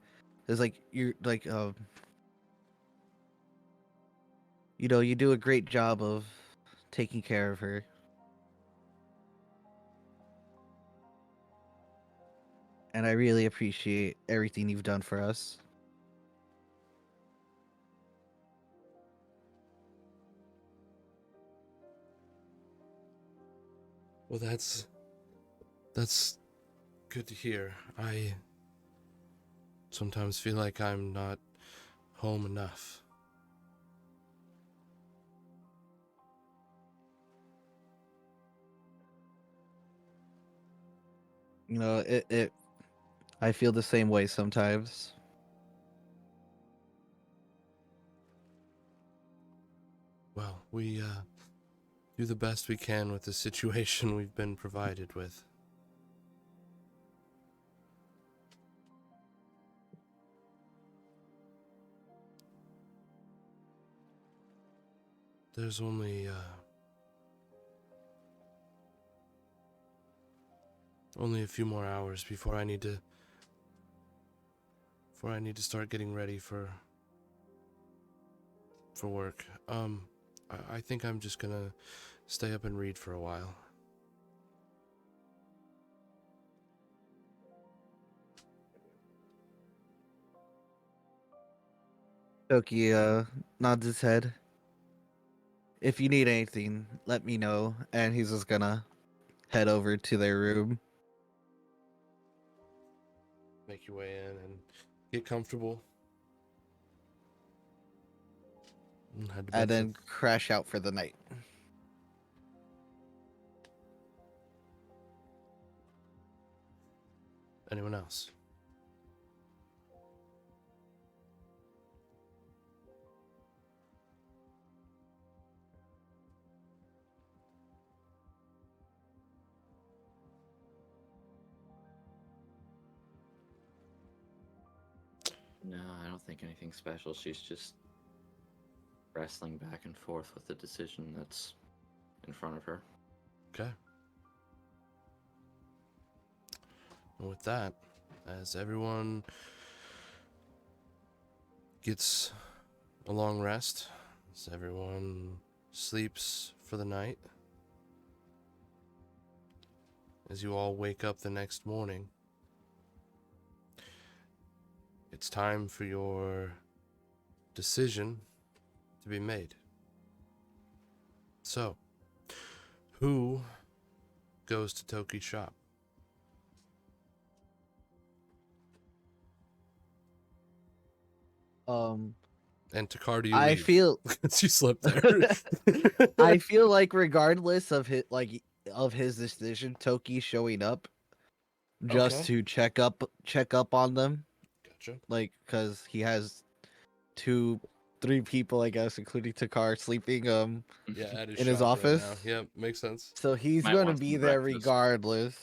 It's like you're like you know, you do a great job of taking care of her. And I really appreciate everything you've done for us. Well, that's good to hear. I sometimes feel like I'm not home enough. You know, it I feel the same way sometimes. Well, we do the best we can with the situation we've been provided with. There's only a few more hours before I need to start getting ready for work. I think I'm just gonna stay up and read for a while. Toki nods his head. If you need anything, let me know. And he's just gonna head over to their room. Make your way in and get comfortable. And head to And bed for then crash out for the night. anyone else. No, I don't think anything special. She's just wrestling back and forth with the decision that's in front of her. Okay. And with that, as everyone gets a long rest, as everyone sleeps for the night, as you all wake up the next morning, it's time for your decision to be made. So, who goes to Toki's shop? Um And Takar, do you I leave? feel Because you slept there. I feel like regardless of his decision, Toki showing up just Okay. to check up on them, Gotcha. like because he has three people, I guess, including Takar, sleeping Yeah, at his in his shop right office. now. Yep, makes sense. So he's Might going to want be some there breakfast. regardless.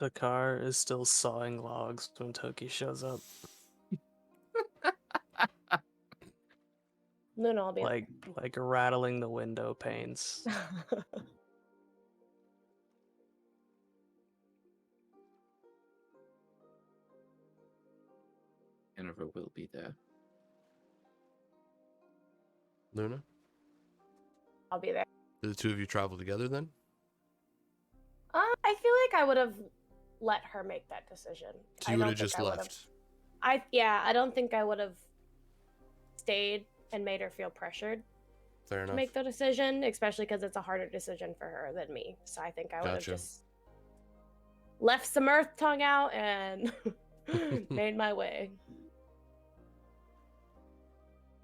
The car is still sawing logs when Toki shows up. Luna will be Like rattling the window panes. Jennifer will be there. Luna, I'll be there. do the two of you travel together then? I feel like I would have let her make that decision. So I you would don't have think just I would've- left. I don't think I would have stayed and made her feel pressured Fair to enough. make the decision, especially because it's a harder decision for her than me. So I think I would have Gotcha. just left some earth tongue out and made my way.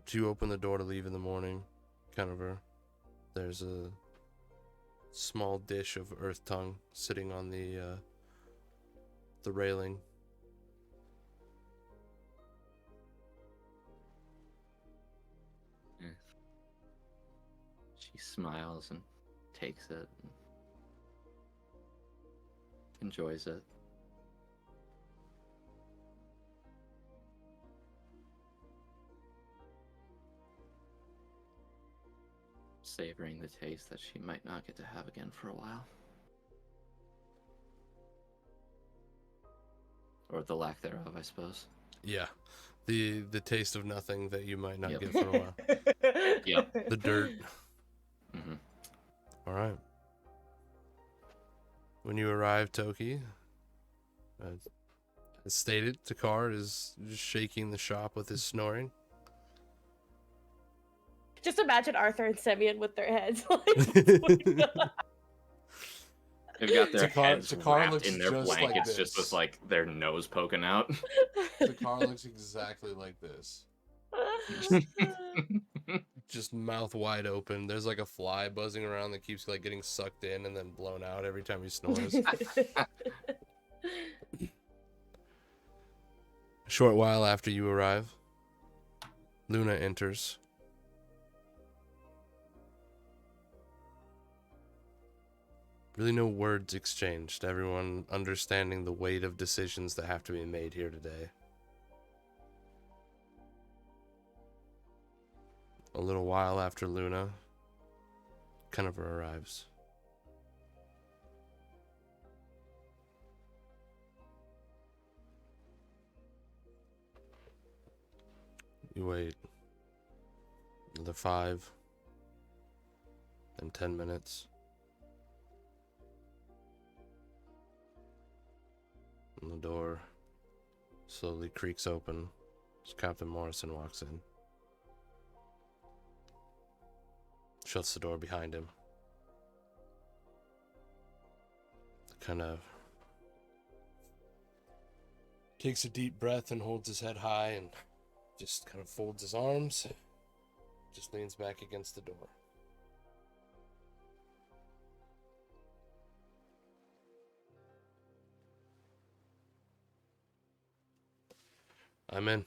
So you open the door to leave in the morning. There's a small dish of earth tongue sitting on the railing. She smiles and takes it and enjoys it. Savoring the taste that she might not get to have again for a while. Or the lack thereof, I suppose. Yeah, the taste of nothing that you might not Yep. get for a while. Yep. The dirt. Hmm. All right. When you arrive, Toki, as stated, Takar is just shaking the shop with his snoring. Just imagine Arthur and Simeon with their heads. They've got their Takar- heads Takar wrapped looks in their just like blankets, just this. with like their nose poking out. Takar looks exactly like this. Just mouth wide open. There's like a fly buzzing around that keeps like getting sucked in and then blown out every time he snores. A short while after you arrive, Luna enters. Really no words exchanged, everyone understanding the weight of decisions that have to be made here today. A little while after Luna, Kennefer arrives. You wait another 5, then 10 minutes. And the door slowly creaks open as Captain Morrison walks in. Shuts the door behind him. Kind of takes a deep breath and holds his head high and just kind of folds his arms. Just leans back against the door. I'm in.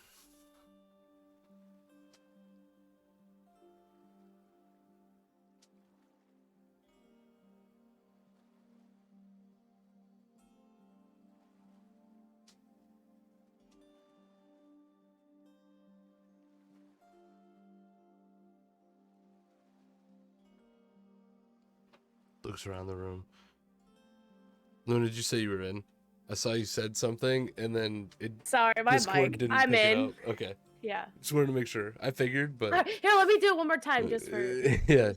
Looks around the room. Luna, did you say you were in? I saw you said something, and then it Sorry, my Discord mic. didn't I'm pick it in. up. Okay, Yeah. just wanted to make sure. I figured, but Here, let me do it one more time just for yeah.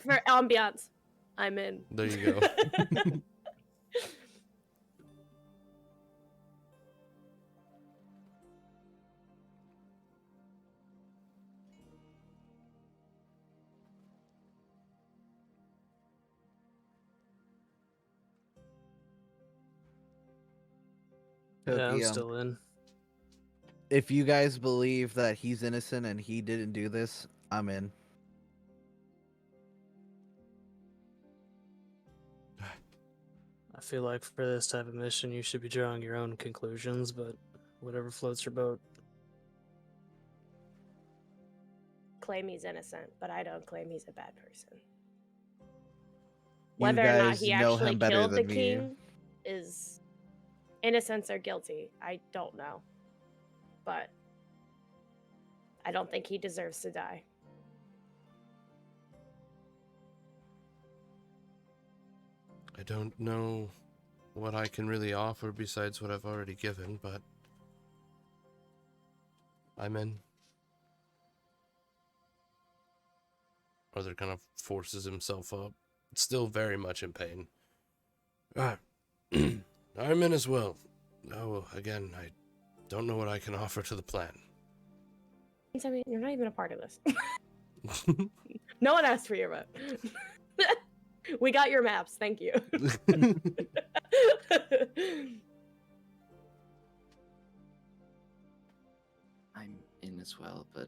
for ambiance. I'm in. There you go. Yeah, I'm Toki, still in. if you guys believe that he's innocent and he didn't do this, I'm in. I feel like for this type of mission, you should be drawing your own conclusions, but whatever floats your boat. Claim he's innocent, but I don't claim he's a bad person. You Whether or not guys he know actually him better killed the than me. king is innocence or guilty. I don't know. But I don't think he deserves to die. I don't know what I can really offer besides what I've already given, but I'm in. Arthur kind of forces himself up, still very much in pain. Ah, I'm in as well. Oh, again, I don't know what I can offer to the plan. I mean, you're not even a part of this. No one asked for your vote. We got your maps. Thank you. I'm in as well, but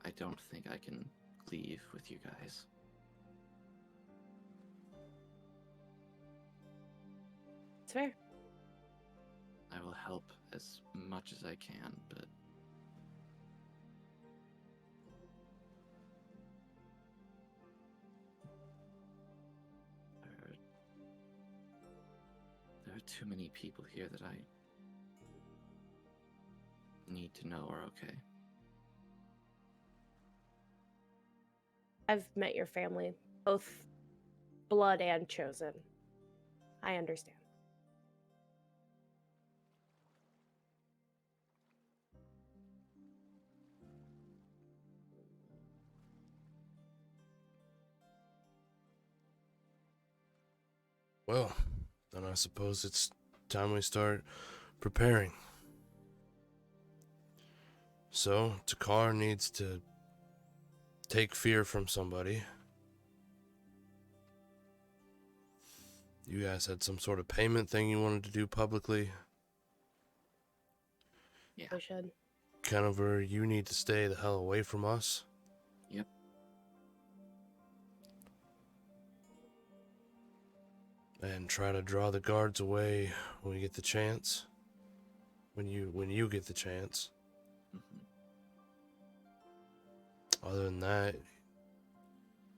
I don't think I can leave with you guys. It's fair. I will help as much as I can, but there are too many people here that I need to know are okay. I've met your family, both blood and chosen. I understand. Well, then I suppose it's time we start preparing. So, Takar needs to take fear from somebody. You guys had some sort of payment thing you wanted to do publicly. Yeah. We should. Kennever, you need to stay the hell away from us. Yep. And try to draw the guards away when we get the chance. When you get the chance. Mhm. Other than that,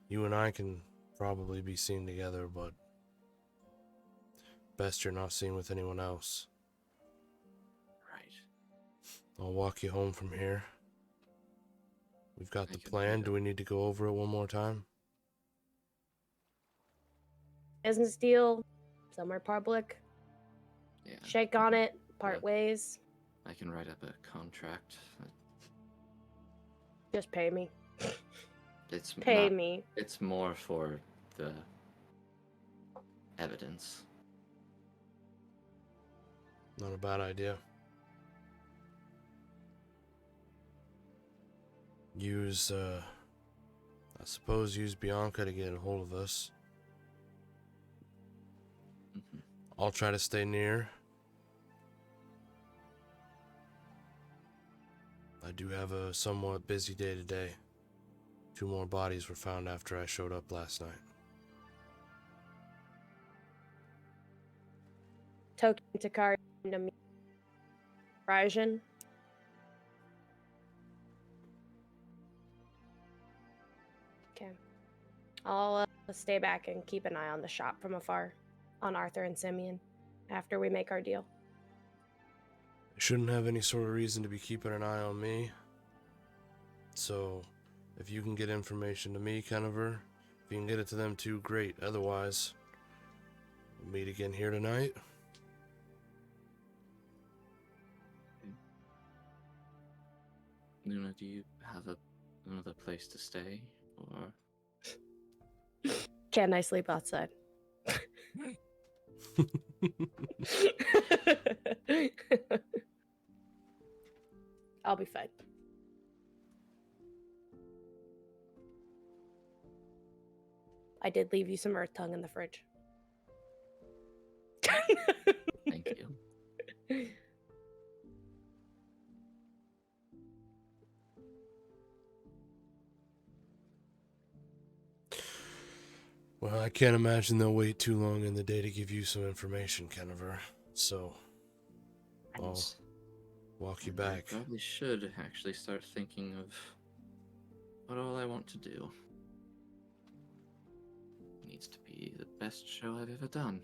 you and I can probably be seen together, but best you're not seen with anyone else. Right. I'll walk you home from here. We've got I the can do plan. that. Do we need to go over it one more time? Business deal, somewhere public. Yeah. Shake on it, part Yeah. ways. I can write up a contract. Just pay me. It's Pay not, me. It's more for the evidence. Not a bad idea. I suppose use Bianca to get a hold of us. Mhm. I'll try to stay near. I do have a somewhat busy day today. 2 more bodies were found after I showed up last night. Token Takari to me. Rajan. Okay. I'll stay back and keep an eye on the shop from afar, on Arthur and Simeon, after we make our deal. I shouldn't have any sort of reason to be keeping an eye on me. So, if you can get information to me, Kennever, if you can get it to them too, great. Otherwise, we'll meet again here tonight. Luna, do you have another place to stay, or Can I sleep outside? I'll be fine. I did leave you some earth tongue in the fridge. thank you? Well, I can't imagine they'll wait too long in the day to give you some information, Kennever. So, I'll And- walk you and I back. probably should actually start thinking of what all I want to do. It needs to be the best show I've ever done.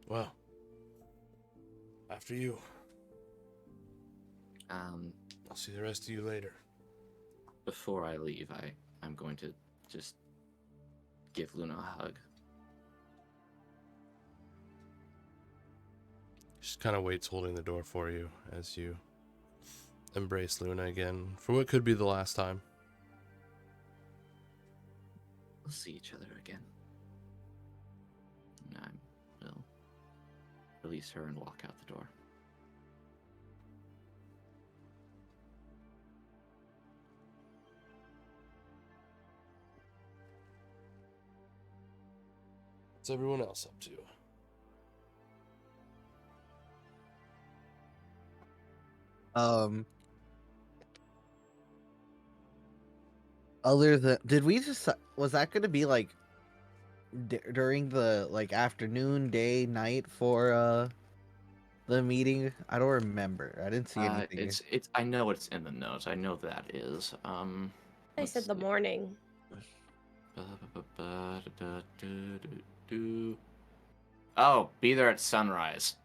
Well, after you. I'll see the rest of you later. Before I leave, I'm going to just give Luna a hug. She kind of waits holding the door for you as you embrace Luna again for what could be the last time. We'll see each other again. And I will release her and walk out the door. What's everyone else up to? Other than, did we just, was that going to be like during the like afternoon, day, night for the meeting? I don't remember. I didn't see anything. It's. I know it's in the notes. I know that is. They said the morning. Oh, be there at sunrise.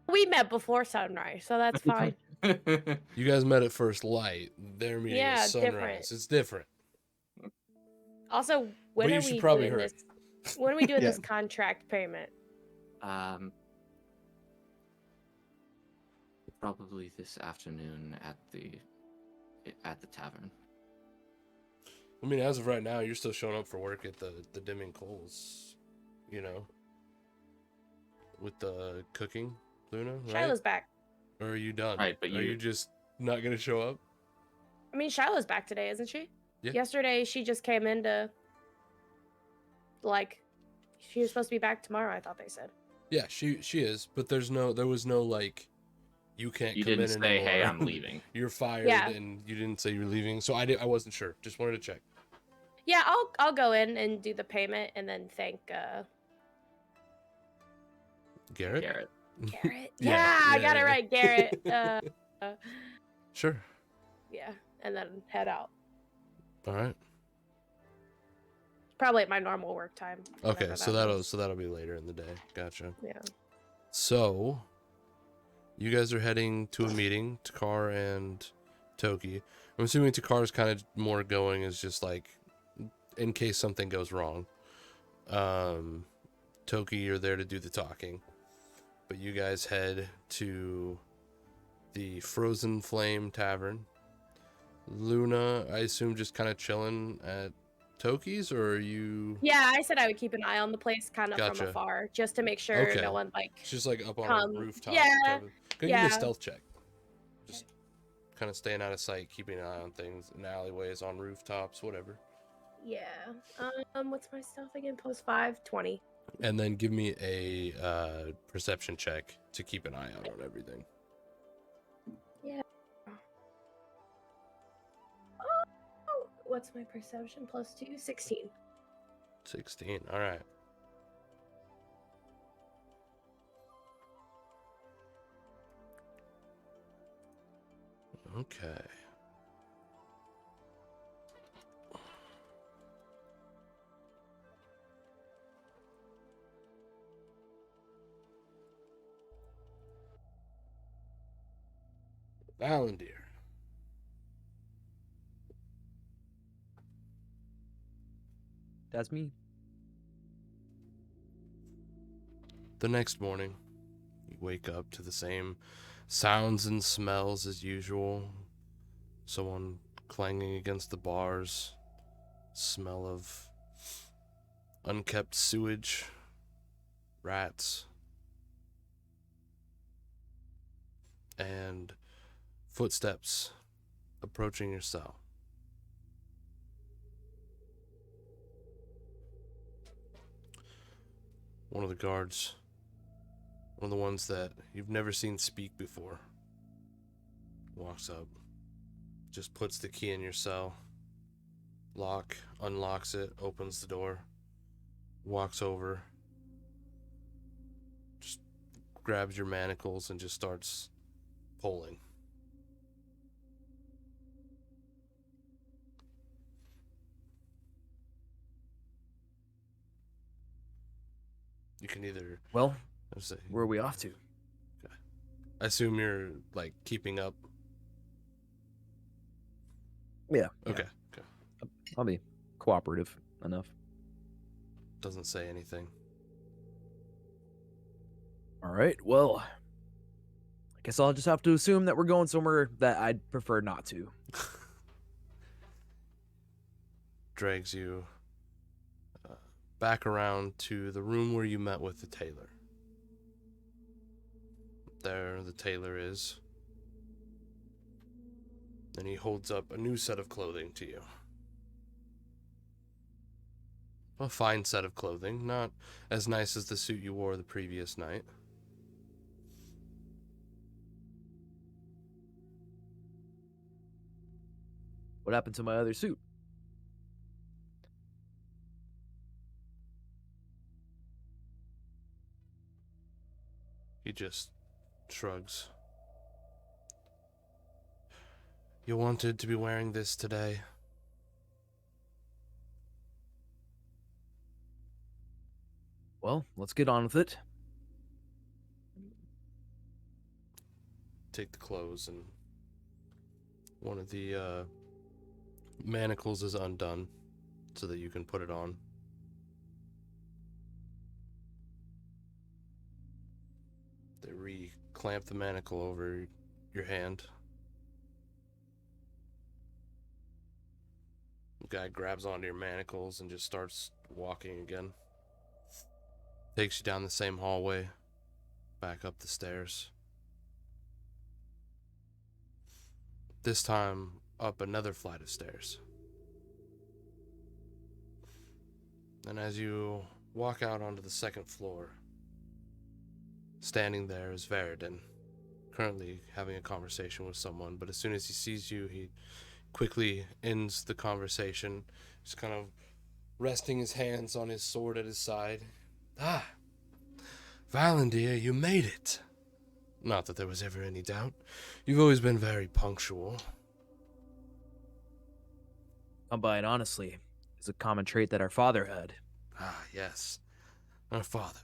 We met before sunrise, so that's fine. You guys met at first light. Their meeting Yeah, is sunrise. different. It's different. Also, But when you are should we probably doing hurry. this? When are we doing Yeah. this contract payment? Probably this afternoon at the tavern. I mean, as of right now, you're still showing up for work at the Dimming Coals, you know, with the cooking, Luna, right? Shiloh's back. Or are you done? Right, but are you just not gonna show up? I mean, Shiloh's back today, isn't she? Yeah. Yesterday, she just came in to, like, she was supposed to be back tomorrow, I thought they said. Yeah, she is, but there was no like, you can't You come didn't in say, anymore. "Hey, I'm leaving." You're fired, Yeah. and you didn't say you're leaving, so I wasn't sure. Just wanted to check. Yeah, I'll go in and do the payment and then thank Garrett. Garrett. Garrett. Yeah, yeah, I got yeah. it right, Garrett. Sure. Yeah, and then head out. All right. Probably at my normal work time. Okay, whenever so that is. that'll be later in the day. Gotcha. Yeah. So, you guys are heading to a meeting, Takar and Toki. I'm assuming Takar's kind of more going as just like, in case something goes wrong. Toki, you're there to do the talking. But you guys head to the Frozen Flame Tavern. Luna, I assume just kind of chilling at Toki's, or are you... Yeah, I said I would keep an eye on the place kind of Gotcha. from afar, just to make sure Okay. no one, like... It's just like up on Come. a rooftop. Yeah, Go give me yeah. a stealth check. Just kind of staying out of sight, keeping an eye on things in alleyways, on rooftops, whatever. Yeah. What's my stealth again? Post 5, 20. And then give me a perception check to keep an eye out on everything. Yeah. Oh, what's my perception? Plus 2, 16. 16. All right. Okay. Valandir. That's me. The next morning, you wake up to the same sounds and smells as usual. Someone clanging against the bars. Smell of unkept sewage. Rats. And footsteps approaching your cell. One of the guards, one of the ones that you've never seen speak before, walks up, just puts the key in your cell, unlocks it, opens the door, walks over, just grabs your manacles and just starts pulling. You can either Well, Let's see. Where are we off to? I assume you're like keeping up. Yeah. Okay. Okay. I'll be cooperative enough. Doesn't say anything. All right. Well, I guess I'll just have to assume that we're going somewhere that I'd prefer not to. Drags you back around to the room where you met with the tailor. There the tailor is. And he holds up a new set of clothing to you. A fine set of clothing, not as nice as the suit you wore the previous night. What happened to my other suit? He just shrugs. You wanted to be wearing this today. Well, let's get on with it. Take the clothes, and one of the manacles is undone so that you can put it on. They re-clamp the manacle over your hand. The guy grabs onto your manacles and just starts walking again. Takes you down the same hallway, back up the stairs. This time, up another flight of stairs. And as you walk out onto the second floor, standing there is Veridin, currently having a conversation with someone, but as soon as he sees you, he quickly ends the conversation, just kind of resting his hands on his sword at his side. Ah, Valandir, you made it. Not that there was ever any doubt. You've always been very punctual. I'm buying honestly. It's a common trait that our father had. Ah, yes. Our father.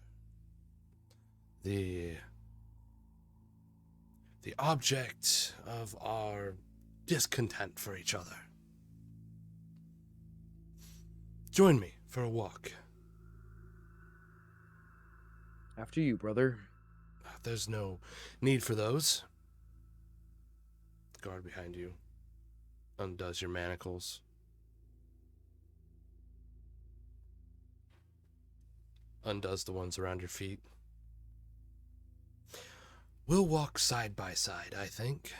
The object of our discontent for each other. Join me for a walk. After you, brother. There's no need for those. The guard behind you undoes your manacles. Undoes the ones around your feet. We'll walk side by side, I think.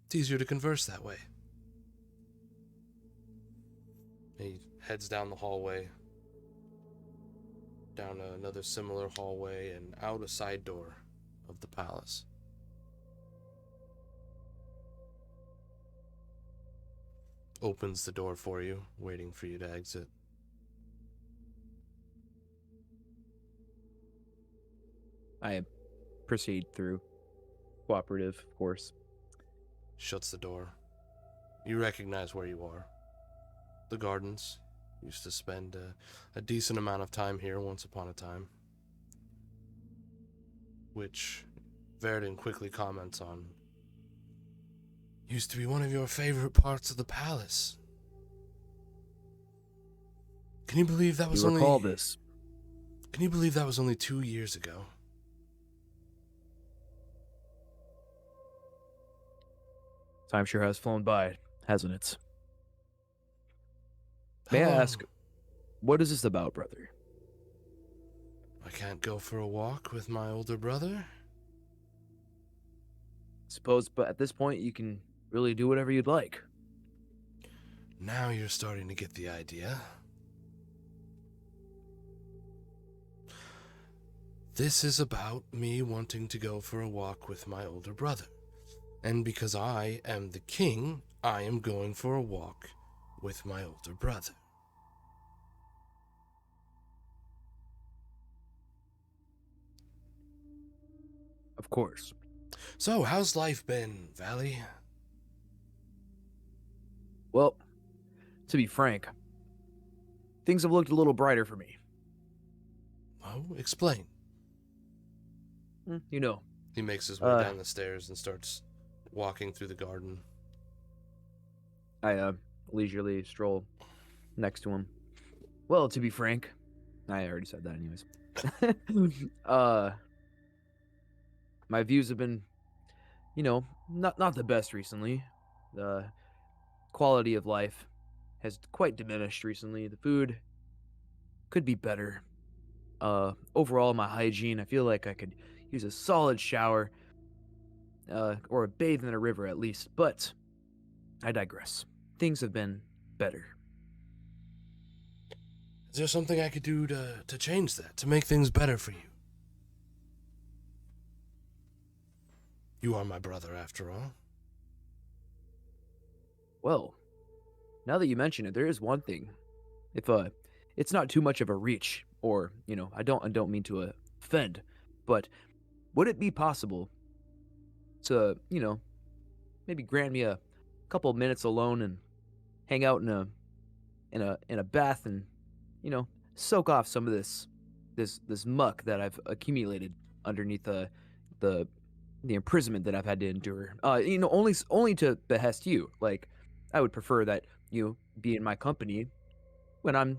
It's easier to converse that way. He heads down the hallway, down another similar hallway, and out a side door of the palace. Opens the door for you, waiting for you to exit. I proceed through. Cooperative, of course. Shuts the door. You recognize where you are. The gardens. Used to spend a decent amount of time here once upon a time. Which Veridin quickly comments on. Used to be one of your favorite parts of the palace. Can you believe that was You recall only... this. Can you believe that was only 2 years ago? Time sure has flown by, hasn't it? May I Hello. ask, what is this about, brother? I can't go for a walk with my older brother? Suppose, but at this point, you can really do whatever you'd like. Now you're starting to get the idea. This is about me wanting to go for a walk with my older brother. And because I am the king, I am going for a walk with my older brother. Of course. So, how's life been, Valley? Well, to be frank, things have looked a little brighter for me. Oh, explain. You know, He makes his way Uh, down the stairs and starts walking through the garden. I leisurely stroll next to him. Well, to be frank, I already said that anyways. My views have been, not the best recently. The quality of life has quite diminished recently. The food could be better. Overall, my hygiene, I feel like I could use a solid shower, or a bathe in a river at least. But I digress. Things have been better. Is there something I could do to change that, to make things better for you? You are my brother, after all. Well, now that you mention it, there is one thing. If it's not too much of a reach, or I don't mean to offend, but would it be possible to maybe grant me a couple minutes alone and hang out in a bath and soak off some of this muck that I've accumulated underneath the the imprisonment that I've had to endure. Only to behest you. Like, I would prefer that you be in my company when I'm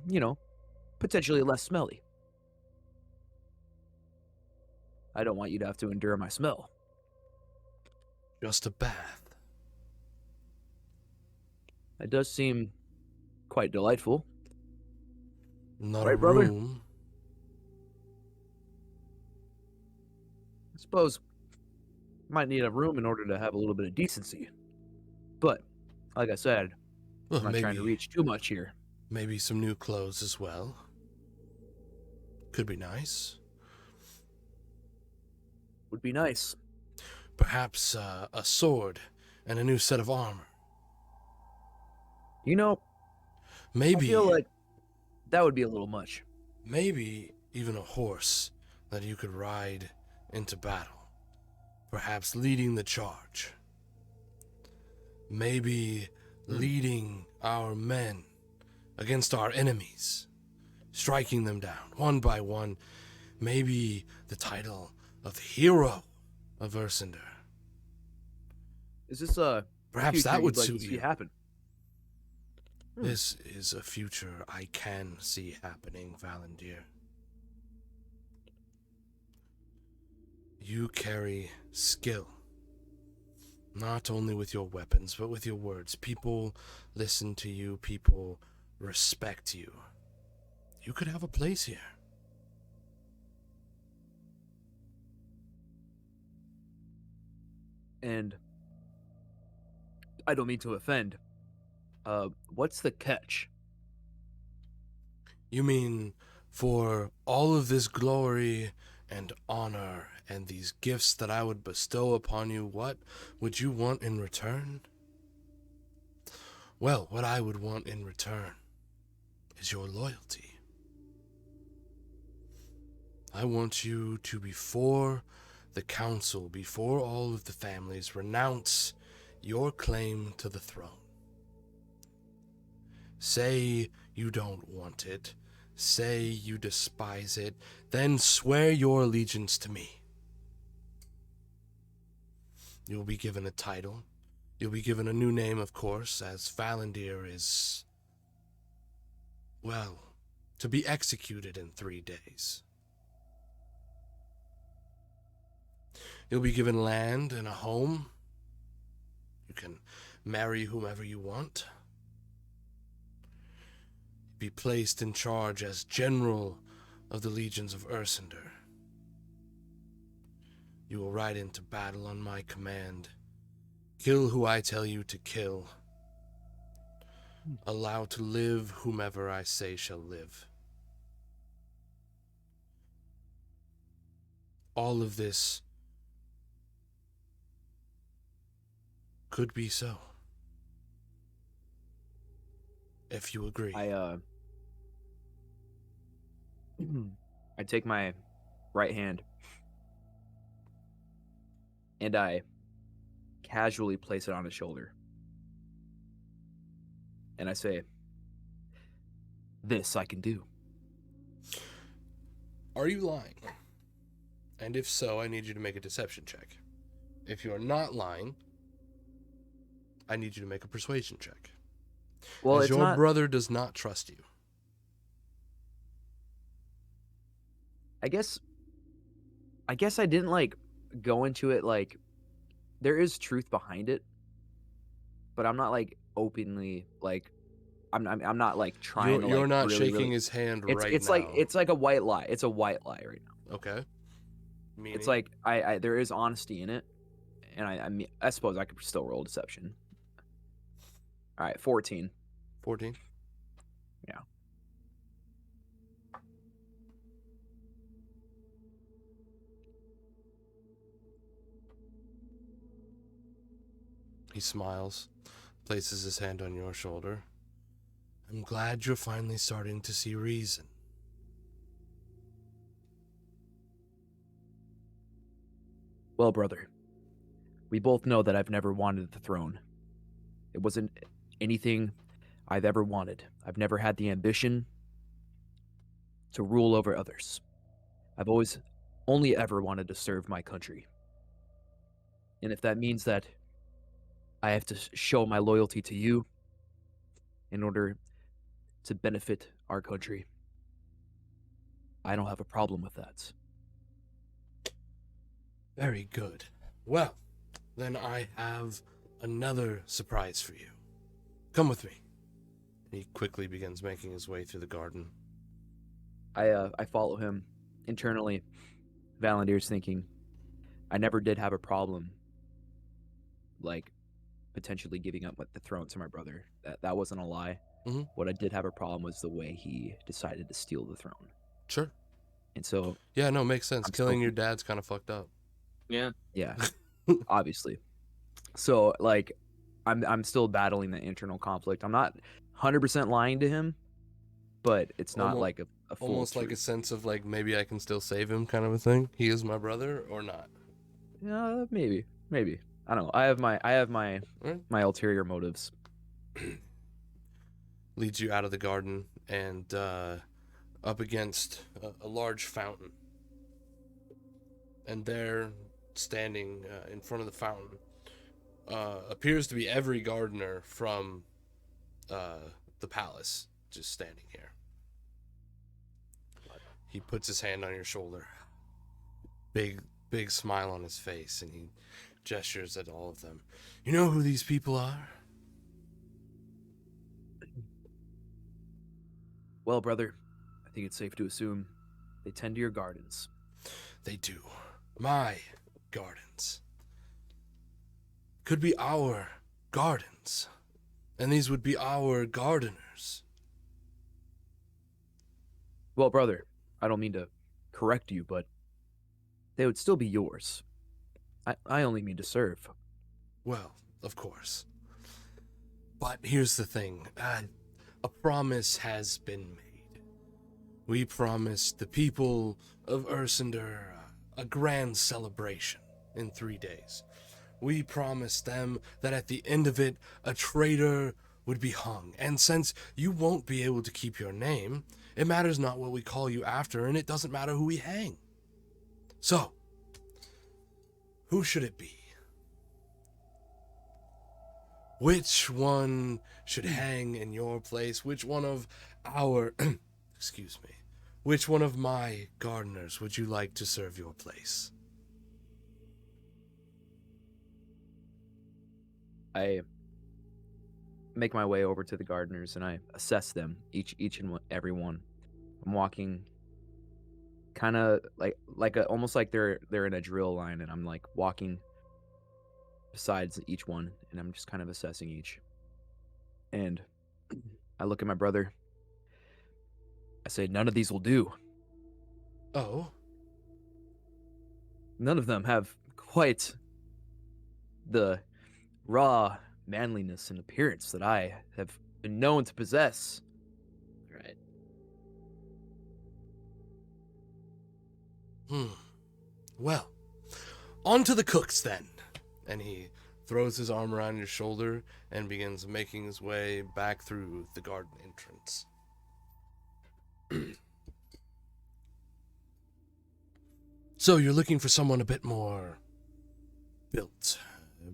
potentially less smelly. I don't want you to have to endure my smell. Just a bath. It does seem quite delightful. Not Right, a brother? room. I suppose might need a room in order to have a little bit of decency. But like I said, Well, I'm not trying to reach too much here. maybe some new clothes as well. Could be nice. Would be nice. Perhaps a sword and a new set of armor. I Maybe, feel like that would be a little much. maybe even a horse that you could ride into battle. Perhaps leading the charge. Maybe leading our men against our enemies, striking them down one by one. Maybe the title of hero of Ursander. Is this a Perhaps future that would you'd like suit to see you. happen? This is a future I can see happening, Valandir. You carry skill, not only with your weapons, but with your words. People listen to you, people respect you. You could have a place here. And I don't mean to offend. What's the catch? You mean for all of this glory and honor and these gifts that I would bestow upon you, what would you want in return? Well, what I would want in return is your loyalty. I want you to, before the council, before all of the families, renounce your claim to the throne. Say you don't want it. Say you despise it. Then swear your allegiance to me. You'll be given a title. You'll be given a new name, of course, as Valandir is, well, to be executed in 3 days. You'll be given land and a home. You can marry whomever you want. Be placed in charge as general of the legions of Ursander. You will ride into battle on my command. Kill who I tell you to kill. Allow to live whomever I say shall live. All of this could be so. If you agree. I take my right hand and I casually place it on his shoulder. And I say, "This I can do." Are you lying? And if so, I need you to make a deception check. If you are not lying, I need you to make a persuasion check. Well, as it's your not. brother does not trust you. I guess I didn't like go into it like there is truth behind it, but I'm not like openly like I'm not like trying to You're like not really shaking really. his hand It's right it's now. like it's like a white lie. It's a white lie right now. Okay. Meaning? It's like I there is honesty in it, and I suppose I could still roll deception. All right, 14. 14. Yeah. He smiles, places his hand on your shoulder. I'm glad you're finally starting to see reason. Well, brother, we both know that I've never wanted the throne. It wasn't anything I've ever wanted. I've never had the ambition to rule over others. I've always only ever wanted to serve my country. And if that means that I have to show my loyalty to you in order to benefit our country, I don't have a problem with that. Very good. Well, then I have another surprise for you. Come with me. He quickly begins making his way through the garden. I follow him internally. Valandir's thinking, I never did have a problem, like potentially giving up the throne to my brother. That wasn't a lie. Mhm. What I did have a problem was the way he decided to steal the throne. Sure. And so, Yeah, no, makes sense. I'm Killing still- your dad's kind of fucked up. Yeah. yeah, obviously. So like, I'm still battling the internal conflict. I'm not 100% lying to him, but it's not like a full Almost like a truth. sense of like maybe I can still save him kind of a thing. He is my brother or not. Maybe. I don't know. I have my Alright. my ulterior motives. Leads you out of the garden and up against a large fountain. And there, standing in front of the fountain, appears to be every gardener from the palace just standing here. He puts his hand on your shoulder. Big smile on his face, and he gestures at all of them. You know who these people are? Well, brother, I think it's safe to assume they tend to your gardens. They do. My gardens. Could be our gardens. And these would be our gardeners. Well, brother, I don't mean to correct you, but they would still be yours. I only mean to serve. Well, of course. But here's the thing. A promise has been made. We promised the people of Ursander a grand celebration in 3 days. We promised them that at the end of it, a traitor would be hung. And since you won't be able to keep your name, it matters not what we call you after, and it doesn't matter who we hang. So, who should it be? Which one should hang in your place? Which one of our, excuse me, which one of my gardeners would you like to serve your place? I make my way over to the gardeners and I assess them, each and every one. I'm walking kind of almost like they're in a drill line, and I'm like walking besides each one, and I'm just kind of assessing each. And I look at my brother. I say, none of these will do. Oh, None of them have quite the raw manliness and appearance that I have been known to possess. Right. Well, on to the cooks then. And he throws his arm around your shoulder and begins making his way back through the garden entrance. So you're looking for someone a bit more built,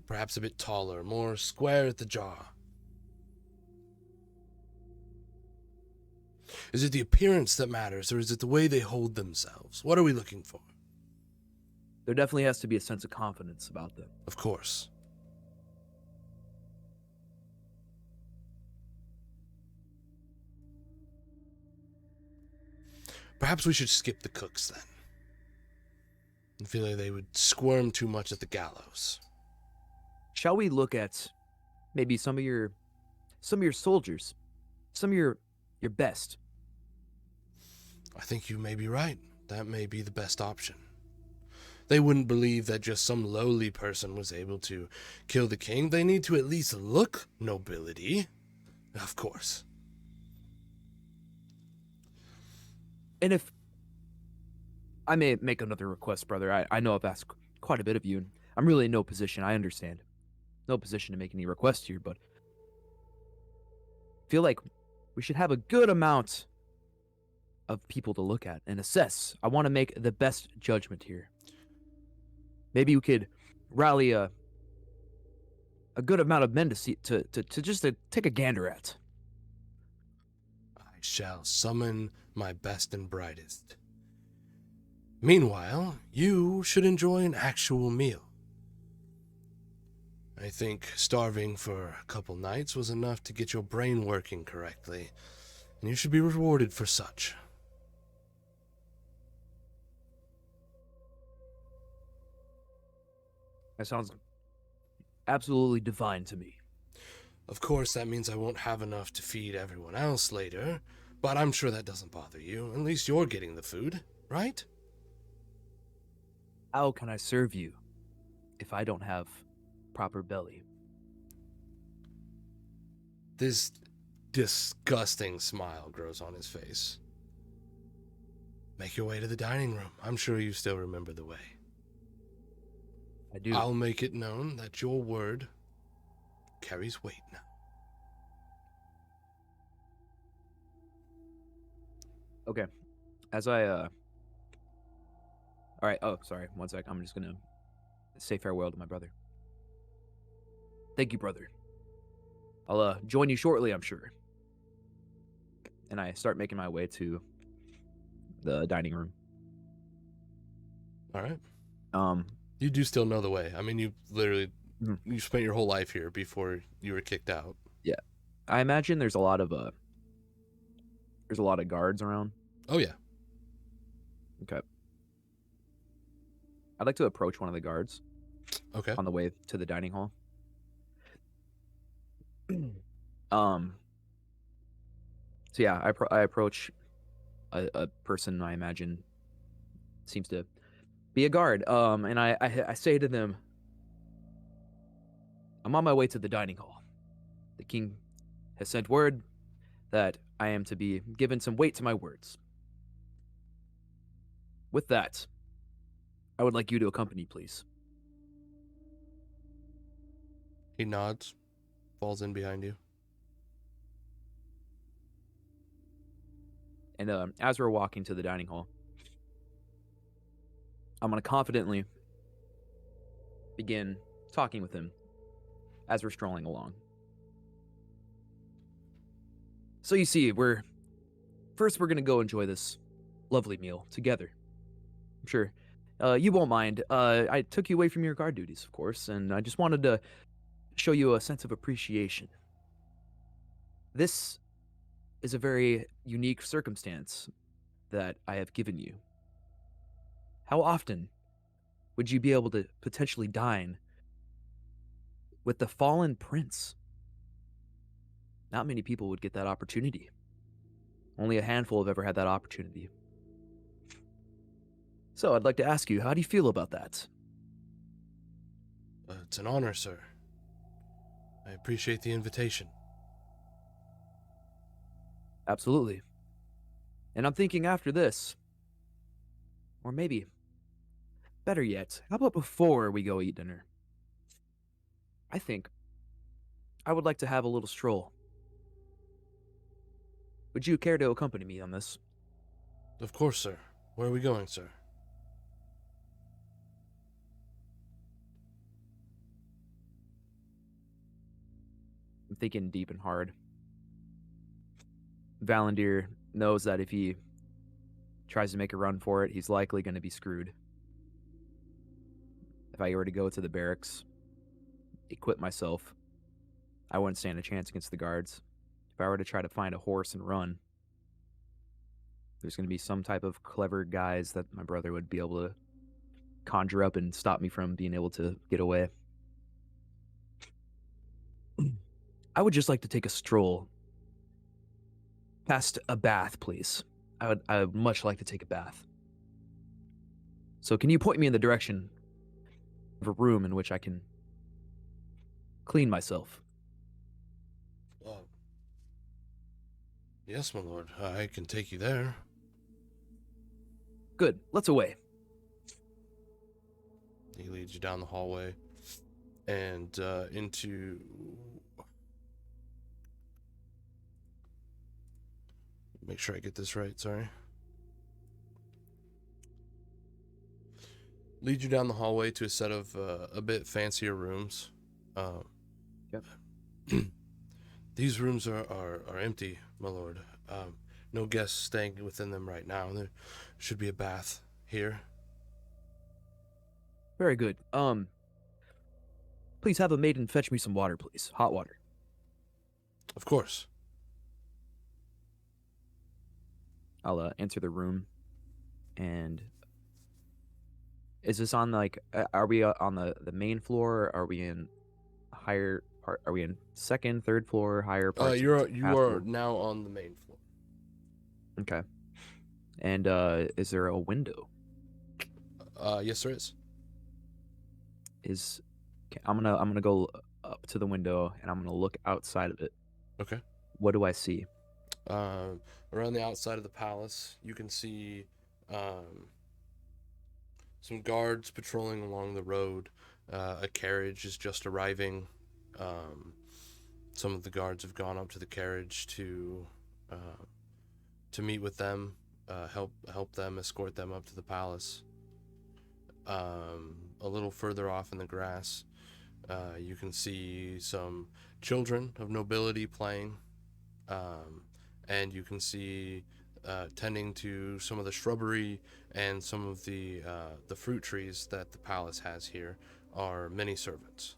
perhaps a bit taller, more square at the jaw. Is it the appearance that matters, or is it the way they hold themselves? What are we looking for? There definitely has to be a sense of confidence about them. Of course. Perhaps we should skip the cooks then. I feel like they would squirm too much at the gallows. Shall we look at maybe some of your soldiers, some of your best? I think you may be right. That may be the best option. They wouldn't believe that just some lowly person was able to kill the king. They need to at least look nobility. Of course. And if I may make another request, brother, I know I've asked quite a bit of you, and I'm really in no position. I understand, no position to make any requests here, but I feel like we should have a good amount of people to look at and assess. I want to make the best judgment here. Maybe we could rally a good amount of men to see to just to take a gander at. I shall summon my best and brightest. Meanwhile, you should enjoy an actual meal. I think starving for a couple nights was enough to get your brain working correctly, and you should be rewarded for such. That sounds absolutely divine to me. Of course, that means I won't have enough to feed everyone else later, but I'm sure that doesn't bother you. At least you're getting the food, right? How can I serve you if I don't have proper belly? This disgusting smile grows on his face. Make your way to the dining room. I'm sure you still remember the way. I do. I'll make it known that your word carries weight now. Okay. As I all right. Oh, sorry. One sec. I'm just gonna say farewell to my brother. Thank you, brother. I'll join you shortly, I'm sure. And I start making my way to the dining room. All right. Um, You do still know the way. I mean, you literally Mhm. you spent your whole life here before you were kicked out. I imagine there's a lot of guards around. Oh yeah. Okay. I'd like to approach one of the guards Okay. on the way to the dining hall. So yeah, I approach a person I imagine seems to be a guard. And I say to them, I'm on my way to the dining hall. The king has sent word that I am to be given some weight to my words. With that, I would like you to accompany, please. He nods, falls in behind you. And as we're walking to the dining hall, I'm going to confidently begin talking with him as we're strolling along. So you see, we're going to go enjoy this lovely meal together. I'm sure you won't mind. I took you away from your guard duties, of course, and I just wanted to show you a sense of appreciation. This is a very unique circumstance that I have given you. How often would you be able to potentially dine with the fallen prince? Not many people would get that opportunity. Only a handful have ever had that opportunity. So I'd like to ask you, how do you feel about that? It's an honor, sir. I appreciate the invitation. Absolutely. And I'm thinking after this, or maybe, better yet, how about before we go eat dinner? I think I would like to have a little stroll. Would you care to accompany me on this? Of course, sir. Where are we going, sir? thinking deep and hard. Valandir knows that if he tries to make a run for it, he's likely going to be screwed. If I were to go to the barracks, equip myself, I wouldn't stand a chance against the guards. If I were to try to find a horse and run, there's going to be some type of clever guise that my brother would be able to conjure up and stop me from being able to get away. I would just like to take a stroll past a bath, please. I would much like to take a bath. So can you point me in the direction of a room in which I can clean myself? Yes, my lord. I can take you there. Good. Let's away. He leads you down the hallway and into... Make sure I get this right, sorry. Lead you down the hallway to a set of a bit fancier rooms. Yep. These rooms are empty, my lord. No guests staying within them right now. There should be a bath here. Very good. Please have a maiden fetch me some water, please. Hot water. Of course. I'll enter the room. And is this on are we on the main floor? Are we in higher part? Are we in second, third floor, higher parts? You are now on the main floor. Okay. And is there a window? Yes, there is. I'm gonna go up to the window and I'm gonna look outside of it. Okay. What do I see? Around the outside of the palace, you can see some guards patrolling along the road. A carriage is just arriving. Some of the guards have gone up to the carriage to meet with them, help them, escort them up to the palace. A little further off in the grass, you can see some children of nobility playing, and you can see tending to some of the shrubbery and some of the fruit trees that the palace has here are many servants.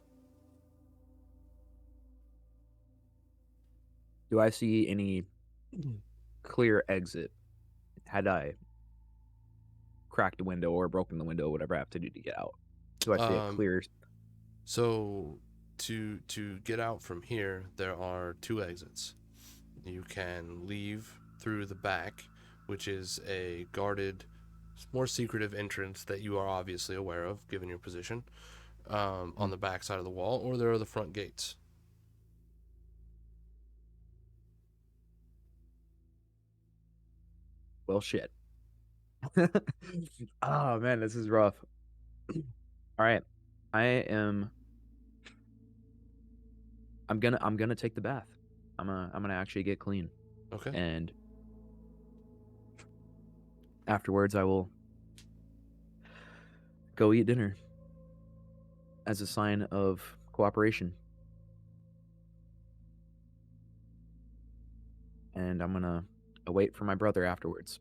Do I see any clear exit? Had I cracked a window or broken the window, whatever I have to do to get out? Do I see a clear? So to get out from here, there are two exits. You can leave through the back, which is a guarded, more secretive entrance that you are obviously aware of, given your position, on the back side of the wall, or there are the front gates. Well, shit. Oh man, this is rough. All right, I'm gonna take the bath. I'm gonna actually get clean. Okay. And afterwards, I will go eat dinner as a sign of cooperation. And I'm gonna await for my brother afterwards.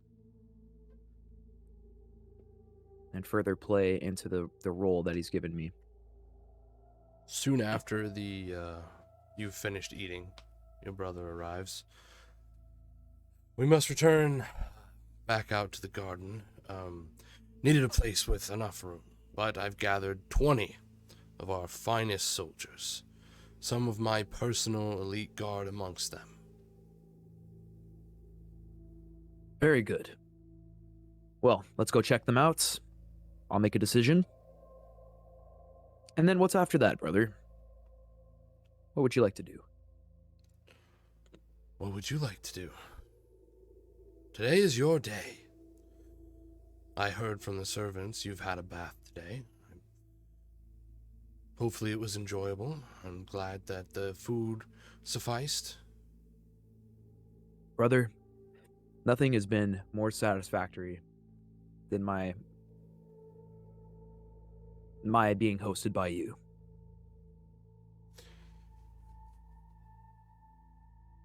And further play into the role that he's given me. Soon after you've finished eating, your brother arrives. We must return back out to the garden. Needed a place with enough room, but I've gathered 20 of our finest soldiers, some of my personal elite guard amongst them. Very good. Well, let's go check them out. I'll make a decision. And then what's after that, brother? What would you like to do? What would you like to do? Today is your day. I heard from the servants you've had a bath today. Hopefully it was enjoyable. I'm glad that the food sufficed. Brother, nothing has been more satisfactory than my being hosted by you.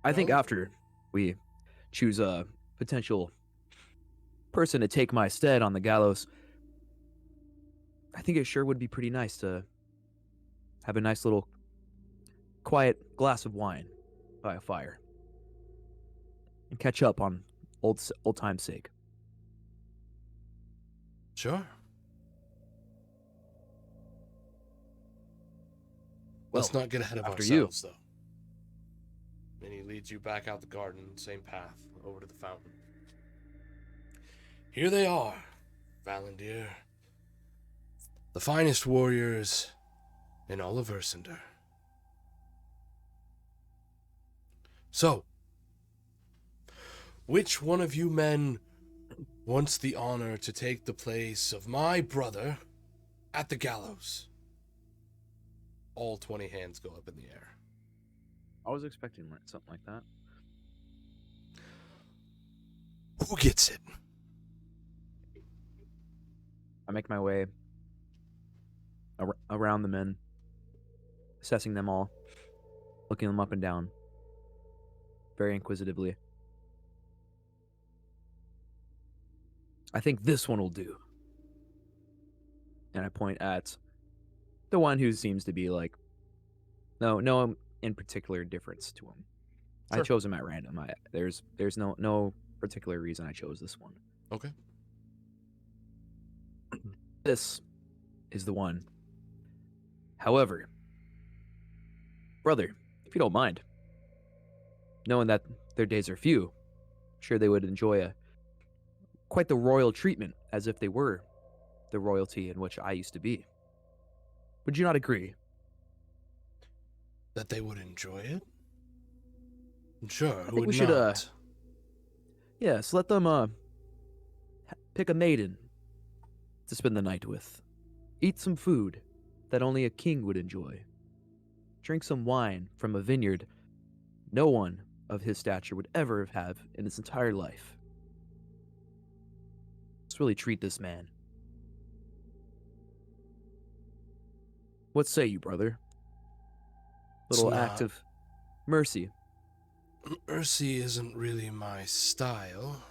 I think Well- after we choose a potential person to take my stead on the gallows, I think it sure would be pretty nice to have a nice little quiet glass of wine by a fire and catch up on old time's sake. Sure. Well, Let's not get ahead of after you. ourselves, though. And he leads you back out the garden, same path, over to the fountain. Here they are, Valandir. The finest warriors in all of Ursender. So, which one of you men wants the honor to take the place of my brother at the gallows? All 20 hands go up in the air. I was expecting something like that. Who gets it? I make my way around the men, assessing them all, looking them up and down, very inquisitively. I think this one will do. And I point at the one who seems to be like, no in particular difference to him. I Sure. chose him at random. There's no particular reason I chose this one. Okay. This is the one. However, brother, if you don't mind, knowing that their days are few, sure they would enjoy quite the royal treatment, as if they were the royalty in which I used to be. Would you not agree? That they would enjoy it? Sure, who think would we should, not? Yes, let them pick a maiden to spend the night with. Eat some food that only a king would enjoy. Drink some wine from a vineyard no one of his stature would ever have in his entire life. Let's really treat this man. What say you, brother? It's Little not- act of mercy. Mercy isn't really my style.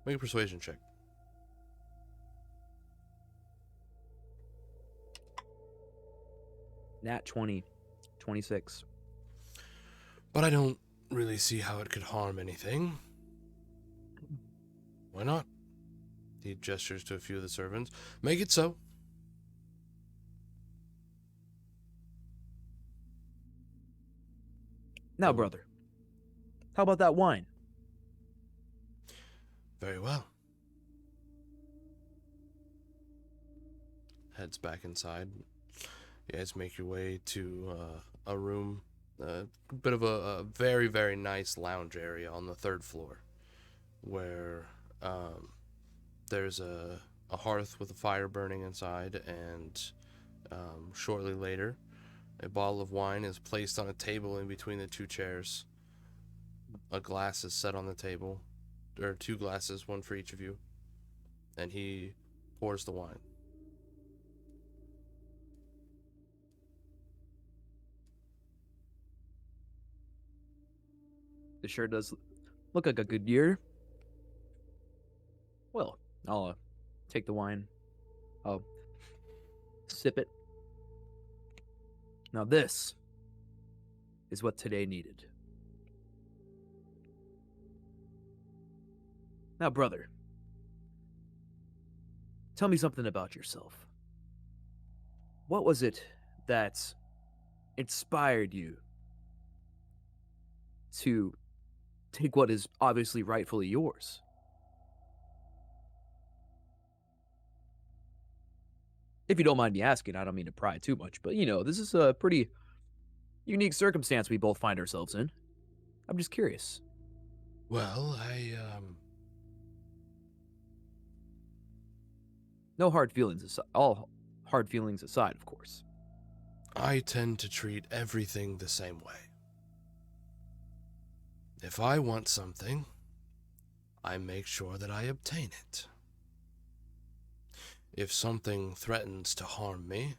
Make a persuasion check. Nat 20, 26. But I don't really see how it could harm anything. Why not? He gestures to a few of the servants. Make it so. Now, brother, how about that wine? Very well. Heads back inside. You guys make your way to a room, a bit of a very, very nice lounge area on the third floor, where there's a hearth with a fire burning inside, and shortly later, a bottle of wine is placed on a table in between the two chairs. A glass is set on the table. There are two glasses, one for each of you. And he pours the wine. This sure does look like a good year. Well, I'll take the wine. I'll sip it. Now this is what today needed. Now, brother, tell me something about yourself. What was it that inspired you to take what is obviously rightfully yours? If you don't mind me asking, I don't mean to pry too much, but this is a pretty unique circumstance we both find ourselves in. I'm just curious. Well, No hard feelings aside. All hard feelings aside, of course. I tend to treat everything the same way. If I want something, I make sure that I obtain it. If something threatens to harm me,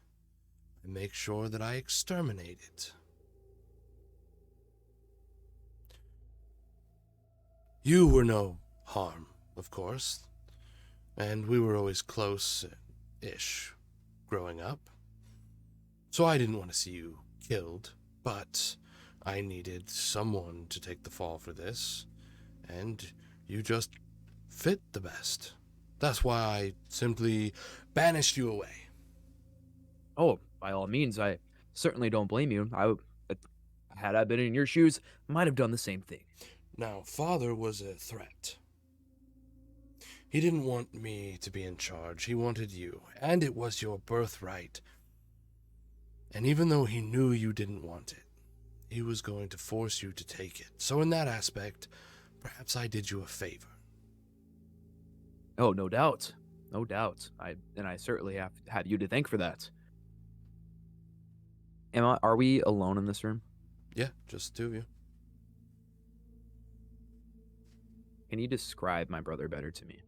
I make sure that I exterminate it. You were no harm, of course, and we were always close-ish growing up. So I didn't want to see you killed, but I needed someone to take the fall for this, and you just fit the best. That's why I simply banished you away. Oh, by all means, I certainly don't blame you. Had I been in your shoes, might have done the same thing. Now, Father was a threat. He didn't want me to be in charge. He wanted you, and it was your birthright. And even though he knew you didn't want it, he was going to force you to take it. So in that aspect, perhaps I did you a favor. Oh, no doubt. No doubt. I certainly have you to thank for that. Are we alone in this room? Yeah, just the two of you. Can you describe my brother better to me?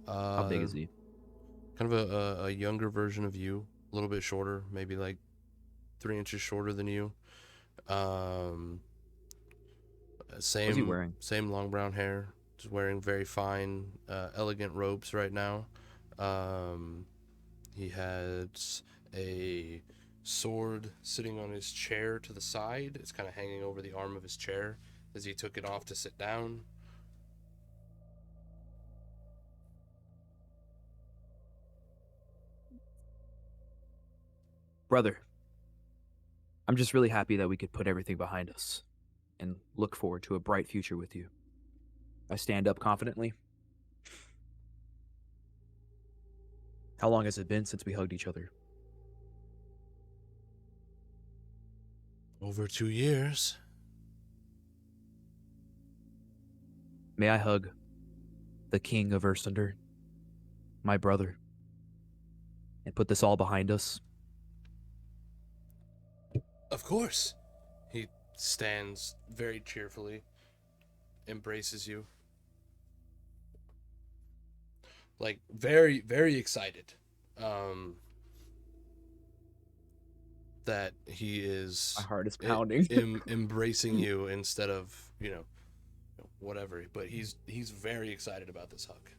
How How big is he? Kind of a younger version of you, a little bit shorter, maybe like 3 inches shorter than you. Same, What's he wearing? Same long brown hair. Just wearing very fine, elegant robes right now. He has a sword sitting on his chair to the side. It's kind of hanging over the arm of his chair as he took it off to sit down. Brother, I'm just really happy that we could put everything behind us and look forward to a bright future with you. I stand up confidently. How long has it been since we hugged each other? Over 2 years. May I hug the king of Ursunder, my brother, and put this all behind us? Of course. He stands very cheerfully, embraces you. Like, very, very excited. That he is... My heart is pounding. Embracing you instead of, whatever. But he's very excited about this hug.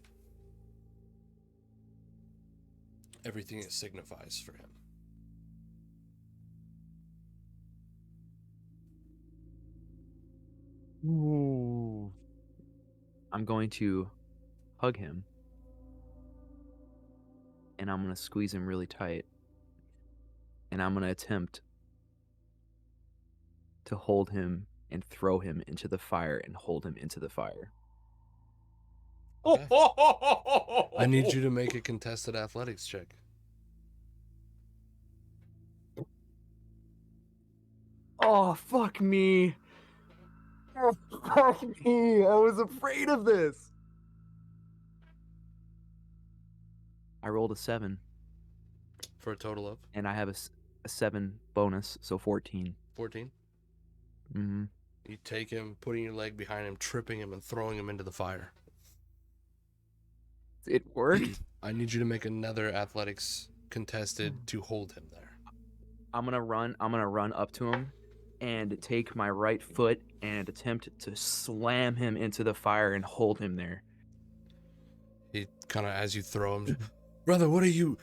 Everything it signifies for him. Ooh. I'm going to hug him. And I'm going to squeeze him really tight. And I'm going to attempt to hold him and throw him into the fire and hold him into the fire. Okay. I need you to make a contested athletics check. Oh, fuck me. Oh, fuck me. I was afraid of this. I rolled a 7. For a total of? And I have a 7 bonus, so 14. 14? Mm-hmm. You take him, putting your leg behind him, tripping him, and throwing him into the fire. It worked? I need you to make another athletics contested to hold him there. I'm gonna run up to him and take my right foot and attempt to slam him into the fire and hold him there. He kind of, as you throw him, brother, what are you?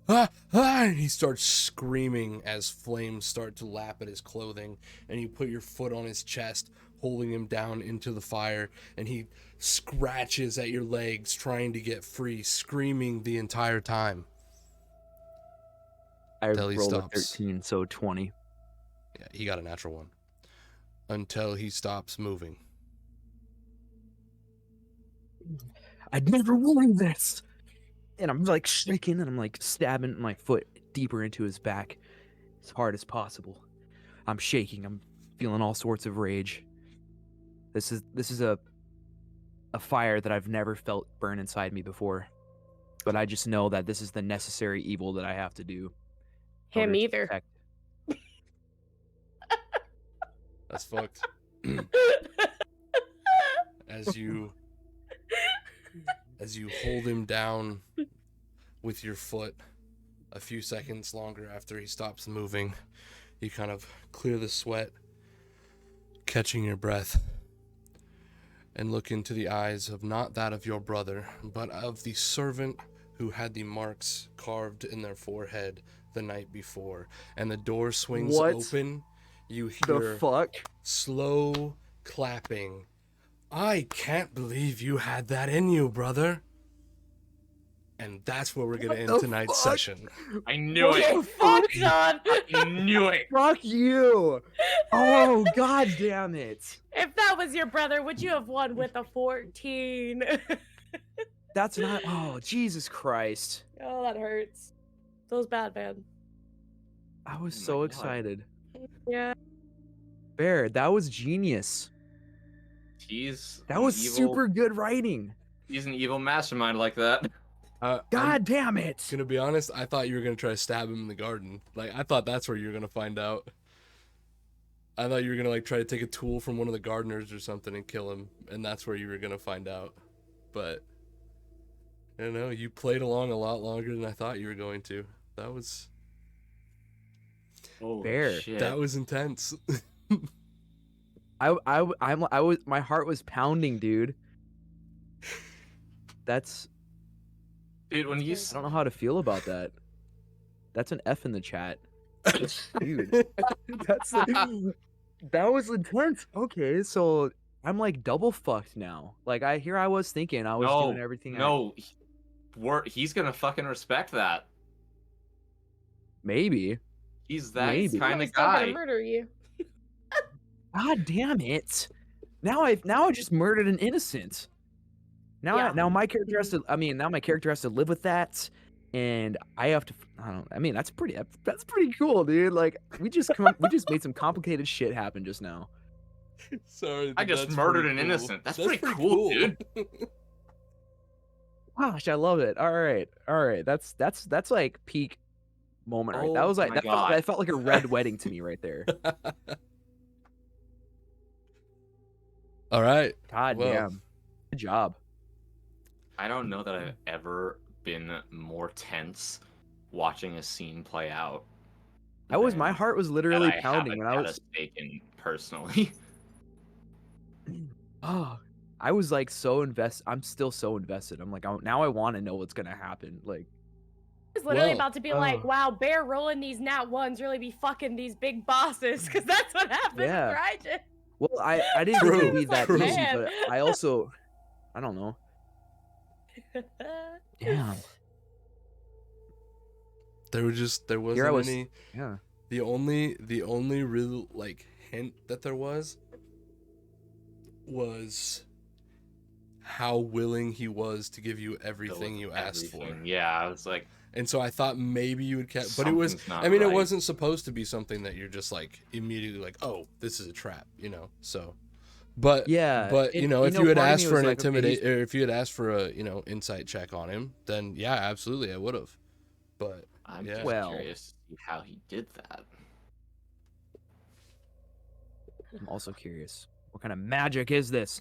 Ah! And he starts screaming as flames start to lap at his clothing, and you put your foot on his chest, holding him down into the fire, and he scratches at your legs trying to get free, screaming the entire time. I Until he rolled a stops. 13, so 20. Yeah, he got a natural 1. Until he stops moving. I'd never worn this. And I'm like shaking and I'm like stabbing my foot deeper into his back as hard as possible. I'm shaking. I'm feeling all sorts of rage. This is a fire that I've never felt burn inside me before. But I just know that this is the necessary evil that I have to do. in Him order to either. protect- That's fucked. As you hold him down with your foot a few seconds longer after he stops moving, you kind of clear the sweat, catching your breath. and look into the eyes of not that of your brother, but of the servant who had the marks carved in their forehead the night before. And the door swings What open. You the hear fuck? slow clapping. I can't believe you had that in you, brother. And that's where we're going to end the tonight's fuck? session. I knew it. Get fucked, son. I knew it. Fuck you! Oh, god damn it! If that was your brother, would you have won with a 14? That's not. Oh, Jesus Christ! Oh, that hurts. Feels bad, man. I was Oh my so God. excited. Yeah. Bear, that was genius. He's That an was evil, super good writing. He's an evil mastermind like that. I'm God damn it! gonna be honest, I thought you were gonna try to stab him in the garden. Like, I thought that's where you were gonna find out. I thought you were gonna like try to take a tool from one of the gardeners or something and kill him, and that's where you were gonna find out. But I don't know, you played along a lot longer than I thought you were going to. That was Holy Bear. shit. that was intense. I was, my heart was pounding, dude. That's, Dude, when you I don't know how to feel about that. That's an F in the chat. Dude. That's that was intense. Okay, so I'm like double fucked now. Like I was thinking I was doing everything. He's gonna fucking respect that. Maybe. He's that Maybe. kind He's of still gonna guy. murder you. God damn it! Now I just murdered an innocent. Now Yeah. now my character has to. I mean, now my character has to live with that, and I have to. I don't. I mean, that's pretty cool, dude. Like we just made some complicated shit happen just now. Sorry, I just that's murdered pretty an cool. innocent. That's pretty cool, dude. Gosh, I love it. All right. That's like peak moment, right? That Oh was like my that God. felt like a red wedding to me right there. All right. God Well. damn. Good job. I don't know that I've ever been more tense watching a scene play out. My than heart was that literally I pounding when I haven't had was a stake in personally. oh, I was like so invested. I'm still so invested. I'm like, now I want to know what's gonna happen. Like, I was literally Well, about to be like, wow, Bear rolling these nat ones really be fucking these big bosses, because that's what happened Yeah. with Raijin. well, I didn't think it'd True, be that true. easy, Man. but I also, I don't know. Damn. There Here wasn't I was. any. Yeah. The only real like hint that there was how willing he was to give you everything you asked for. Yeah, I was like, And so I thought maybe you would catch, but it was. Something's not I mean, right. it wasn't supposed to be something that you're just like immediately like, oh, this is a trap, you know. So, but Yeah, but and, you know, if you you know, had part of asked me for was an like, okay, intimidate, or if you had asked for a insight check on him, then yeah, absolutely, I would have. But I'm yeah. just Well- curious to see how he did that. I'm also curious. What kind of magic is this?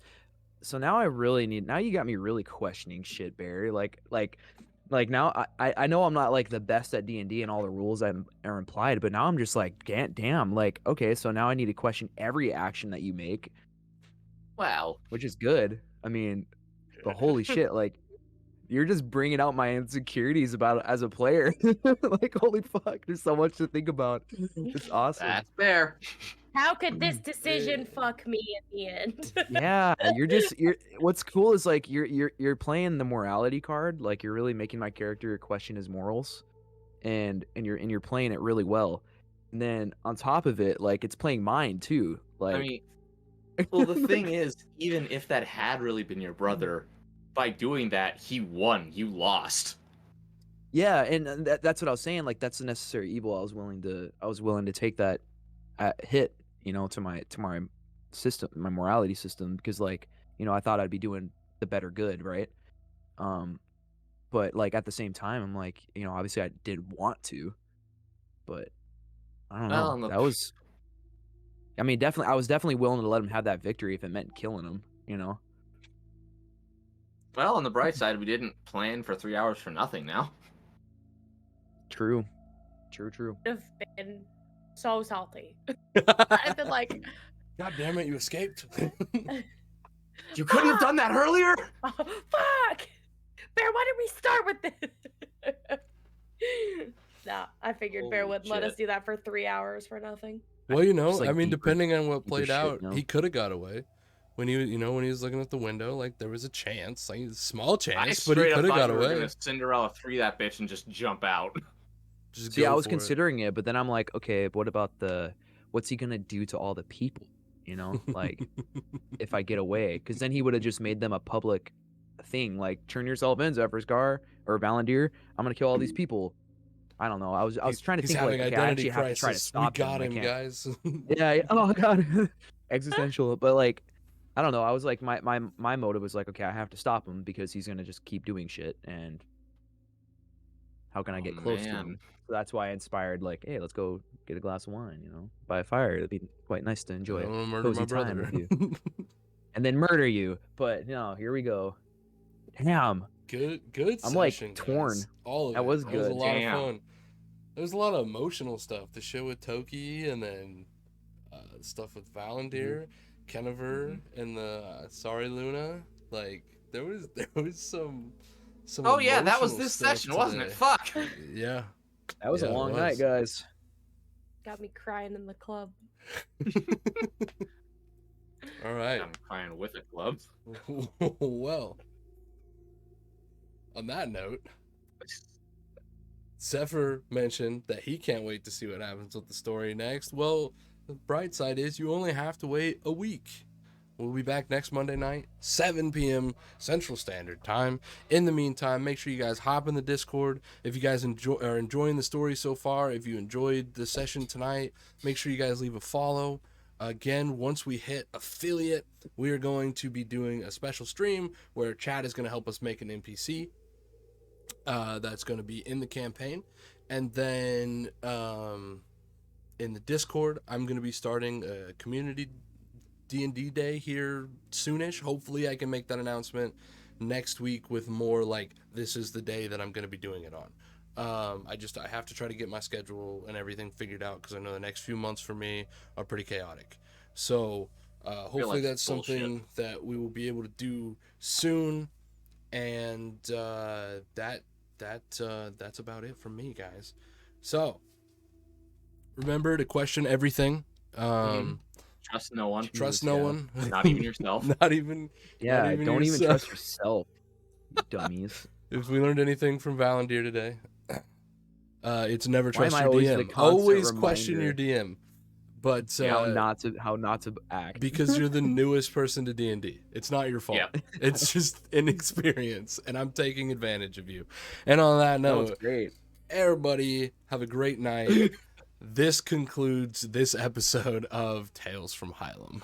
So now I really need. Now you got me really questioning shit, Barry. Like now I know I'm not like the best at D&D and all the rules are implied, but now I'm just like, damn. Like, okay, so now I need to question every action that you make, Well, which is good. I mean, but holy shit, like. You're just bringing out my insecurities about as a player. Like, holy fuck, there's so much to think about. It's awesome. that's fair. How could this decision fuck me at the end? Yeah, you're what's cool is like you're playing the morality card, like you're really making my character question his morals, and you're playing it really well. And then on top of it, like it's playing mine too. Like I mean, well, the thing is, even if that had really been your brother, by doing that, he won. You lost. yeah, and that's what I was saying. Like that's a necessary evil. I was willing to take that hit, to my system, my morality system, because like I thought I'd be doing the better good, right? But like at the same time, I'm like, obviously I did want to, but I don't Well, know. That was, I mean, definitely, I was definitely willing to let him have that victory if it meant killing him, Well, on the bright side, we didn't plan for 3 hours for nothing now. True. Have been so salty. I've been like, God damn it, you escaped. You couldn't have done that earlier. Oh, fuck! Bear, why did we start with this? Nah, I figured Bear Holy wouldn't let us shit. do that for 3 hours for nothing. Well, you know, Just, like, I mean, deeper- depending on what deeper played shit, out, you know? he could have got away. When he, you know, when he was looking at the window, like there was a chance, like a small I chance, but he straight up could have thought got you were away. gonna Cinderella 3 that bitch and just jump out. Just See, go I was for considering it, but then I'm like, okay, what about what's he gonna do to all the people? You know, like if I get away, because then he would have just made them a public thing, like turn yourself in, Zephyr's car or Valandir. I'm gonna kill all these people. I don't know. I was trying to He's think having like, okay, I identity actually have to try to crisis. We stop got him. I him, can't. guys. Yeah. Oh god, existential. But like, I don't know. I was like, my motive was like, okay, I have to stop him because he's gonna just keep doing shit, and how can I Oh, get close to man. him? So that's why I inspired, like, hey, let's go get a glass of wine, you know, by a fire. It'd be quite nice to I enjoy don't a want to murder cozy my time brother. with you, and then murder you. But no, here we go. Damn, Good I'm like session, guys. torn. All of That it. was That was a good. lot Damn. of fun. There was a lot of emotional stuff. The show with Toki, and then stuff with Valandir, Kennever, and the Sorry Luna. Like there was some. Oh yeah, that was emotional this stuff session, wasn't it? today. Fuck. Yeah. That was Yeah, a it long was. night, guys. Got me crying in the club. All right. I'm crying with a club. Well, on that note, Zephyr mentioned that he can't wait to see what happens with the story next. Well, the bright side is you only have to wait a week. We'll be back next Monday night, 7 p.m. Central Standard Time. In the meantime, make sure you guys hop in the Discord. If you guys are enjoying the story so far, if you enjoyed the session tonight, make sure you guys leave a follow. Again, once we hit affiliate, we are going to be doing a special stream where Chad is going to help us make an NPC that's going to be in the campaign. And then in the Discord, I'm going to be starting a community D&D day here soonish. Hopefully I can make that announcement next week with more like this is the day that I'm going to be doing it on. I have to try to get my schedule and everything figured out because I know the next few months for me are pretty chaotic. So hopefully like that's bullshit. something that we will be able to do soon. And that's about it from me, guys. So remember to question everything. Trust no one. Trust Jesus, no yeah. one. Not even yourself. Not even. Yeah, not even don't even yourself. trust yourself, you dummies. If we learned anything from Valandir today, it's never Why am trust I your always the DM. constant Always question your reminder? DM. But How not to act. because you're the newest person to D&D, it's not your fault. Yeah. It's just inexperience, and I'm taking advantage of you. And on that No, it's note, great. everybody have a great night. This concludes this episode of Tales from Hylem.